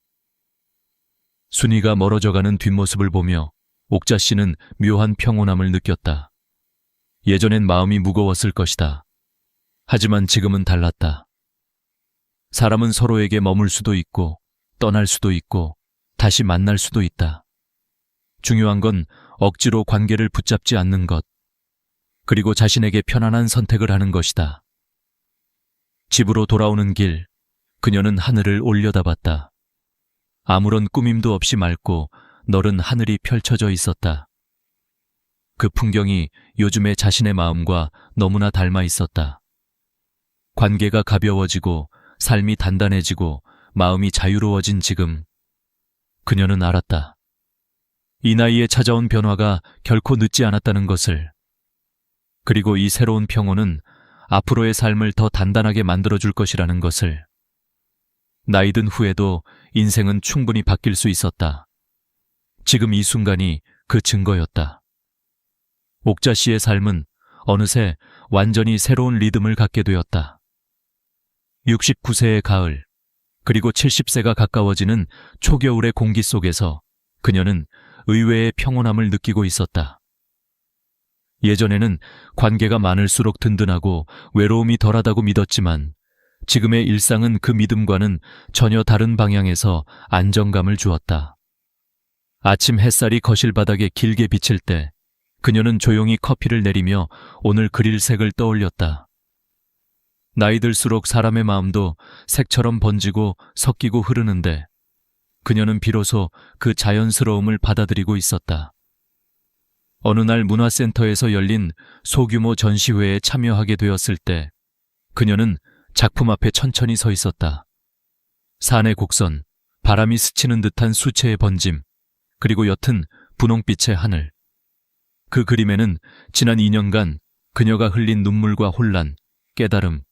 순이가 멀어져가는 뒷모습을 보며 옥자 씨는 묘한 평온함을 느꼈다. 예전엔 마음이 무거웠을 것이다. 하지만 지금은 달랐다. 사람은 서로에게 머물 수도 있고 떠날 수도 있고 다시 만날 수도 있다. 중요한 건 억지로 관계를 붙잡지 않는 것, 그리고 자신에게 편안한 선택을 하는 것이다. 집으로 돌아오는 길, 그녀는 하늘을 올려다봤다. 아무런 꾸밈도 없이 맑고 너른 하늘이 펼쳐져 있었다. 그 풍경이 요즘의 자신의 마음과 너무나 닮아 있었다. 관계가 가벼워지고 삶이 단단해지고 마음이 자유로워진 지금 그녀는 알았다. 이 나이에 찾아온 변화가 결코 늦지 않았다는 것을. 그리고 이 새로운 평온은 앞으로의 삶을 더 단단하게 만들어줄 것이라는 것을. 나이 든 후에도 인생은 충분히 바뀔 수 있었다. 지금 이 순간이 그 증거였다. 옥자 씨의 삶은 어느새 완전히 새로운 리듬을 갖게 되었다. 69세의 가을, 그리고 70세가 가까워지는 초겨울의 공기 속에서 그녀는 의외의 평온함을 느끼고 있었다. 예전에는 관계가 많을수록 든든하고 외로움이 덜하다고 믿었지만 지금의 일상은 그 믿음과는 전혀 다른 방향에서 안정감을 주었다. 아침 햇살이 거실 바닥에 길게 비칠 때 그녀는 조용히 커피를 내리며 오늘 그릴 색을 떠올렸다. 나이 들수록 사람의 마음도 색처럼 번지고 섞이고 흐르는데 그녀는 비로소 그 자연스러움을 받아들이고 있었다. 어느 날 문화센터에서 열린 소규모 전시회에 참여하게 되었을 때 그녀는 작품 앞에 천천히 서 있었다. 산의 곡선, 바람이 스치는 듯한 수채의 번짐, 그리고 옅은 분홍빛의 하늘. 그 그림에는 지난 2년간 그녀가 흘린 눈물과 혼란, 깨달음,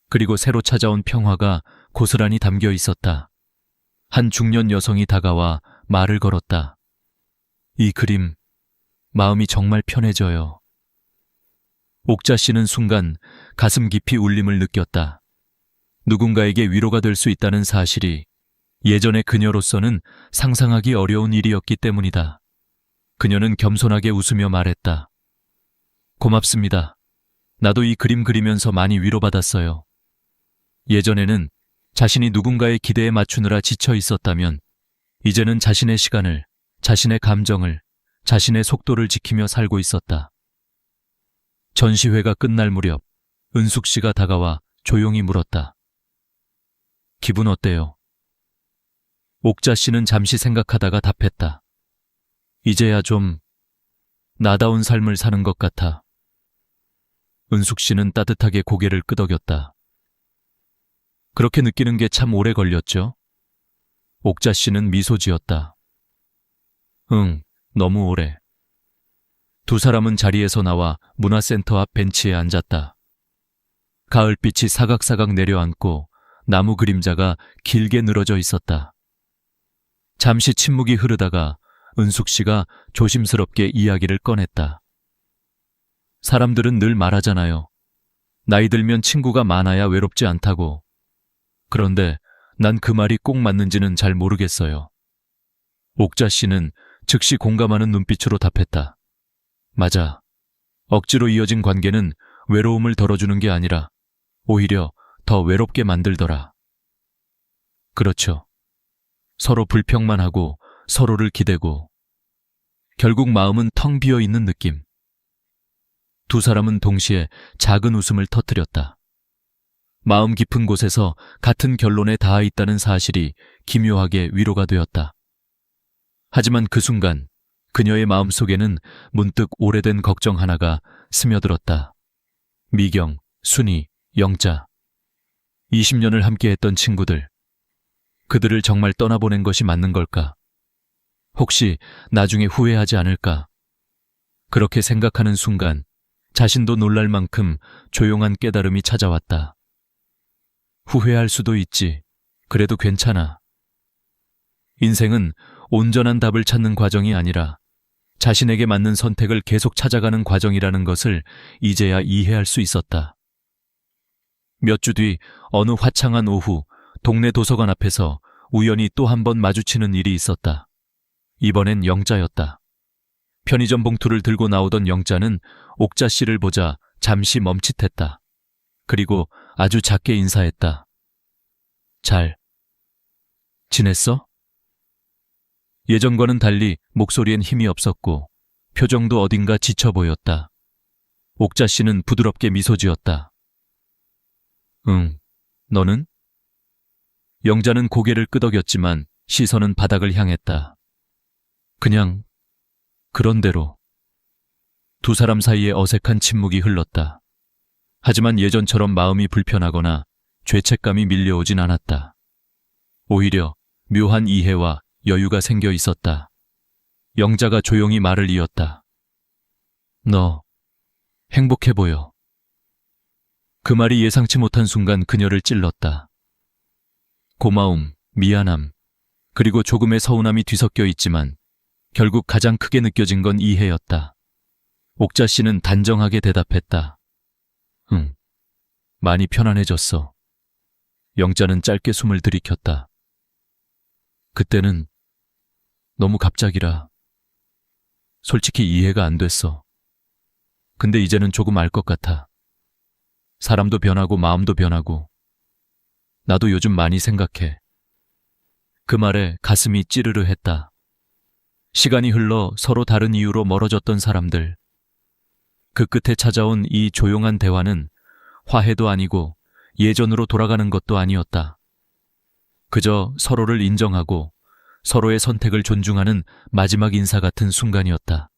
그리고 새로 찾아온 평화가 고스란히 담겨 있었다. 한 중년 여성이 다가와 말을 걸었다. 이 그림, 마음이 정말 편해져요. 옥자 씨는 순간 가슴 깊이 울림을 느꼈다. 누군가에게 위로가 될 수 있다는 사실이 예전의 그녀로서는 상상하기 어려운 일이었기 때문이다. 그녀는 겸손하게 웃으며 말했다. 고맙습니다. 나도 이 그림 그리면서 많이 위로받았어요. 예전에는 자신이 누군가의 기대에 맞추느라 지쳐 있었다면 이제는 자신의 시간을, 자신의 감정을, 자신의 속도를 지키며 살고 있었다. 전시회가 끝날 무렵 은숙 씨가 다가와 조용히 물었다. 기분 어때요? 옥자 씨는 잠시 생각하다가 답했다. 이제야 좀 나다운 삶을 사는 것 같아. 은숙 씨는 따뜻하게 고개를 끄덕였다. 그렇게 느끼는 게 참 오래 걸렸죠? 옥자 씨는 미소 지었다. 응, 너무 오래. 두 사람은 자리에서 나와 문화센터 앞 벤치에 앉았다. 가을빛이 사각사각 내려앉고 나무 그림자가 길게 늘어져 있었다. 잠시 침묵이 흐르다가 은숙 씨가 조심스럽게 이야기를 꺼냈다. 사람들은 늘 말하잖아요. 나이 들면 친구가 많아야 외롭지 않다고. 그런데 난 그 말이 꼭 맞는지는 잘 모르겠어요. 옥자 씨는 즉시 공감하는 눈빛으로 답했다. 맞아. 억지로 이어진 관계는 외로움을 덜어주는 게 아니라 오히려 더 외롭게 만들더라. 그렇죠. 서로 불평만 하고 서로를 기대고 결국 마음은 텅 비어 있는 느낌. 두 사람은 동시에 작은 웃음을 터뜨렸다. 마음 깊은 곳에서 같은 결론에 닿아 있다는 사실이 기묘하게 위로가 되었다. 하지만 그 순간 그녀의 마음속에는 문득 오래된 걱정 하나가 스며들었다. 미경, 순이, 영자. 20년을 함께했던 친구들. 그들을 정말 떠나보낸 것이 맞는 걸까? 혹시 나중에 후회하지 않을까? 그렇게 생각하는 순간 자신도 놀랄 만큼 조용한 깨달음이 찾아왔다. 후회할 수도 있지. 그래도 괜찮아. 인생은 온전한 답을 찾는 과정이 아니라 자신에게 맞는 선택을 계속 찾아가는 과정이라는 것을 이제야 이해할 수 있었다. 몇 주 뒤 어느 화창한 오후 동네 도서관 앞에서 우연히 또 한 번 마주치는 일이 있었다. 이번엔 영자였다. 편의점 봉투를 들고 나오던 영자는 옥자 씨를 보자 잠시 멈칫했다. 그리고 아주 작게 인사했다. 잘 지냈어? 예전과는 달리 목소리엔 힘이 없었고 표정도 어딘가 지쳐 보였다. 옥자 씨는 부드럽게 미소 지었다. 응, 너는? 영자는 고개를 끄덕였지만 시선은 바닥을 향했다. 그냥 그런 대로. 두 사람 사이에 어색한 침묵이 흘렀다. 하지만 예전처럼 마음이 불편하거나 죄책감이 밀려오진 않았다. 오히려 묘한 이해와 여유가 생겨 있었다. 영자가 조용히 말을 이었다. 너 행복해 보여. 그 말이 예상치 못한 순간 그녀를 찔렀다. 고마움, 미안함, 그리고 조금의 서운함이 뒤섞여 있지만 결국 가장 크게 느껴진 건 이해였다. 옥자 씨는 단정하게 대답했다. 응, 많이 편안해졌어. 영자는 짧게 숨을 들이켰다. 그때는 너무 갑작이라 솔직히 이해가 안 됐어. 근데 이제는 조금 알 것 같아. 사람도 변하고 마음도 변하고 나도 요즘 많이 생각해. 그 말에 가슴이 찌르르 했다. 시간이 흘러 서로 다른 이유로 멀어졌던 사람들. 그 끝에 찾아온 이 조용한 대화는 화해도 아니고 예전으로 돌아가는 것도 아니었다. 그저 서로를 인정하고 서로의 선택을 존중하는 마지막 인사 같은 순간이었다.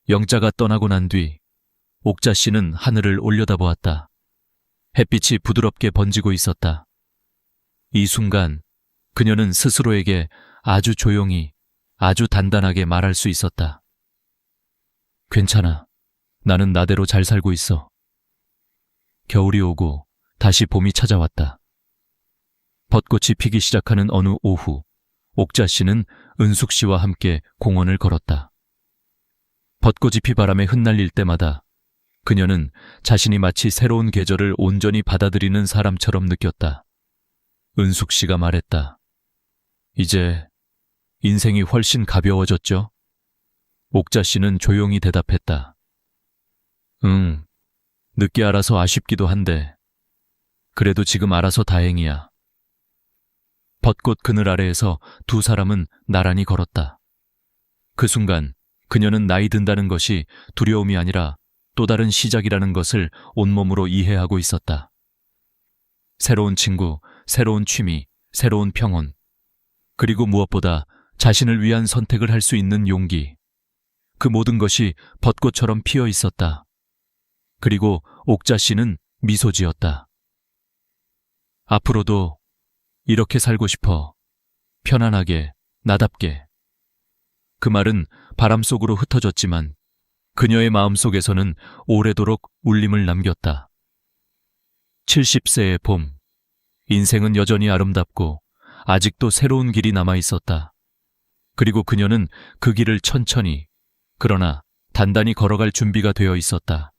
영자가 떠나고 난 뒤 옥자 씨는 하늘을 올려다보았다. 햇빛이 부드럽게 번지고 있었다. 이 순간 그녀는 스스로에게 아주 조용히, 아주 단단하게 말할 수 있었다. 괜찮아. 나는 나대로 잘 살고 있어. 겨울이 오고 다시 봄이 찾아왔다. 벚꽃이 피기 시작하는 어느 오후, 옥자 씨는 은숙 씨와 함께 공원을 걸었다. 벚꽃이 피바람에 흩날릴 때마다 그녀는 자신이 마치 새로운 계절을 온전히 받아들이는 사람처럼 느꼈다. 은숙 씨가 말했다. 이제 인생이 훨씬 가벼워졌죠? 옥자 씨는 조용히 대답했다. 응, 늦게 알아서 아쉽기도 한데 그래도 지금 알아서 다행이야. 벚꽃 그늘 아래에서 두 사람은 나란히 걸었다. 그 순간 그녀는 나이 든다는 것이 두려움이 아니라 또 다른 시작이라는 것을 온몸으로 이해하고 있었다. 새로운 친구, 새로운 취미, 새로운 평온, 그리고 무엇보다 자신을 위한 선택을 할 수 있는 용기. 그 모든 것이 벚꽃처럼 피어 있었다. 그리고 옥자 씨는 미소 지었다. 앞으로도 이렇게 살고 싶어. 편안하게, 나답게. 그 말은 바람 속으로 흩어졌지만 그녀의 마음속에서는 오래도록 울림을 남겼다. 70세의 봄. 인생은 여전히 아름답고 아직도 새로운 길이 남아 있었다. 그리고 그녀는 그 길을 천천히, 그러나 단단히 걸어갈 준비가 되어 있었다.